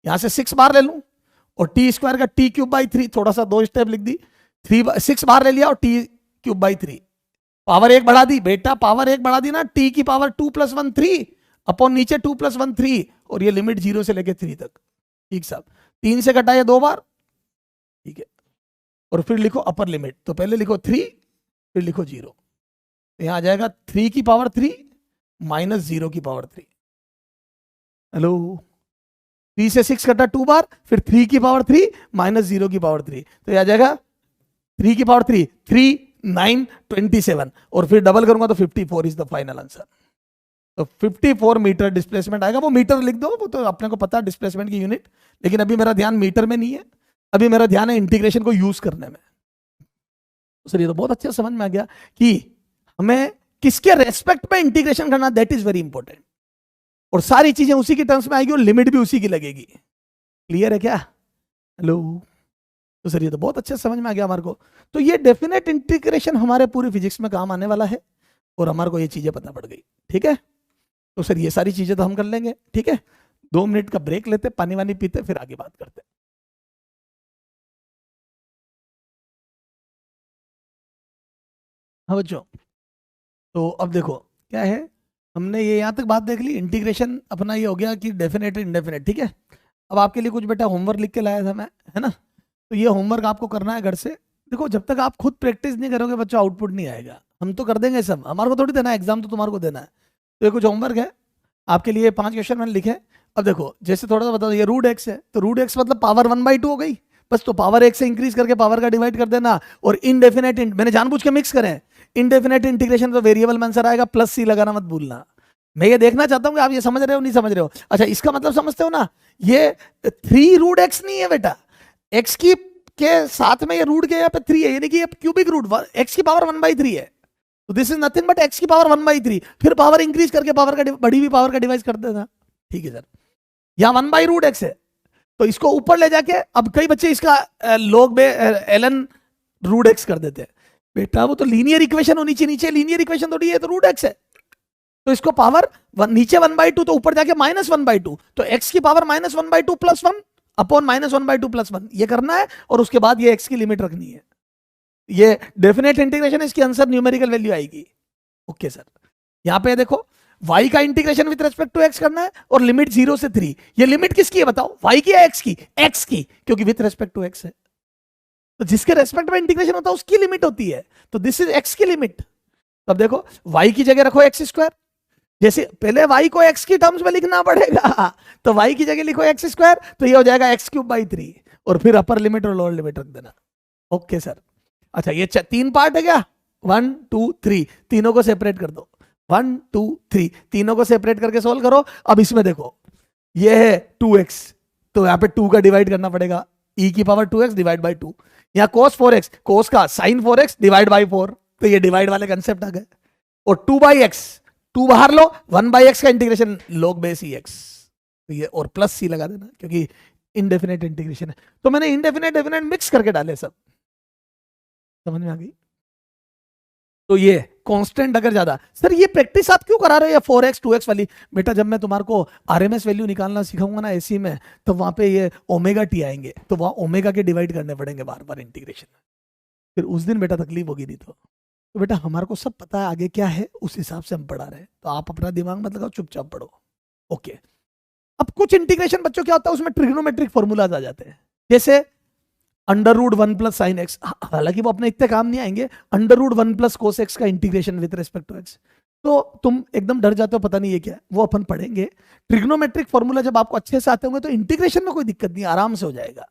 यहां से 6 बार ले लूं और t² का t³ 3, थोड़ा सा 2 स्टेप लिख दी, 6 बार ले लिया और t³ 3, पावर 1 बढ़ा दी बेटा, पावर 1 बढ़ा दी ना, t की पावर 2 + 1 3 अपॉन नीचे 2 + 1 3, और ये लिमिट 0 से लेके 3 तक, ठीक साहब। 3 से कटा ये 2 बार, ठीक है, और फिर लिखो अपर लिमिट, तो पहले लिखो 3 फिर लिखो 0, तो यहां आ जाएगा 3 की पावर 3 माइनस 0 की पावर 3। हेलो, 3 से 6 कटा 2 बार, फिर 3 की पावर 3 माइनस 0 की पावर 3, तो यह आ जाएगा 3 की पावर 3 3 9 27, और फिर डबल करूंगा तो 54 इज द फाइनल आंसर। तो 54 मीटर डिस्प्लेसमेंट आएगा। वो मीटर लिख दो, वो तो अपने को पता है डिस्प्लेसमेंट की यूनिट, लेकिन अभी मेरा ध्यान मीटर में नहीं है, अभी मेरा ध्यान है इंटीग्रेशन को यूज करने में। तो सर ये तो बहुत अच्छा समझ में आ गया कि हमें किसके रेस्पेक्ट में इंटीग्रेशन करना, दैट इज वेरी इंपॉर्टेंट, और सारी चीजें उसी की टर्म्स में आएगी और लिमिट भी उसी की लगेगी। क्लियर है क्या? हेलो, तो सर ये तो बहुत अच्छे समझ में आ गया हमारे को। तो ये डेफिनेट इंटीग्रेशन हमारे पूरी फिजिक्स में काम आने वाला है, और हमारे को ये चीजें पता पड़ गई, ठीक है। तो सर ये सारी चीजें तो हम कर लेंगे, ठीक है। 2 मिनट का ब्रेक लेते, पानी वानी पीते, फिर आगे बात करते। हाँ बच्चों, तो अब देखो क्या है, हमने ये यहाँ तक बात देख ली, इंटीग्रेशन अपना ये हो गया कि डेफिनेट इंडेफिनेट, ठीक है। अब आपके लिए कुछ बेटा होमवर्क लिख के लाया था मैं, है ना। तो ये होमवर्क आपको करना है घर से। देखो जब तक आप खुद प्रैक्टिस नहीं करोगे बच्चों, आउटपुट नहीं आएगा। हम तो कर देंगे सब, हमारे को थोड़ी देना है, एग्जाम तो तुम्हारे को देना है। तो ये कुछ होमवर्क है आपके लिए, 5 क्वेश्चन मैंने लिखे। अब देखो जैसे थोड़ा सा बता दो, ये √x है, तो √x मतलब पावर 1/2 हो गई बस, तो पावर 1 से इंक्रीज करके पावर का डिवाइड कर देना। और इनडेफिनेट, मैंने जानबूझ के मिक्स करें, इनडेफिनेट इंटीग्रेशन तो वेरिएबल में आंसर आएगा, +c लगाना मत भूलना। मैं ये देखना चाहता हूं कि आप ये समझ रहे हो नहीं समझ रहे हो। अच्छा इसका मतलब समझते हो ना, ये 3√x नहीं है बेटा, x की के साथ में ये रूट के यहाँ पे 3 है, यानी कि ये क्यूबिक रूट, x की पावर 1/3 है, तो this is nothing but x की पावर 1/3, फिर पावर इंक्रीज करके पावर का बढ़ी हुई पावर का डिवाइड कर देना, ठीक है सर। यहाँ 1/√x है, तो इसको ऊपर ले जाके, अब कई बच्चे इसका log में ln√x कर देते हैं। बेटा वो तो लीनियर इक्वेशन होनी चाहिए, नीचे लीनियर इक्वेशन थोड़ी है, तो √x है, तो इसको पावर नीचे 1/2 तो ऊपर जाके -1/2, तो x की पावर -1/2 + 1 अपॉन -1/2 + 1 ये करना है, और उसके बाद ये x की लिमिट रखनी है। ये डेफिनेट इंटीग्रेशन, इसकी आंसर न्यूमेरिकल वैल्यू आएगी। ओके सर, यहां पे देखो y का integration with respect to x करना है, और लिमिट 0 से 3, ये लिमिट किसकी है बताओ, y की या x की? x की, क्योंकि विद रिस्पेक्ट टू x है, तो जिसके रेस्पेक्ट में इंटीग्रेशन होता है उसकी लिमिट होती है, तो दिस इज x की लिमिट। अब देखो y की जगह रखो x², जैसे पहले y को x की टर्म्स में लिखना पड़ेगा, तो y की जगह लिखो x², तो ये हो जाएगा x³/3, और फिर अपर लिमिट और लोअर लिमिट रख देना। Okay sir. अच्छा ये 3 पार्ट है क्या, 1 2 3, तीनों को सेपरेट कर दो, 1 2 3, तीनों को सेपरेट करके सोल्व करो। अब इसमें देखो ये है 2x, तो यहाँ पे 2 का डिवाइड करना पड़ेगा, e की पावर 2x डिवाइड बाई 2, यहाँ cos 4x, cos का sin 4x डिवाइड बाई 4, तो ये डिवाइड वाले कंसेप्ट आ गए। और 2/x, 2 बाहर लो, 1/x का इंटीग्रेशन log बेस x, तो ये और +c लगा देना, क्योंकि इनडेफिनेट इंटीग्रेशन है। तो मैंने इनडेफिनेट डेफिनेट मिक्स करके डाले सब, समझ में आ गई। तो ये कांस्टेंट अगर ज्यादा, सर ये प्रैक्टिस आप क्यों करा रहे हो ये 4x 2x वाली? बेटा जब मैं तुम्हारे को आरएमएस वैल्यू निकालना सिखाऊंगा ना एसी में, तो वहां पे ये ω_t आएंगे, तो वहां ओमेगा के डिवाइड करने पड़ेंगे बार बार इंटीग्रेशन में, फिर उस दिन बेटा तकलीफ होगी नहीं तो बेटा हमारे को सब पता है आगे क्या है, उस हिसाब से हम पढ़ा रहे हैं, तो आप अपना दिमाग मत लगाओ, चुपचाप पढ़ो। ओके, अब कुछ इंटीग्रेशन बच्चों क्या होता है, उसमें ट्रिग्नोमेट्रिक फॉर्मूलाज आ जाते हैं, जैसे √1 + sin x, हालांकि वो अपने इतने काम नहीं आएंगे, √1 + cos x का integration with respect to x, तो तुम एकदम डर जाते हो पता नहीं ये क्या है, वो अपन पढ़ेंगे। ट्रिग्नोमेट्रिक फॉर्मूला जब आपको अच्छे से आते होंगे तो इंटीग्रेशन में कोई दिक्कत नहीं, आराम से हो जाएगा।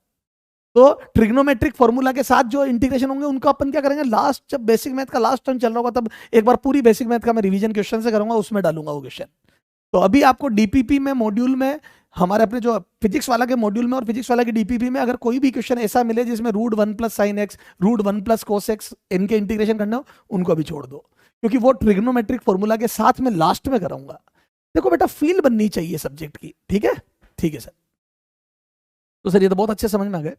तो ट्रिग्नोमेट्रिक फॉर्मूला के साथ जो इंटीग्रेशन होंगे उनको अपन क्या करेंगे, लास्ट जब बेसिक मैथ का लास्ट टर्म चल रहा होगा तब एक बार पूरी बेसिक मैथ का मैं रिवीजन क्वेश्चन से करूंगा, उसमें डालूंगा वो क्वेश्चन। तो अभी आपको डीपीपी में मॉड्यूल में, हमारे अपने जो फिजिक्स वाला के मॉड्यूल में और फिजिक्स वाला के डीपीपी में अगर कोई भी क्वेश्चन ऐसा मिले जिसमें √1 + sin x, √1 + cos x इनके इंटीग्रेशन करना हो, उनको अभी छोड़ दो, क्योंकि वो ट्रिग्नोमेट्रिक फॉर्मूला के साथ में लास्ट में कराऊंगा। देखो बेटा फील बननी चाहिए सब्जेक्ट की, ठीक है? ठीक है सर। तो सर ये तो बहुत अच्छे समझ में आ गए।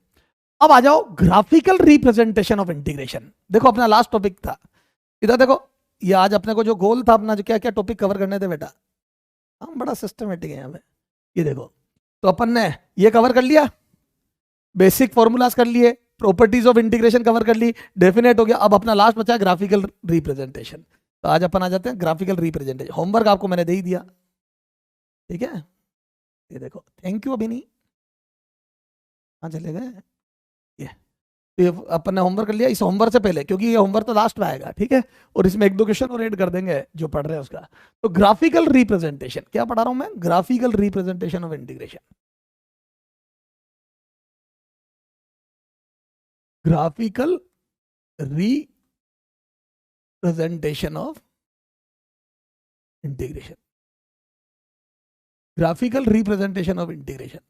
अब आ जाओ ग्राफिकल रिप्रेजेंटेशन ऑफ इंटीग्रेशन। देखो अपना लास्ट टॉपिक था इधर देखो, ये आज अपने को जो गोल था अपना, जो क्या क्या टॉपिक कवर करने थे बेटा, हम बड़ा सिस्टमेटिक है यहाँ पे। ये देखो, तो अपन ने ये कवर कर लिया, बेसिक फॉर्मूलाज कर लिए, प्रॉपर्टीज ऑफ इंटीग्रेशन कवर कर ली, डेफिनेट हो गया। अब अपना लास्ट बचा ग्राफिकल रिप्रेजेंटेशन। तो आज अपन आ जाते हैं ग्राफिकल रिप्रेजेंटेशन। होमवर्क आपको मैंने दे ही दिया, ठीक है। ये देखो, थैंक यू अभी नहीं, कहाँ चले गए ये। तो ये अपन ने होमवर्क कर लिया। इस होमवर्क से पहले, क्योंकि ये होमवर्क तो लास्ट में आएगा, ठीक है, और इसमें एक दो क्वेश्चन और ऐड कर देंगे जो पढ़ रहे हैं उसका। तो ग्राफिकल रिप्रेजेंटेशन क्या पढ़ा रहा हूं मैं? Graphical representation of integration. Graphical representation of integration. Graphical representation of integration,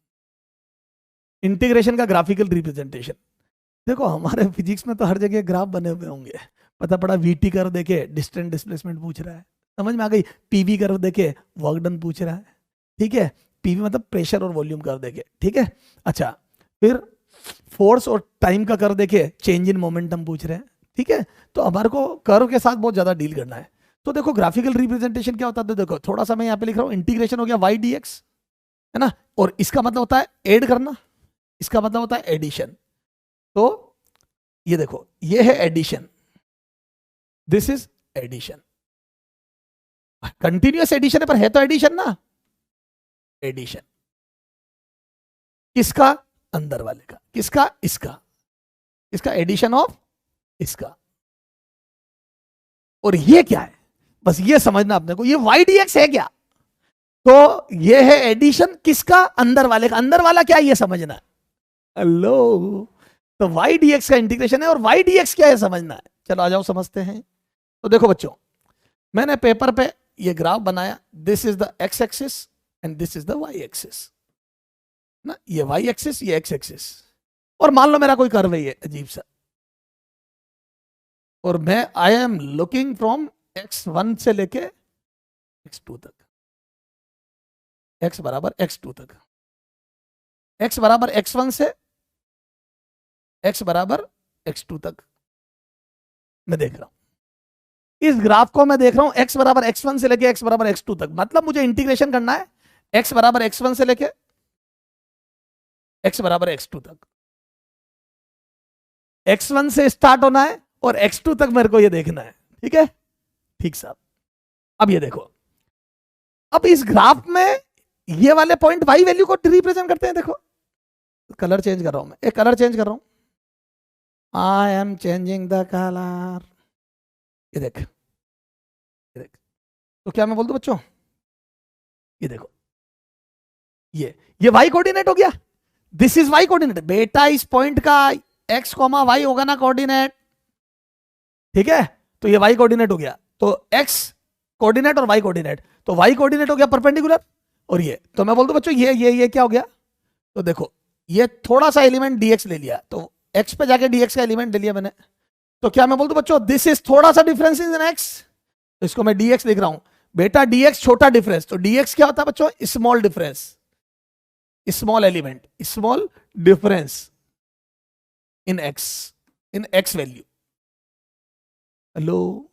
integration का ग्राफिकल रिप्रेजेंटेशन। देखो हमारे फिजिक्स में तो हर जगह ग्राफ बने हुए होंगे, पता पड़ा वीटी कर्व देखे डिस्टेंस डिस्प्लेसमेंट पूछ रहा है, समझ में आ गई। पीवी कर्व देखे वर्क डन पूछ रहा है, ठीक है। पीवी मतलब प्रेशर और वॉल्यूम कर्व देखे, ठीक है। अच्छा, फिर फोर्स और टाइम का कर्व देखे चेंज इन मोमेंटम पूछ रहे हैं, ठीक है। तो हमारे को कर्व के साथ बहुत ज्यादा डील करना है। तो देखो ग्राफिकल रिप्रेजेंटेशन क्या होता है, तो देखो थोड़ा सा मैं यहाँ पे लिख रहा हूँ, इंटीग्रेशन हो गया वाई डी एक्स, है ना, और इसका मतलब होता है ऐड करना, इसका मतलब होता है एडिशन। तो ये देखो, ये है addition, this is addition, continuous addition है पर है तो एडिशन ना, एडिशन किसका? अंदर वाले का, किसका? इसका, इसका एडिशन ऑफ इसका। और ये क्या है, बस ये समझना अपने को, ये वाई डी एक्स है क्या? तो ये है एडिशन किसका? अंदर वाले का। अंदर वाला क्या है ये समझना है। हेलो, तो वाई डी एक्स का इंटीग्रेशन है, और वाई डी एक्स क्या है समझना है। चलो आ जाओ समझते हैं। तो देखो बच्चों, मैंने पेपर पे ये ग्राफ बनाया, this is the x axis and this is the y axis ना, ये वाई एक्सिस, ये एक्स एक्सिस, और मान लो मेरा कोई कर्व है ये अजीब सा, और मैं I am looking from x1 से लेके x2 तक, x बराबर x2 तक, x बराबर x1 से x बराबर x2 तक मैं देख रहा हूं। इस ग्राफ को मैं देख रहा हूं x बराबर x1 से लेके x बराबर x2 तक, मतलब मुझे इंटीग्रेशन करना है x बराबर x1 से लेके x बराबर x2 तक। x1 से स्टार्ट होना है और x2 तक मेरे को ये देखना है, ठीक है, ठीक साहब। अब ये देखो, अब इस ग्राफ में ये वाले पॉइंट y वैल्यू को रिप्रेजेंट करते हैं। देखो कलर चेंज कर रहा हूं मैं, एक कलर चेंज कर रहा हूं, I am changing the colour, ये देख, ये देख। तो क्या मैं बोल दूं बच्चों, ये देखो, ये y कोऑर्डिनेट हो गया, दिस इज y कोऑर्डिनेट बेटा, इस पॉइंट का x, y होगा ना कोऑर्डिनेट, ठीक है। तो ये y कोऑर्डिनेट हो गया, तो x कोऑर्डिनेट और y कोऑर्डिनेट, तो y कोऑर्डिनेट हो गया परपेंडिकुलर, और ये तो मैं बोल दूं बच्चों ये क्या हो गया, तो देखो ये थोड़ा सा एलिमेंट dx ले लिया, तो x पे जाके dx का एलिमेंट ले लिया मैंने, तो क्या मैं बोल दूं बच्चों, दिस इज थोड़ा सा डिफरेंस इन x, तो इसको मैं dx लिख रहा हूं बेटा, dx छोटा डिफरेंस, तो dx क्या होता है बच्चों, small difference, small element, small difference in x value. Hello,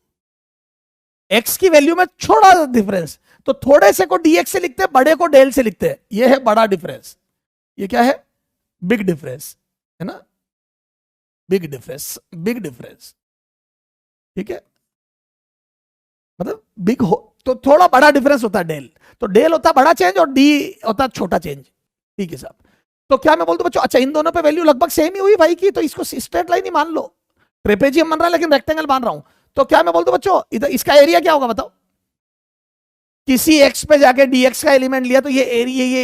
x की वैल्यू में छोटा डिफरेंस, तो थोड़े से को dx से लिखते हैं, बड़े को डेल से लिखते हैं, ये है बड़ा डिफरेंस, ये क्या है, बिग डिफरेंस, है ना, बिग डिफरेंस, बिग डिफरेंस, ठीक है, मतलब बिग हो तो थोड़ा बड़ा डिफरेंस होता है डेल, तो डेल होता है बड़ा चेंज और डी होता है छोटा चेंज, ठीक है साहब। तो क्या मैं बोलता बच्चों, अच्छा इन दोनों पे वैल्यू लगभग सेम ही हुई भाई की, तो इसको स्ट्रेट लाइन ही मान लो, ट्रेपेजियम बन रहा है लेकिन रेक्टेंगल मान रहा हूं, तो क्या मैं बोलता बच्चों, इधर इसका एरिया क्या होगा बताओ, किसी x पे जाके dx का एलिमेंट लिया, तो ये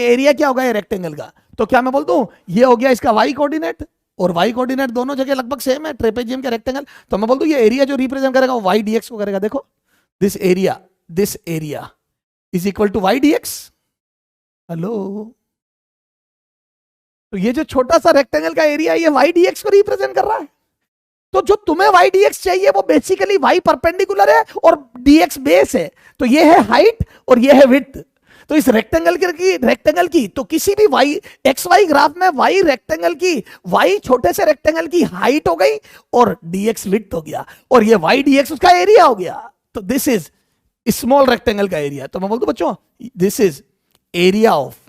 एरिया क्या होगा, ये रेक्टेंगल का, तो क्या मैं बोलता हूं, ये हो गया इसका y कोऑर्डिनेट, और y कोऑर्डिनेट दोनों जगह लगभग सेम है, ट्रेपेजियम के रेक्टेंगल, तो मैं बोलता हूं ये एरिया जो रिप्रेजेंट करेगा वो y dx को करेगा। देखो this area is equal to y dx। Hello, तो ये जो छोटा सा रेक्टेंगल का एरिया है ये y dx को रिप्रेजेंट कर रहा है, तो जो तुम्हें y dx चाहिए वो बेसिकली y परपेंडिकुलर है और dx बेस है, तो ये है हाइट और ये है विड्थ, तो इस रेक्टेंगल की तो किसी भी वाई एक्स वाई ग्राफ में वाई रेक्टेंगल की वाई छोटे से रेक्टेंगल की हाइट हो गई और डीएक्स विड्थ हो गया और ये वाई डीएक्स उसका एरिया हो गया। तो दिस इज स्मॉल रेक्टेंगल का एरिया। तो मैं बोल दूं बच्चों this is area of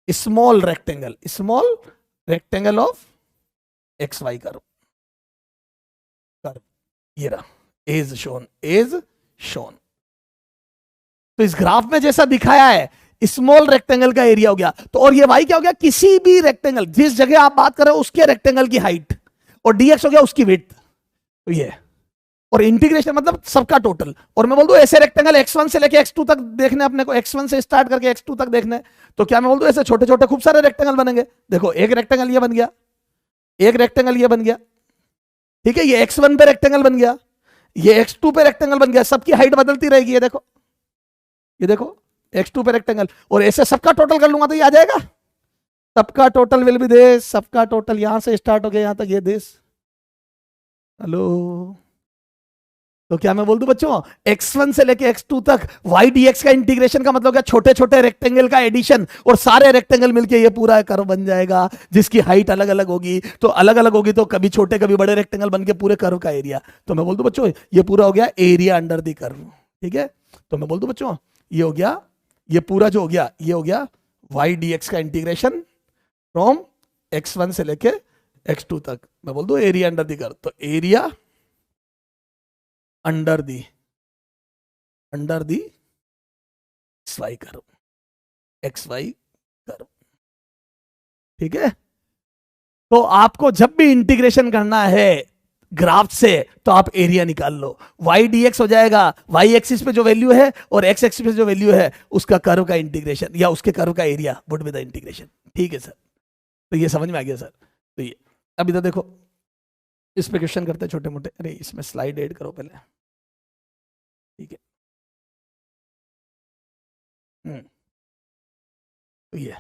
small rectangle of x y curve. ये रहा एज शोन। तो इस ग्राफ में जैसा दिखाया है स्मॉल रेक्टेंगल का एरिया हो गया। तो और ये वाई क्या हो गया, किसी भी रेक्टेंगल जिस जगह आप बात कर रहे हो उसके रेक्टेंगल की हाइट और डीएक्स हो गया उसकी विड्थ। तो ये और इंटीग्रेशन मतलब सबका टोटल। और मैं बोल दूं ऐसे रेक्टेंगल x1 से लेके x2 तक देखने अपने को, x1 से स्टार्ट करके x2 तक देखने। तो क्या मैं बोल दूं ऐसे छोटे छोटे खूब सारे रेक्टेंगल बनेंगे। देखो एक रेक्टेंगल ये बन गया, एक रेक्टेंगल ये बन गया, ठीक है, ये x1 पे रेक्टेंगल बन गया, ये x2 पे रेक्टेंगल बन गया, सबकी हाइट बदलती रहेगी। ये देखो x2 पे रेक्टेंगल और ऐसे सबका टोटल कर लूंगा तो ये आ जाएगा। सबका टोटल विल बी दिस, सबका टोटल यहां से स्टार्ट हो गया यहां तक ये दिस। हेलो, तो क्या मैं बोल दूं बच्चों x1 से लेके x2 तक y dx का इंटीग्रेशन का मतलब क्या, छोटे छोटे रेक्टेंगल का एडिशन और सारे रेक्टेंगल मिलके ये पूरा कर्व बन जाएगा जिसकी हाइट अलग अलग होगी। तो अलग अलग होगी तो कभी छोटे कभी बड़े रेक्टेंगल बन के पूरे कर्व का एरिया। तो मैं बोल दूं बच्चों ये पूरा हो गया एरिया अंडर द कर्व। ठीक है, तो मैं बोल दूं बच्चों ये हो गया, ये पूरा जो हो गया ये हो गया y dx का इंटीग्रेशन फ्रॉम x1 से लेके x2 तक। मैं बोल दूं एरिया अंडर द कर्व। तो area under the XY curve, XY curve. ठीक है, तो आपको जब भी इंटीग्रेशन करना है ग्राफ से तो आप एरिया निकाल लो। y dx हो जाएगा y एक्सिस पे जो वैल्यू है और x एक्सिस पे जो वैल्यू है उसका कर्व का इंटीग्रेशन या उसके कर्व का area would be the integration. ठीक है सर, तो ये समझ में आ गया सर। तो ये अब इधर देखो, इस पे क्वेश्चन करते हैं छोटे मोटे। अरे इसमें स्लाइड ऐड करो पहले। ठीक है, तो ये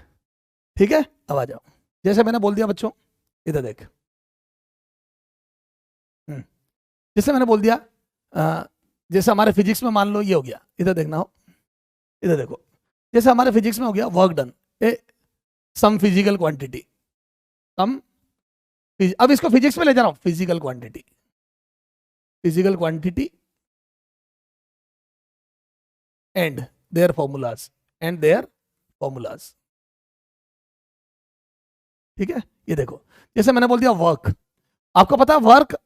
ठीक है। अब आ जाओ, जैसे मैंने बोल दिया बच्चों, इधर देख, जैसे मैंने बोल दिया जैसे हमारे फिजिक्स में मान लो ये हो गया, इधर देखना हो, इधर देखो, जैसे हमारे फिजिक्स में हो गया work done a some physical quantity, अब इसको फिजिक्स में ले जा रहा हूं, physical quantity and their formulas ठीक है। ये देखो जैसे मैंने बोल दिया वर्क, आपको पता है वर्क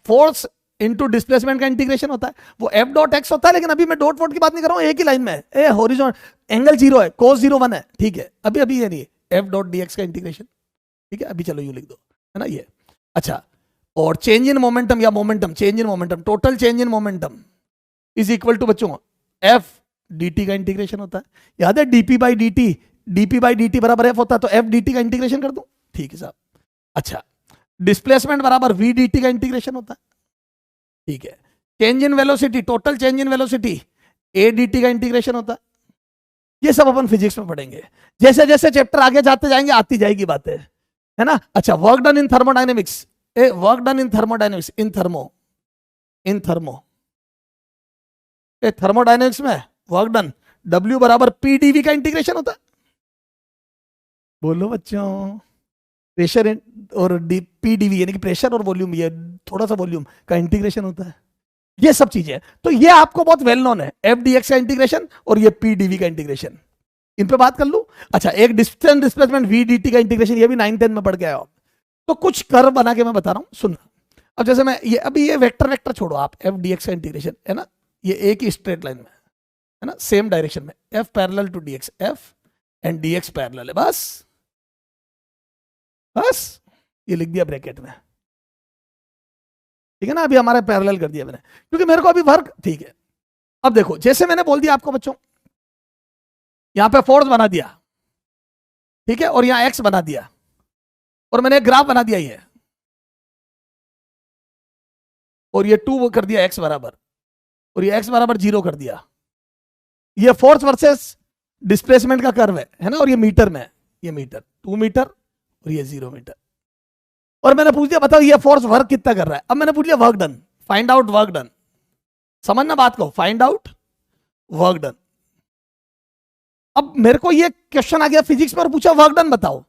फोर्स इनटू डिस्प्लेसमेंट का इंटीग्रेशन होता है, वो एफ डॉट एक्स होता है। लेकिन अभी मैं डॉट की बात नहीं कर रहा हूं, एक ही लाइन में ए हॉरिजॉन्टल एंगल 0 है, कोस 0 1 है। ठीक है, अभी ये नहीं एफ डॉट डी एक्स का इंटीग्रेशन। ठीक है, अभी चलो यू लिख दो, है ना ये। अच्छा, और चेंज इन मोमेंटम या momentum, change in momentum, total change in momentum is equal to बच्चों एफ dt का इंटीग्रेशन होता है। याद है dp बाई dt बराबर f होता है, तो f dt का इंटीग्रेशन कर दूं। ठीक है साहब। अच्छा, डिस्प्लेसमेंट बराबर v dt का इंटीग्रेशन होता है। ठीक है, change in velocity, total change in velocity a dt का इंटीग्रेशन होता है। ये सब अपन फिजिक्स में पढ़ेंगे, जैसे जैसे चैप्टर आगे जाते जाएंगे आती जाएगी बातें, है ना। अच्छा, work done in thermodynamics, work done in thermodynamics, in thermodynamics में वर्क डन W बराबर P dV का इंटीग्रेशन होता है। बोलो बच्चों, प्रेशर और P dV यानी कि प्रेशर और वॉल्यूम, ये थोड़ा सा वॉल्यूम का इंटीग्रेशन होता है। ये सब चीजें तो ये आपको बहुत वेल नोन है, F dx का इंटीग्रेशन और ये P dV का इंटीग्रेशन, इन पे बात कर लूं। अच्छा, एक डिस्टेंस डिस्प्लेसमेंट V dt का इंटीग्रेशन, ये भी 9-10 में पढ़ के आया हो। तो कुछ कर्व बना के मैं बता रहा हूं, सुनना। अब जैसे मैं ये अभी ये वेक्टर छोड़ो आप, F dx का इंटीग्रेशन है ना, ये एक ही स्ट्रेट लाइन में है ना, सेम डायरेक्शन में, F parallel to dx, F and dx parallel है, बस ये लिख दिया ब्रैकेट में। ठीक है ना, अभी हमारे पैरेलल कर दिया मैंने क्योंकि मेरे को अभी वर्क। ठीक है, अब देखो जैसे मैंने बोल दिया आपको बच्चों, यहां पे फोर्स बना दिया, ठीक है, और यहां x बना दिया और मैंने एक ग्राफ बना दिया ये, और ये 2 कर दिया x बराबर, और ये x बराबर 0 कर दिया। ये फोर्स वर्सेस डिस्प्लेसमेंट का कर्व है ना, और ये मीटर में, ये मीटर 2 मीटर और ये 0 मीटर। और मैंने पूछ दिया बताओ ये फोर्स वर्क कितना कर रहा है। अब मैंने पूछ लिया work done, find out work done. समझना बात को, फाइंड आउट वर्क डन। अब मेरे को ये क्वेश्चन आ गया फिजिक्स में और पूछा वर्क डन बताओ।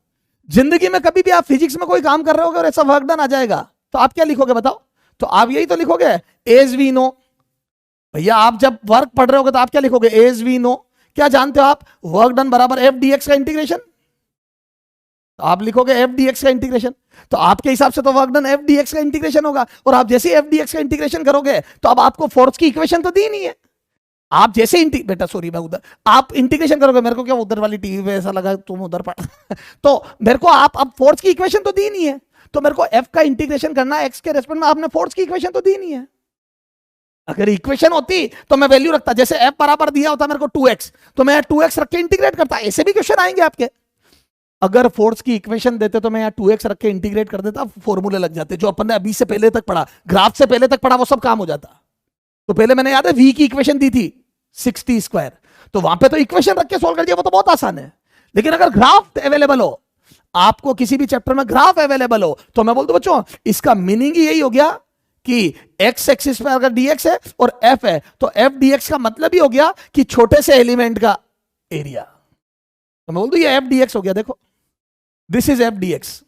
जिंदगी में कभी भी आप फिजिक्स में कोई काम कर रहे होगे और ऐसा वर्क डन आ जाएगा तो आप क्या लिखोगे बताओ? तो आप यही तो लिखोगे, एज वी नो। भैया आप जब वर्क पढ़ रहे होगे तो आप क्या लिखोगे? As we know. क्या जानते हो आप? वर्क डन बराबर एफ डी एक्स का इंटीग्रेशन। तो आप लिखोगे एफ डी एक्स का इंटीग्रेशन। तो आपके हिसाब से तो work done F d x का इंटीग्रेशन होगा। और आप जैसे एफ डी एक्स का इंटीग्रेशन करोगे तो अब आपको फोर्स की इक्वेशन तो दी नहीं है। आप जैसे बेटा सॉरी मैं उधर, आप इंटीग्रेशन करोगे, मेरे को क्या उधर वाली टीवी पे ऐसा लगा तुम उधर पढ़ तो मेरे को आप अब फोर्स की इक्वेशन तो दी नहीं है, तो मेरे को एफ का इंटीग्रेशन करना है एक्स के रेस्पेक्ट में। आपने फोर्स की इक्वेशन तो दी नहीं है। अगर इक्वेशन होती तो मैं वैल्यू रखता, जैसे एफ बराबर दिया होता मेरे को 2x, तो मैं 2x रख के इंटीग्रेट करता। ऐसे भी क्वेश्चन आएंगे आपके। अगर फोर्स की इक्वेशन देते तो मैं यहाँ 2x रख के इंटीग्रेट कर देता, फॉर्मूले लग जाते। जो अपन ने अभी से पहले तक पढ़ा, ग्राफ से पहले तक पढ़ा, वो सब काम हो जाता। तो पहले मैंने याद है v की इक्वेशन दी थी 60 स्क्वायर, तो वहां पे तो इक्वेशन रख के सोल्व कर दिया, वो तो बहुत आसान है। लेकिन अगर ग्राफ अवेलेबल हो, आपको किसी भी चैप्टर में ग्राफ अवेलेबल हो, तो मैं बोल दूं बच्चों इसका मीनिंग ही यही हो गया कि x एक्सिस पे अगर dx है और f है तो f dx का मतलब ही हो गया कि छोटे से एलिमेंट का एरिया। तो मैं बोल दूं ये f dx हो गया। देखो दिस इज f dx,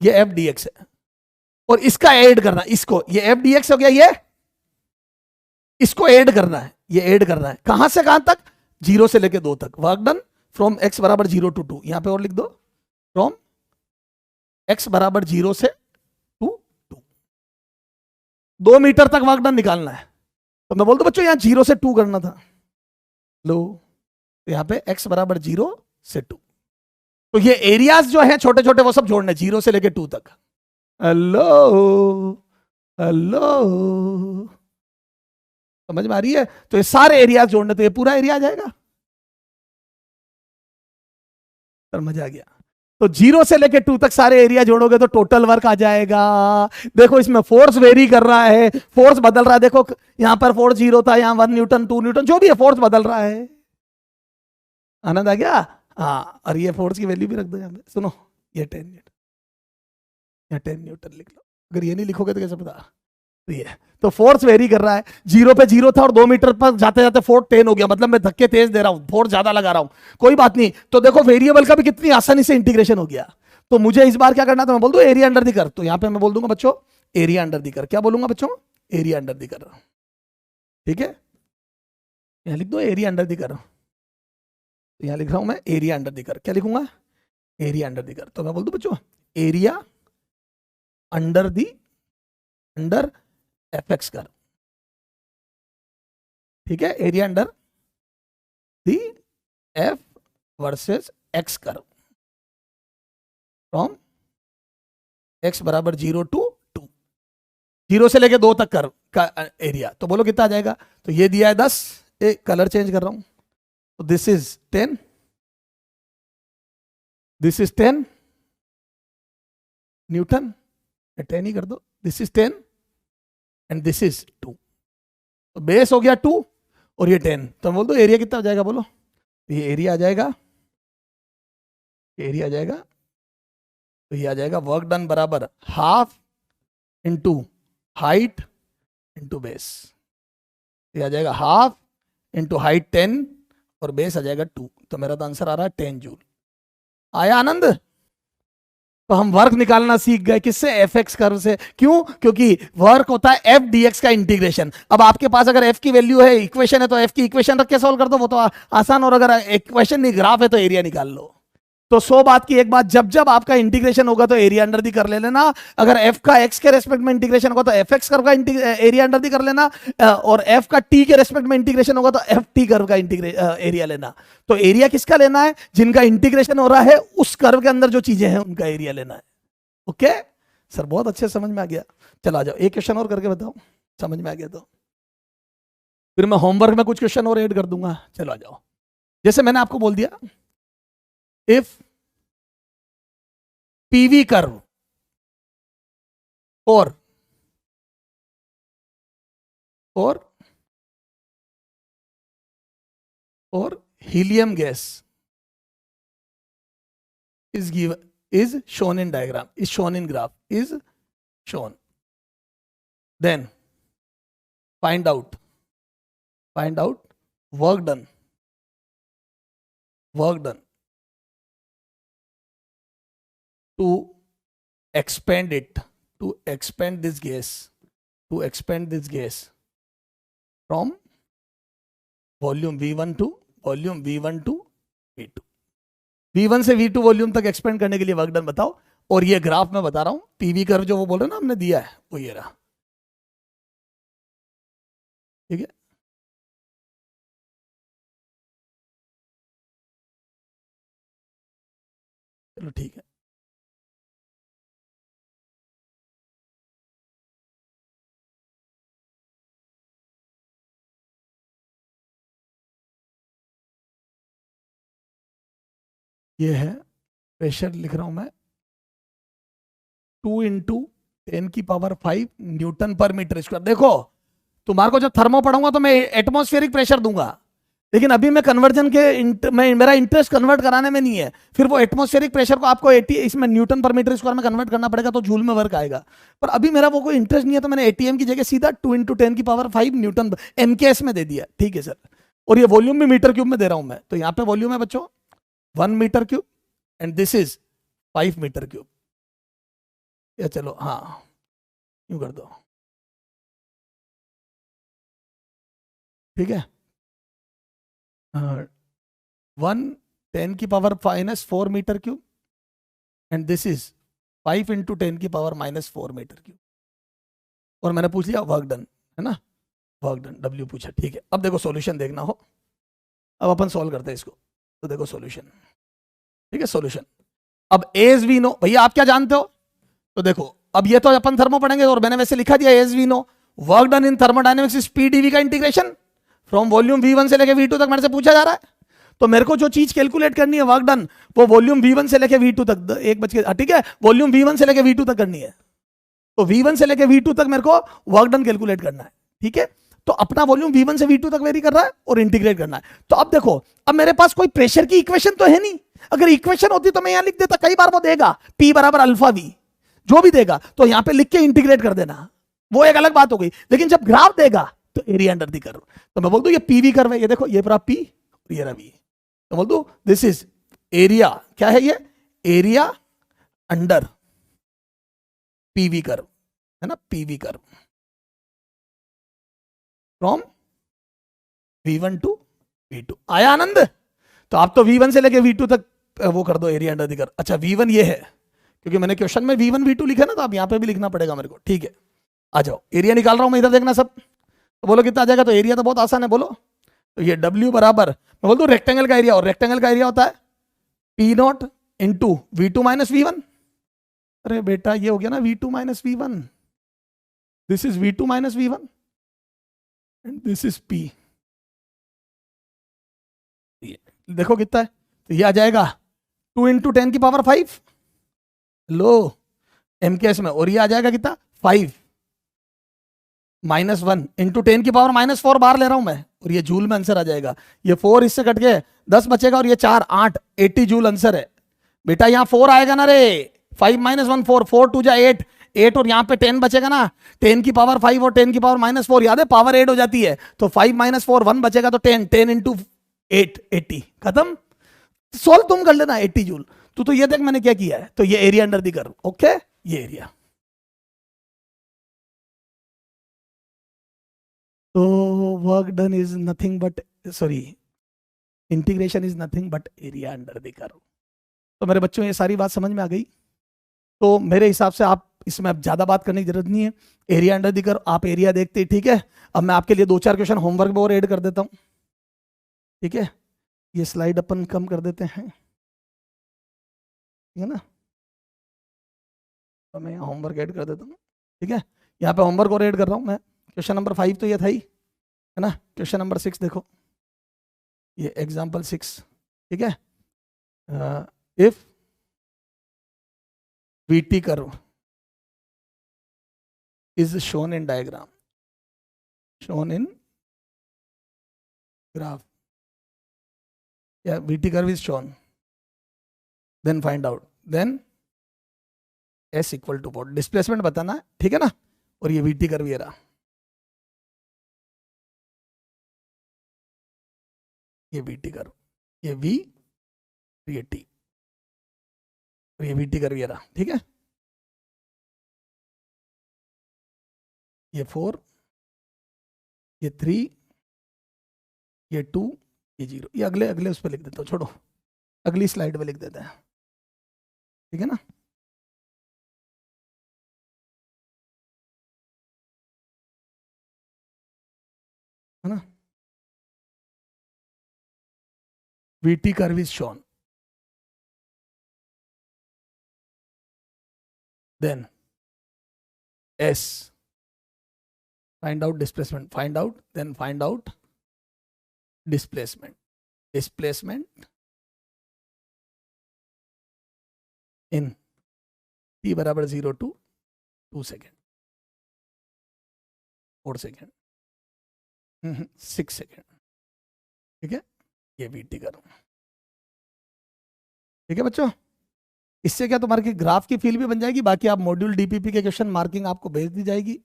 ये f dx है और इसका ऐड करना, इसको ये f dx हो गया, ये इसको ऐड करना है, ये ऐड करना है। कहां से कहां तक? 0 से लेके 2 तक। वर्क डन फ्रॉम x बराबर 0 to 2। यहां पे और लिख दो फ्रॉम x बराबर 0 से 2 मीटर तक वर्क डन निकालना है। तो मैं बोल दूं बच्चों यहां 0 से 2 करना था। लो तो यहां पे x बराबर 0 से 2, तो ये एरियाज जो है छोटे छोटे वो सब जोड़ने 0 से लेके 2 तक। हेलो हेलो, समझ में आ रही है? तो ये सारे एरियाज जोड़ने, तो ये पूरा एरिया आ जाएगा। समझ आ गया? तो 0 से लेके 2 तक सारे एरिया जोड़ोगे तो टोटल वर्क आ जाएगा। देखो इसमें फोर्स वेरी कर रहा है, फोर्स बदल रहा है। देखो यहां पर फोर्स 0 था, यहां 1 न्यूटन 2 न्यूटन जो भी है, फोर्स बदल रहा है। आनंद आ गया? हाँ, और ये फोर्स की वैल्यू भी रख दो यहां पे। सुनो ये 10 न्यूटन, या 10 न्यूटन लिख लो। अगर ये नहीं लिखोगे तो कैसे पता? तो ये तो फोर्स वेरी कर रहा है। 0 पे 0 था और 2 मीटर पर जाते जाते फोर्स 10 हो गया, मतलब मैं धक्के तेज दे रहा हूं, फोर्स ज्यादा लगा रहा हूं। कोई बात नहीं। तो देखो वेरिएबल का भी कितनी आसानी से इंटीग्रेशन हो गया। तो मुझे इस बार क्या करना था? मैं बोल दूं एरिया अंडर दी कर। तो यहां पे मैं बोल दूंगा बच्चों एरिया अंडर दी कर। क्या बोलूंगा बच्चों? एरिया अंडर दी कर। ठीक है, यहां लिख दो एरिया अंडर दी कर। तो यहां लिख रहा हूं मैं एरिया अंडर दी कर। क्या लिखूंगा? एरिया अंडर दी कर। तो मैं बोल दूं बच्चों area under the under F x कर। ठीक है, area under the F versus x कर फ्रॉम एक्स बराबर 0 to 2, 0 से लेके 2 तक कर का एरिया। तो बोलो कितना आ जाएगा? तो ये दिया है 10, एक कलर चेंज कर रहा हूं, तो this is 10, this is 10 Newton, 10 ही कर दो। This is 10 and this is 2। तो बेस हो गया 2 और ये 10। तो बोल दो एरिया कितना हो जाएगा? बोलो ये एरिया आ जाएगा, एरिया आ जाएगा, तो ये आ जाएगा वर्क डन बराबर half into height into base. ये आ जाएगा हाफ इंटू हाइट 10 और बेस आ जाएगा 2। तो मेरा तो आंसर आ रहा है 10 जूल। आया आनंद? तो हम वर्क निकालना सीख गए किससे? एफ एक्स कर्व से। क्यों? क्योंकि वर्क होता है एफ डी एक्स का इंटीग्रेशन। अब आपके पास अगर एफ की वैल्यू है, इक्वेशन है, तो एफ की इक्वेशन रख के सोल्व कर दो, वो तो आसान। और अगर इक्वेशन नहीं, ग्राफ है, तो एरिया निकाल लो। तो 100 बात की एक बात, जब जब आपका इंटीग्रेशन होगा तो एरिया अंडर दी कर ले लेना। अगर एफ का एक्स के रेस्पेक्ट में इंटीग्रेशन होगा तो एफ एक्स कर्व का एरिया अंडर दी कर लेना, और एफ का टी के रेस्पेक्ट में इंटीग्रेशन होगा तो एफ टी कर्व का एरिया लेना। तो एरिया किसका लेना है? जिनका इंटीग्रेशन हो रहा है उस कर्व के अंदर जो चीजें हैं उनका एरिया लेना है। ओके सर, बहुत अच्छे समझ में आ गया। चलो आ जाओ, एक क्वेश्चन और करके बताओ, समझ में आ गया तो फिर मैं होमवर्क में कुछ क्वेश्चन और ऐड कर दूंगा। चलो आ जाओ। जैसे मैंने आपको बोल दिया, if PV curve or helium gas is given, is shown in diagram, is shown in graph, is shown, then find out work done, work done to expand it, to expand this gas, to expand this gas from volume V1 to volume V1 to V2, V1 से V2 volume तक expand करने के लिए work done बताओ। और ये graph मैं बता रहा हूं, पीवी कर्व जो वो बोल रहे ना हमने दिया है वो ये रहा, ठीक है। चलो ठीक है, ये है प्रेशर लिख रहा हूं मैं, 2 × 10⁵ न्यूटन पर मीटर स्क्वायर। देखो तुम्हारे को जब थर्मो पढ़ूंगा तो मैं एटमॉस्फेरिक प्रेशर दूंगा, लेकिन अभी मैं कन्वर्जन के मेरा इंटरेस्ट कन्वर्ट कराने में नहीं है। फिर वो एटमॉस्फेरिक प्रेशर को आपको 80 इसमें न्यूटन पर मीटर स्क्वायर में कन्वर्ट करना पड़ेगा तो जूल में वर्क आएगा। पर अभी मेरा वो कोई इंटरेस्ट नहीं है, तो मैंने एटीएम की जगह सीधा 2 × 10⁵ न्यूटन एमकेएस में दे दिया, ठीक है सर। और ये वॉल्यूम भी मीटर क्यूब में दे रहा हूं मैं, तो यहाँ पे वॉल्यूम है बच्चों 1 metre cube and this is 5 metre cube. या चलो हाँ यूं कर दो, ठीक है। 1 × 10⁻⁻⁴ metre cube and this is 5 × 10⁻⁻⁴ metre cube. और मैंने पूछ लिया वर्क डन, है ना, वर्क डन डब्ल्यू पूछा, ठीक है। अब देखो सॉल्यूशन देखना हो, अब अपन सॉल्व करते हैं इसको। तो देखो सॉल्यूशन, ठीक है, सॉल्यूशन। अब एज वी नो, भैया आप क्या जानते हो, तो देखो अब ये तो अपन थर्मो पढ़ेंगे और मैंने वैसे लिखा दिया as we know work done in thermodynamics is P dV का इंटीग्रेशन फ्रॉम वॉल्यूम V1 से लेके V2 तक मेरे से पूछा जा रहा है। तो मेरे को जो चीज कैलकुलेट करनी है वर्क डन, वो वॉल्यूम V1 से लेके V2 तक, एक बच के, ठीक है, वॉल्यूम V1 से लेके V2 तक करनी है। तो V1 से लेके V2 तक मेरे को वर्क डन कैलकुलेट करना है, ठीक है। तो अपना वॉल्यूम V1 से V2 तक वेरी कर रहा है और इंटीग्रेट करना है। तो अब देखो, अब मेरे पास कोई प्रेशर की इक्वेशन तो है नहीं। अगर इक्वेशन होती तो मैं यहां लिख देता, कई बार वो देगा P बराबर अल्फा V, जो भी देगा तो यहां पे लिख के इंटीग्रेट कर देना, वो एक अलग बात हो गई। लेकिन जब ग्राफ देगा तो एरिया अंडर दी कर्व, तो मैं बोल दूं ये पीवी कर्व है, ये देखो ये पूरा P और ये रहा V, तो बोल दूं दिस इज एरिया, क्या है ये, एरिया अंडर पीवी कर्व, है ना, PV curve from V1 to V2। आया आनंद। तो आप तो V1 से लेके V2 तक वो कर दो एरिया अंडर दी कर्व। अच्छा V1 ये है, क्योंकि मैंने क्वेश्चन में V1 V2 लिखा ना, तो अब यहां पे भी लिखना पड़ेगा मेरे को, ठीक है। आ जाओ, एरिया निकाल रहा हूं मैं, इधर देखना सब, तो बोलो कितना आ जाएगा। तो एरिया तो बहुत आसान है, बोलो। तो ये W बराबर, मैं बोल दूं रेक्टेंगल का एरिया, और रेक्टेंगल का एरिया होता है P0 into V2 minus V1। अरे बेटा ये हो गया ना V2 minus V1, this is V2 minus V1 and this is P। देखो कितना है, तो ये आ जाएगा 2 × 10⁵ लो एमकेएस में, और ये आ जाएगा कितना 5 -1 × 10⁻⁻⁴ बार ले रहा हूं मैं, और ये जूल में आंसर आ जाएगा। ये 4 इससे कट के 10 बचेगा, और ये 4 8 80 जूल आंसर है बेटा। यहाँ 4 आएगा ना रे, 5 - 1 4, 4 2 जा 8 8, और यहाँ पे 10 बचेगा ना, 10⁻⁵ और 10⁻⁻⁴ याद है पावर 8 हो जाती है, तो 5 - 4 1 बचेगा, तो 10 10 × 8 80, खत्म। सोल्व तुम कर लेना 80 जूल। तो ये देख मैंने क्या किया है, तो ये area under the curve, okay, ये एरिया। तो work done is nothing but, sorry, integration is nothing but area under the curve. तो मेरे बच्चों ये सारी बात समझ में आ गई। तो मेरे हिसाब से आप इसमें अब ज्यादा बात करने की जरूरत नहीं है, एरिया अंडर द कर्व आप एरिया देखते ही, ठीक है। अब मैं आपके लिए 2-4 क्वेश्चन होमवर्क में और ऐड कर देता हूं, ठीक है। ये स्लाइड अपन कम कर देते हैं, ठीक है ना, तो मैं यहाँ होमवर्क ऐड कर देता हूँ, ठीक है। यहाँ पे होमवर्क और ऐड कर रहा हूँ मैं। क्वेश्चन नंबर 5 तो ये था ही, है ना। क्वेश्चन नंबर 6 देखो, ये एग्जाम्पल 6, ठीक है। If VT curve is shown in diagram, shown in graph, yeah, VT curve is shown, then find out, then S equal to what, displacement बताना है, ठीक है ना। और ये VT कर्व ये रहा, ये VT कर्व, ये V, ये T, ये VT कर्व ये रहा, ठीक है। ये 4, ये 3, ये 2, ये 0। ये अगले अगले उस पर लिख देता हूँ, छोड़ो, अगली स्लाइड पे लिख देते हैं, ठीक है ना। है ना, VT curve is shown, then S, find out displacement, find out, then find out displacement, displacement in t बराबर 0 to 2 सेकेंड, 4 सेकेंड, 6 सेकेंड, ठीक है। ये VT करो, ठीक है बच्चों। इससे क्या तुम्हारे ग्राफ की फील भी बन जाएगी। बाकी आप मॉड्यूल DPP के क्वेश्चन मार्किंग आपको भेज दी जाएगी,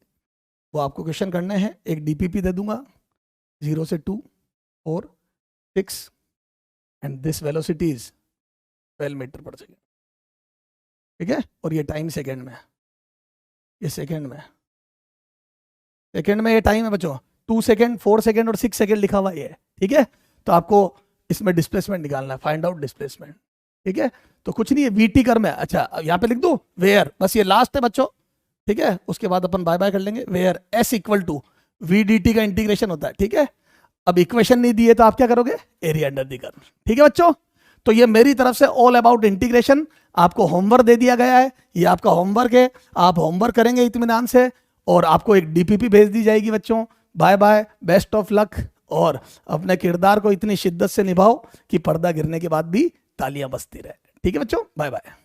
वो आपको क्वेश्चन करने हैं। एक DPP दे दूंगा 0 से 2, 4, 6 and this velocity is 12 metre पर सेकेंड, ठीक है। और ये टाइम सेकेंड में, ये सेकेंड में, सेकेंड में ये टाइम है बच्चों, 2 सेकेंड, 4 सेकेंड और 6 सेकेंड लिखा हुआ ये है, ठीक है। तो आपको इसमें डिस्प्लेसमेंट निकालना है, फाइंड आउट डिस्प्लेसमेंट, ठीक है। तो कुछ नहीं है, VT कर्व में, अच्छा यहाँ पे लिख दो वेयर, बस ये लास्ट है बच्चों, ठीक है। उसके बाद अपन बाय बाय कर लेंगे। Where S equal to VDT का इंटीग्रेशन होता है, ठीक है। अब इक्वेशन नहीं दिए तो आप क्या करोगे, एरिया अंडर द कर्व, ठीक है बच्चों। तो ये मेरी तरफ से ऑल अबाउट इंटीग्रेशन, आपको होमवर्क दे दिया गया है, ये आपका होमवर्क है, आप होमवर्क करेंगे इत्मीनान से, और आपको एक DPP भेज दी जाएगी बच्चों। Bye bye, best of luck, और अपने किरदार को इतनी शिद्दत से निभाओ कि पर्दा गिरने के बाद भी तालियां बजती रहे, ठीक है बच्चों। Bye bye.